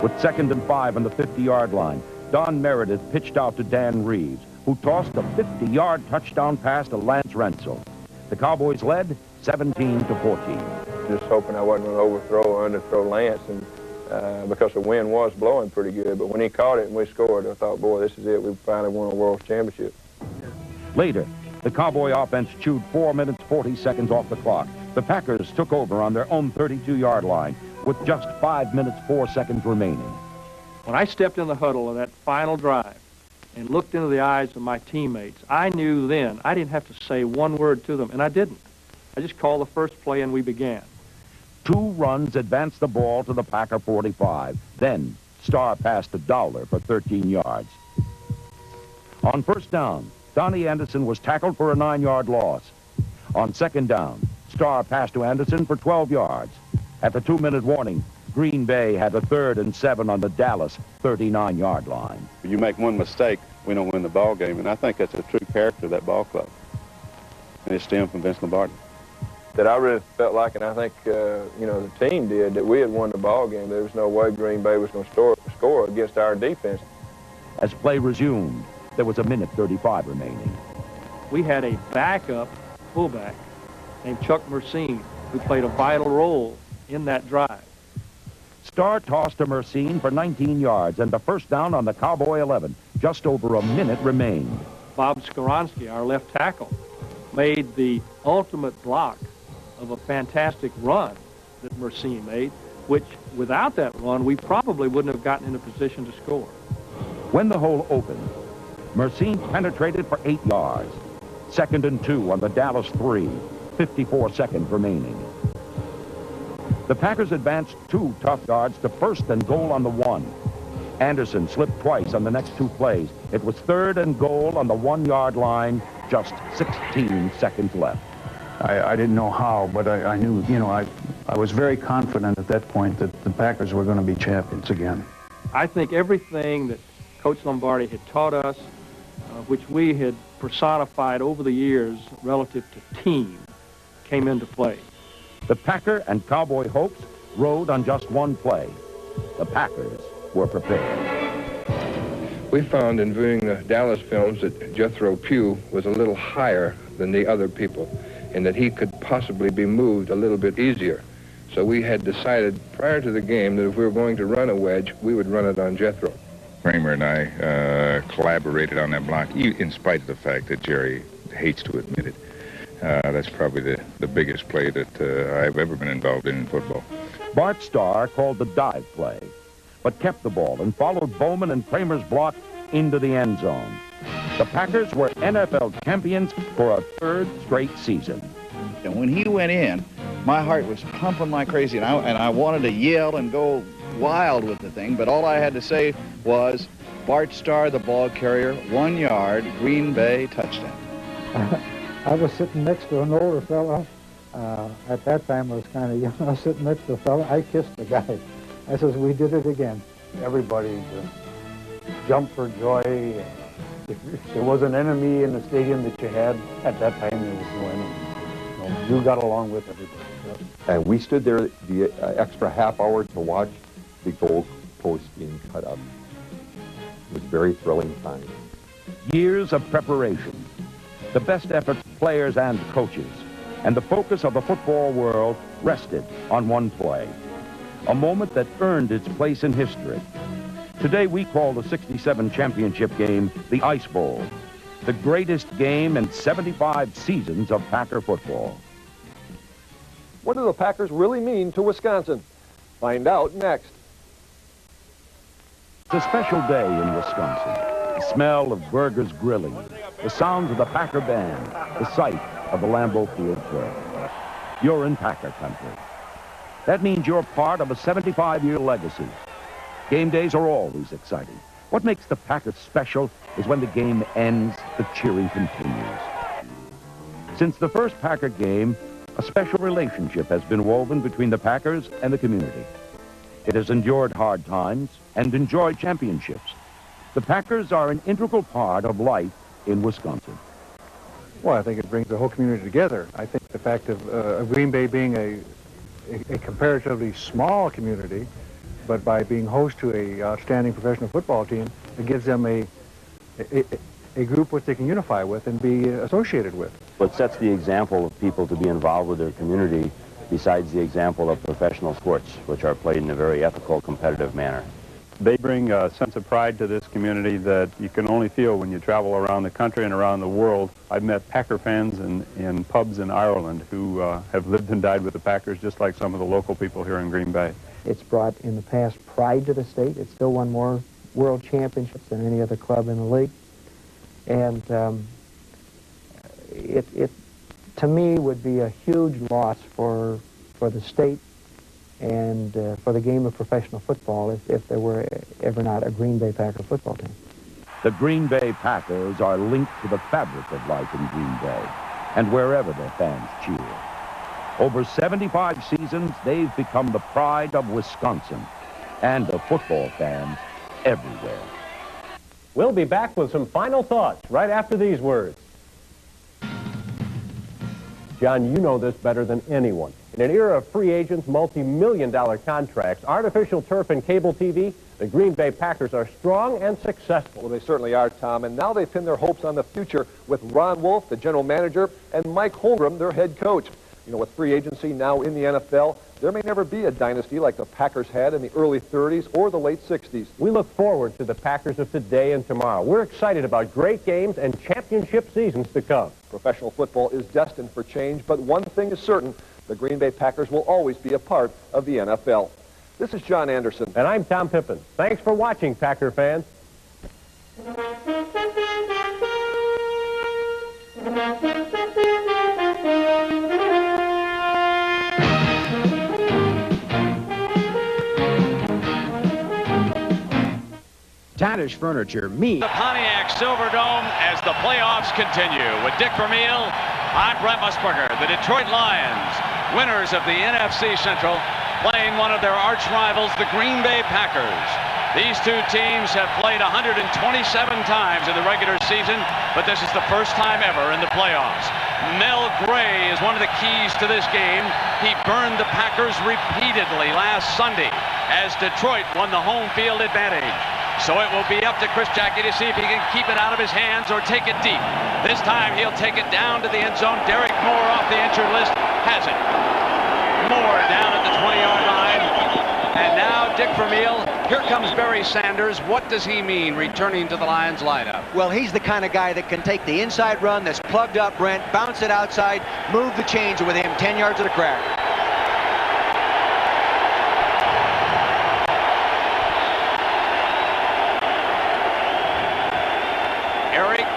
Speaker 6: With 2nd and 5 on the 50-yard line, Don Meredith pitched out to Dan Reeves, who tossed a 50-yard touchdown pass to Lance Rensel. The Cowboys led 17-14.
Speaker 10: Just hoping I wasn't going to overthrow or underthrow Lance, and because the wind was blowing pretty good. But when he caught it and we scored, I thought, boy, this is it. We finally won a world championship.
Speaker 6: Later, the Cowboy offense chewed 4 minutes 40 seconds off the clock. The Packers took over on their own 32-yard line with just 5 minutes 4 seconds remaining.
Speaker 13: When I stepped in the huddle of that final drive and looked into the eyes of my teammates, I knew then I didn't have to say one word to them, and I didn't. I just called the first play and we began.
Speaker 6: 2 runs advanced the ball to the Packer 45. Then Starr passed to Dowler for 13 yards. On first down, Donnie Anderson was tackled for a 9-yard loss. On second down, Starr passed to Anderson for 12 yards. At the 2-minute warning, Green Bay had a 3rd and 7 on the Dallas 39-yard line.
Speaker 14: If you make one mistake, we don't win the ball game, and I think that's a true character of that ball club. And it stemmed from Vince Lombardi.
Speaker 10: That I really felt like, and I think, the team did, that we had won the ball game. There was no way Green Bay was going to score against our defense.
Speaker 6: As play resumed, there was 1:35 remaining.
Speaker 13: We had a backup fullback named Chuck Mercine, who played a vital role in that drive.
Speaker 6: Starr tossed to Mercine for 19 yards and the first down on the Cowboy 11. Just over a minute remained.
Speaker 13: Bob Skoronsky, our left tackle, made the ultimate block of a fantastic run that Mercine made, which without that run, we probably wouldn't have gotten in a position to score.
Speaker 6: When the hole opened, Mercine penetrated for 8 yards. 2nd and 2 on the Dallas 3, 54 seconds remaining. The Packers advanced 2 tough yards to 1st and goal on the 1. Anderson slipped twice on the next 2 plays. It was 3rd and goal on the 1-yard line, just 16 seconds left.
Speaker 15: I didn't know how, but I knew, I was very confident at that point that the Packers were going to be champions again.
Speaker 13: I think everything that Coach Lombardi had taught us, which we had personified over the years relative to team, came into play.
Speaker 6: The Packer and Cowboy hopes rode on just one play. The Packers were prepared.
Speaker 16: We found in viewing the Dallas films that Jethro Pugh was a little higher than the other people, and that he could possibly be moved a little bit easier. So we had decided prior to the game that if we were going to run a wedge, we would run it on Jethro.
Speaker 17: Kramer and I collaborated on that block, in spite of the fact that Jerry hates to admit it. That's probably the biggest play that I've ever been involved in football.
Speaker 6: Bart Starr called the dive play, but kept the ball and followed Bowman and Kramer's block into the end zone. The Packers were NFL champions for a 3rd straight season.
Speaker 18: And when he went in, my heart was pumping like crazy, and I wanted to yell and go wild with the thing, but all I had to say was, Bart Starr, the ball carrier, 1 yard, Green Bay, touchdown.
Speaker 19: I was sitting next to an older fella. At that time, I was kind of young. I was sitting next to a fella. I kissed the guy. I says, we did it again.
Speaker 20: Everybody just jumped for joy. If there was an enemy in the stadium that you had, at that time there was no enemy. You got along with everybody.
Speaker 11: And we stood there the extra half hour to watch the goal post being cut up. It was a very thrilling time.
Speaker 6: Years of preparation, the best efforts of players and coaches, and the focus of the football world rested on one play. A moment that earned its place in history. Today we call the '67 championship game the Ice Bowl, the greatest game in 75 seasons of Packer football.
Speaker 21: What do the Packers really mean to Wisconsin? Find out next.
Speaker 6: It's a special day in Wisconsin. The smell of burgers grilling, the sounds of the Packer band, the sight of the Lambeau Field turf. You're in Packer country. That means you're part of a 75-year legacy. Game days are always exciting. What makes the Packers special is when the game ends, the cheering continues. Since the first Packer game, a special relationship has been woven between the Packers and the community. It has endured hard times and enjoyed championships. The Packers are an integral part of life in Wisconsin.
Speaker 20: Well, I think it brings the whole community together. I think the fact of Green Bay being a comparatively small community, but by being host to a outstanding professional football team, it gives them a group which they can unify with and be associated with.
Speaker 22: What sets the example of people to be involved with their community besides the example of professional sports, which are played in a very ethical, competitive manner.
Speaker 14: They bring a sense of pride to this community that you can only feel when you travel around the country and around the world. I've met Packer fans in pubs in Ireland who have lived and died with the Packers, just like some of the local people here in Green Bay.
Speaker 23: It's brought, in the past, pride to the state. It's still won more world championships than any other club in the league. And it to me, would be a huge loss for the state and for the game of professional football if there were ever not a Green Bay Packer football team.
Speaker 6: The Green Bay Packers are linked to the fabric of life in Green Bay and wherever their fans cheer. Over 75 seasons, they've become the pride of Wisconsin and of football fans everywhere.
Speaker 7: We'll be back with some final thoughts right after these words. John, you know this better than anyone. In an era of free agents, multi-million-dollar contracts, artificial turf, and cable TV, the Green Bay Packers are strong and successful.
Speaker 21: Well, they certainly are, Tom, and now they pin their hopes on the future with Ron Wolf, the general manager, and Mike Holmgren, their head coach. You know, with free agency now in the NFL, there may never be a dynasty like the Packers had in the early 30s or the late 60s.
Speaker 7: We look forward to the Packers of today and tomorrow. We're excited about great games and championship seasons to come.
Speaker 21: Professional football is destined for change, but one thing is certain, the Green Bay Packers will always be a part of the NFL. This is John Anderson.
Speaker 7: And I'm Tom Pippin. Thanks for watching, Packer fans.
Speaker 24: Tadish Furniture, me.
Speaker 2: The Pontiac Silverdome as the playoffs continue with Dick Vermeil, I'm Brent Musburger. The Detroit Lions, winners of the NFC Central, playing one of their arch rivals, the Green Bay Packers. These two teams have played 127 times in the regular season, but this is the first time ever in the playoffs. Mel Gray is one of the keys to this game. He burned the Packers repeatedly last Sunday as Detroit won the home field advantage. So it will be up to Chris Jackie to see if he can keep it out of his hands or take it deep. This time he'll take it down to the end zone. Derek Moore off the injured list has it. Moore down at the 20-yard line. And now Dick Vermeil. Here comes Barry Sanders. What does he mean returning to the Lions lineup?
Speaker 25: Well, he's the kind of guy that can take the inside run that's plugged up, Brent, bounce it outside, move the chains with him 10 yards of the crack.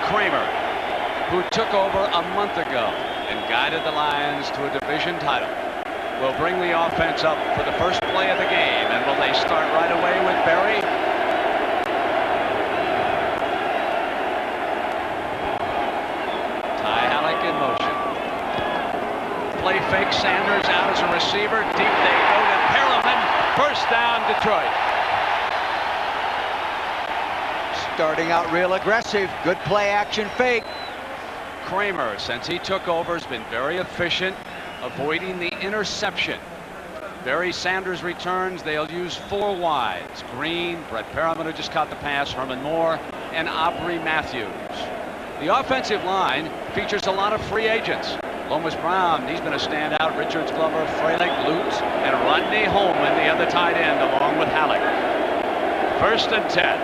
Speaker 2: Kramer, who took over a month ago and guided the Lions to a division title.
Speaker 1: will bring the offense up for the first play of the game. And will they start right away with Berry? Ty Halleck in motion. Play fake, Sanders out as a receiver. Deep they go to Perelman. First down, Detroit.
Speaker 25: Starting out real aggressive. Good play action fake.
Speaker 1: Kramer, since he took over, has been very efficient, avoiding the interception. Barry Sanders returns. They'll use 4 wides. Green, Brett Perelman, who just caught the pass, Herman Moore, and Aubrey Matthews. The offensive line features a lot of free agents. Lomas Brown, he's been a standout. Richards, Glover, Freilich, Lutz, and Rodney Holman, the other tight end, along with Halleck. 1st and 10.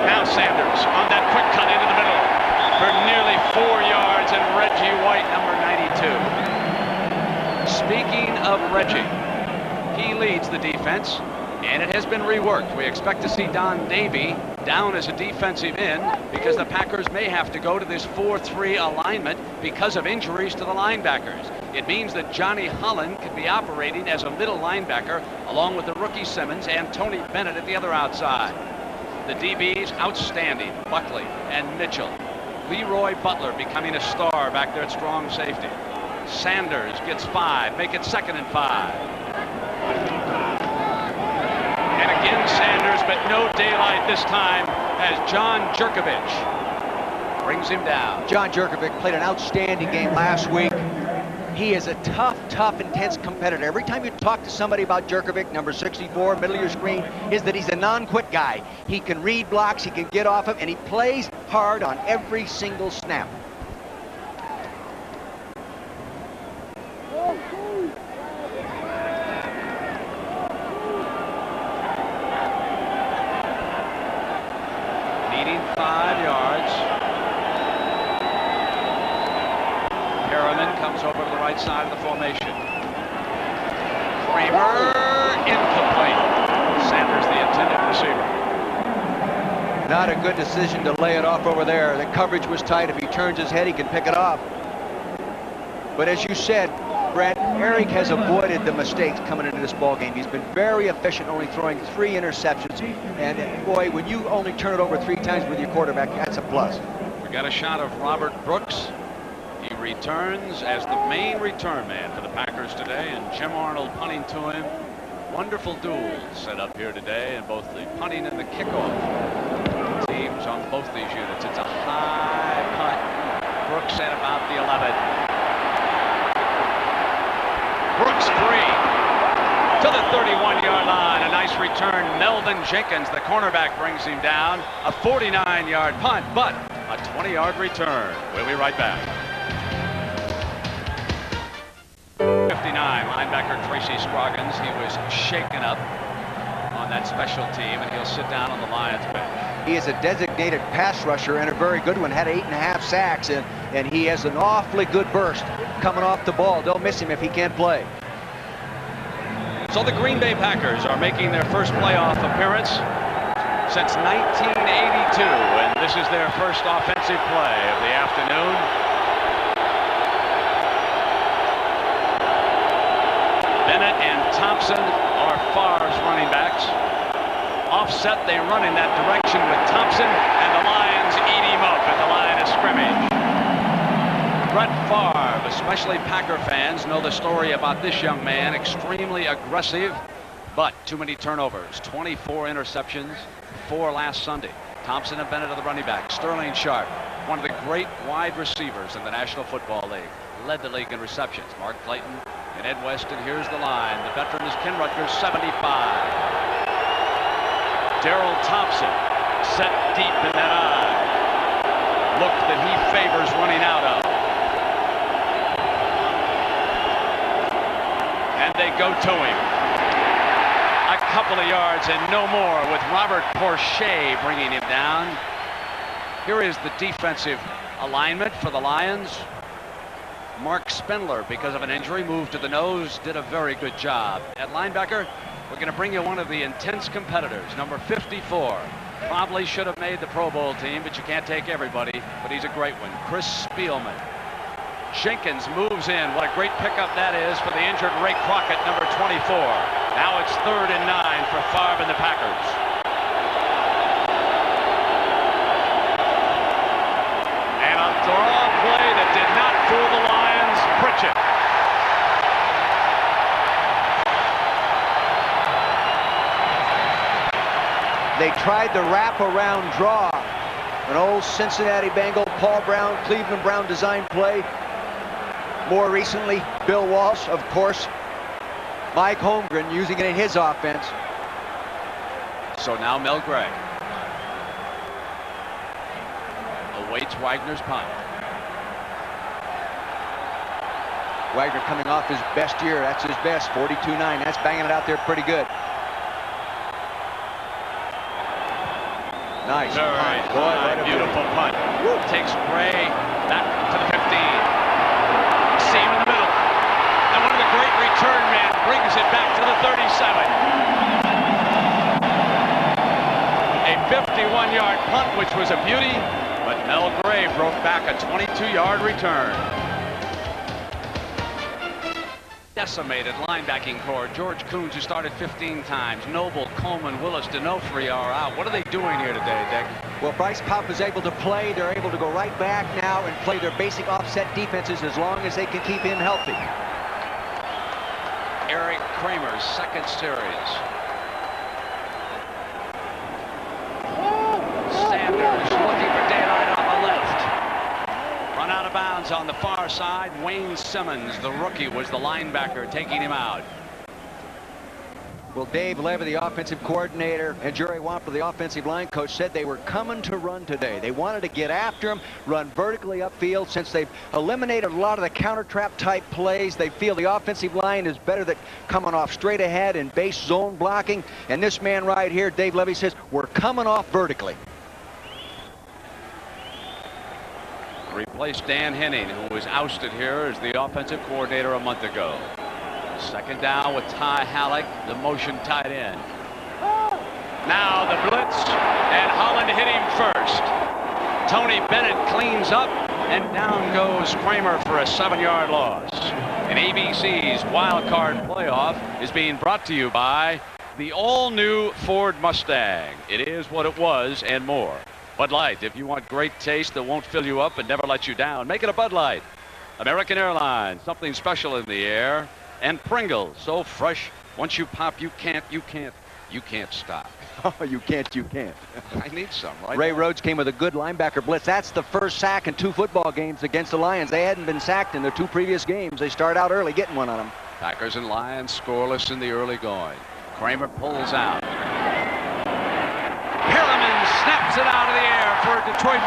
Speaker 1: Now Sanders on that quick cut into the middle for nearly 4 yards, and Reggie White, number 92. Speaking of Reggie, he leads the defense, and it has been reworked. We expect to see Don Davey down as a defensive end because the Packers may have to go to this 4-3 alignment because of injuries to the linebackers. It means that Johnny Holland could be operating as a middle linebacker along with the rookie Simmons and Tony Bennett at the other outside. The DBs outstanding, Buckley and Mitchell. Leroy Butler becoming a star back there at strong safety. Sanders gets 5, make it 2nd and 5. And again Sanders, but no daylight this time as John Jerkovich brings him down.
Speaker 25: John Jerkovich played an outstanding game last week. He is a tough, intense competitor. Every time you talk to somebody about Jerkovich, number 64, middle of your screen, is that he's a non-quit guy. He can read blocks, he can get off them, and he plays hard on every single snap.
Speaker 1: Needing 5 yards. Perelman comes over to the right side of the formation. Kramer, incomplete. Sanders, the intended receiver.
Speaker 25: Not a good decision to lay it off over there. The coverage was tight. If he turns his head, he can pick it off. But as you said, Brett, Eric has avoided the mistakes coming into this ball game. He's been very efficient, only throwing 3 interceptions. And boy, when you only turn it over 3 times with your quarterback, that's a plus.
Speaker 1: We got a shot of Robert Brooks. He returns as the main return man for the Packers today, and Jim Arnold punting to him. Wonderful duels set up here today in both the punting and the kickoff. Teams on both these units. It's a high punt. Brooks at about the 11. Brooks free to the 31-yard line. A nice return. Melvin Jenkins, the cornerback, brings him down. A 49-yard punt, but a 20-yard return. We'll be right back. 59, linebacker Tracy Scroggins. He was shaken up on that special team, and he'll sit down on the Lions bench.
Speaker 25: He is a designated pass rusher and a very good one. Had 8.5 sacks, and he has an awfully good burst coming off the ball. Don't miss him if he can't play.
Speaker 1: So the Green Bay Packers are making their first playoff appearance since 1982, and this is their first offensive play of the afternoon. Bennett and Thompson are Favre's running backs. Offset, they run in that direction with Thompson, and the Lions eat him up at the line of scrimmage. Brett Favre, especially Packer fans, know the story about this young man. Extremely aggressive, but too many turnovers. 24 interceptions, 4 last Sunday. Thompson and Bennett are the running back. Sterling Sharp, one of the great wide receivers in the National Football League. Led the league in receptions. Mark Clayton and Ed Weston. Here's the line. The veteran is Ken Rutgers, 75. Darrell Thompson set deep in that eye. Look that he favors running out of. And they go to him. A couple of yards and no more with Robert Porcher bringing him down. Here is the defensive alignment for the Lions. Mark Spindler, because of an injury, moved to the nose, did a very good job. At linebacker, we're going to bring you one of the intense competitors, number 54. Probably should have made the Pro Bowl team, but you can't take everybody, but he's a great one. Chris Spielman. Jenkins moves in. What a great pickup that is for the injured Ray Crockett, number 24. Now it's 3rd and 9 for Favre and the Packers. And a draw play that did not fool the Lions. Pritchett.
Speaker 25: They tried the wrap-around draw. An old Cincinnati Bengal, Paul Brown, Cleveland Brown design play. More recently, Bill Walsh, of course. Mike Holmgren using it in his offense.
Speaker 1: So now Mel Gray awaits Wagner's punt.
Speaker 25: Wagner coming off his best year. That's his best, 42-9. That's banging it out there pretty good. Nice punt. Boy,
Speaker 1: beautiful punt. Takes Gray back to the 15. Seam in the middle. And one of the great return men brings it back to the 37. A 51-yard punt, which was a beauty, but Mel Gray broke back a 22-yard return. Decimated linebacking core. George Coons, who started 15 times. Noble, Coleman, Willis, D'Onofrio are out. What are they doing here today, Dick?
Speaker 25: Well, Bryce Paup is able to play. They're able to go right back now and play their basic offset defenses as long as they can keep him healthy.
Speaker 1: Eric Kramer's second series. Sanders looking for daylight on the left. Run out of bounds on the far side. Wayne Simmons, the rookie, was the linebacker taking him out.
Speaker 25: Well, Dave Levy, the offensive coordinator, and Jerry Wampler, the offensive line coach, said they were coming to run today. They wanted to get after him, run vertically upfield. Since they've eliminated a lot of the counter trap type plays, they feel the offensive line is better than coming off straight ahead and base zone blocking. And this man right here, Dave Levy, says, we're coming off vertically.
Speaker 1: Replaced Dan Henning, who was ousted here as the offensive coordinator a month ago. Second down with Ty Halleck, the motion tight end. Now the blitz, and Holland hit him first. Tony Bennett cleans up, and down goes Kramer for a 7-yard loss. And ABC's Wild Card Playoff is being brought to you by the all-new Ford Mustang. It is what it was and more. Bud Light, if you want great taste that won't fill you up and never let you down, make it a Bud Light. American Airlines, something special in the air. And Pringles, so fresh, once you pop, you can't stop.
Speaker 25: Oh, you can't.
Speaker 1: I need some, right?
Speaker 25: Ray Rhodes came with a good linebacker blitz. That's the first sack in 2 football games against the Lions. They hadn't been sacked in their 2 previous games. They start out early getting one on them.
Speaker 1: Packers and Lions scoreless in the early going. Kramer pulls out. Perriman snaps it out of the air for a Detroit